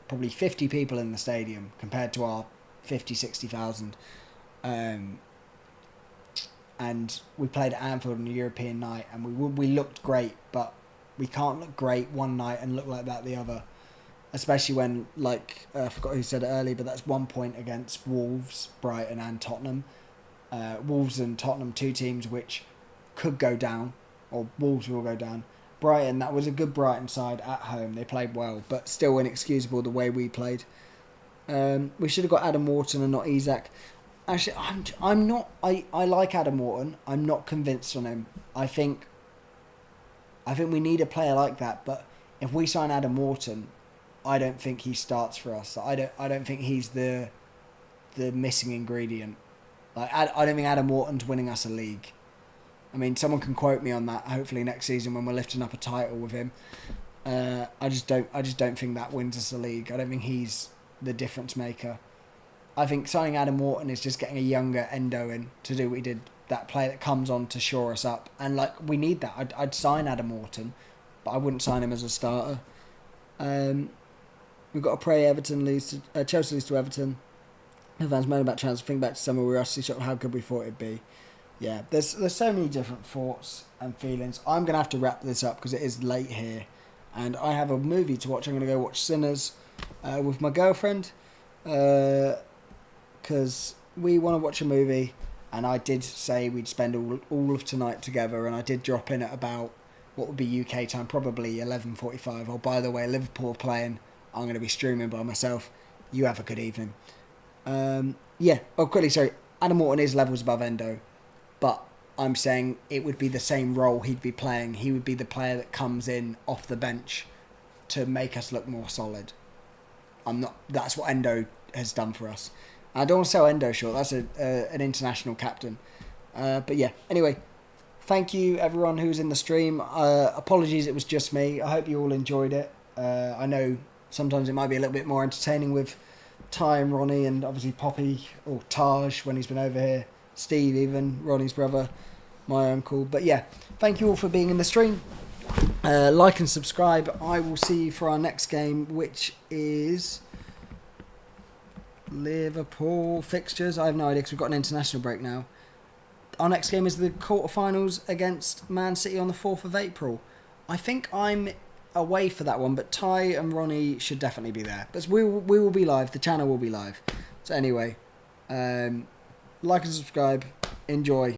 probably 50 people in the stadium compared to our 50, 60,000. And we played at Anfield on a European night, and we looked great, but we can't look great one night and look like that the other. Especially when, like, I forgot who said it earlier, but that's 1 point against Wolves, Brighton and Tottenham. Wolves and Tottenham, 2 teams which could go down, or Wolves will go down. Brighton, that was a good Brighton side at home. They played well, but still inexcusable the way we played. We should have got Adam Wharton and not Isak. Actually, I'm not. I like Adam Wharton. I'm not convinced on him. I think we need a player like that. But if we sign Adam Wharton, I don't think he starts for us. I don't think he's the missing ingredient. Like, I don't think Adam Wharton's winning us a league. I mean, someone can quote me on that. Hopefully next season when we're lifting up a title with him. I just don't think that wins us a league. I don't think he's the difference maker. I think signing Adam Wharton is just getting a younger Endo in to do what he did. That player that comes on to shore us up, and like, we need that. I'd sign Adam Wharton, but I wouldn't sign him as a starter. We've got to pray Chelsea lose to Everton. The fans moan about transfer. Think back to summer, we were rusty shot how good we thought it'd be. Yeah, there's so many different thoughts and feelings. I'm going to have to wrap this up because it is late here. And I have a movie to watch. I'm going to go watch Sinners with my girlfriend. Because we want to watch a movie. And I did say we'd spend all of tonight together. And I did drop in at about, what would be UK time, probably 11:45. Oh, by the way, Liverpool are playing. I'm going to be streaming by myself. You have a good evening. Quickly, sorry. Adam Wharton is levels above Endo. But I'm saying it would be the same role he'd be playing. He would be the player that comes in off the bench to make us look more solid. That's what Endo has done for us. I don't want to sell Endo short. That's an international captain. But yeah, anyway, thank you everyone who's in the stream. Apologies, it was just me. I hope you all enjoyed it. I know sometimes it might be a little bit more entertaining with Ty and Ronnie, and obviously Poppy or Taj when he's been over here. Steve even, Ronnie's brother, my uncle. But yeah, thank you all for being in the stream. Like and subscribe. I will see you for our next game, which is Liverpool fixtures. I have no idea because we've got an international break now. Our next game is the quarterfinals against Man City on the 4th of April. I think I'm away for that one, but Ty and Ronnie should definitely be there. But we will be live. The channel will be live. So anyway, like and subscribe. Enjoy.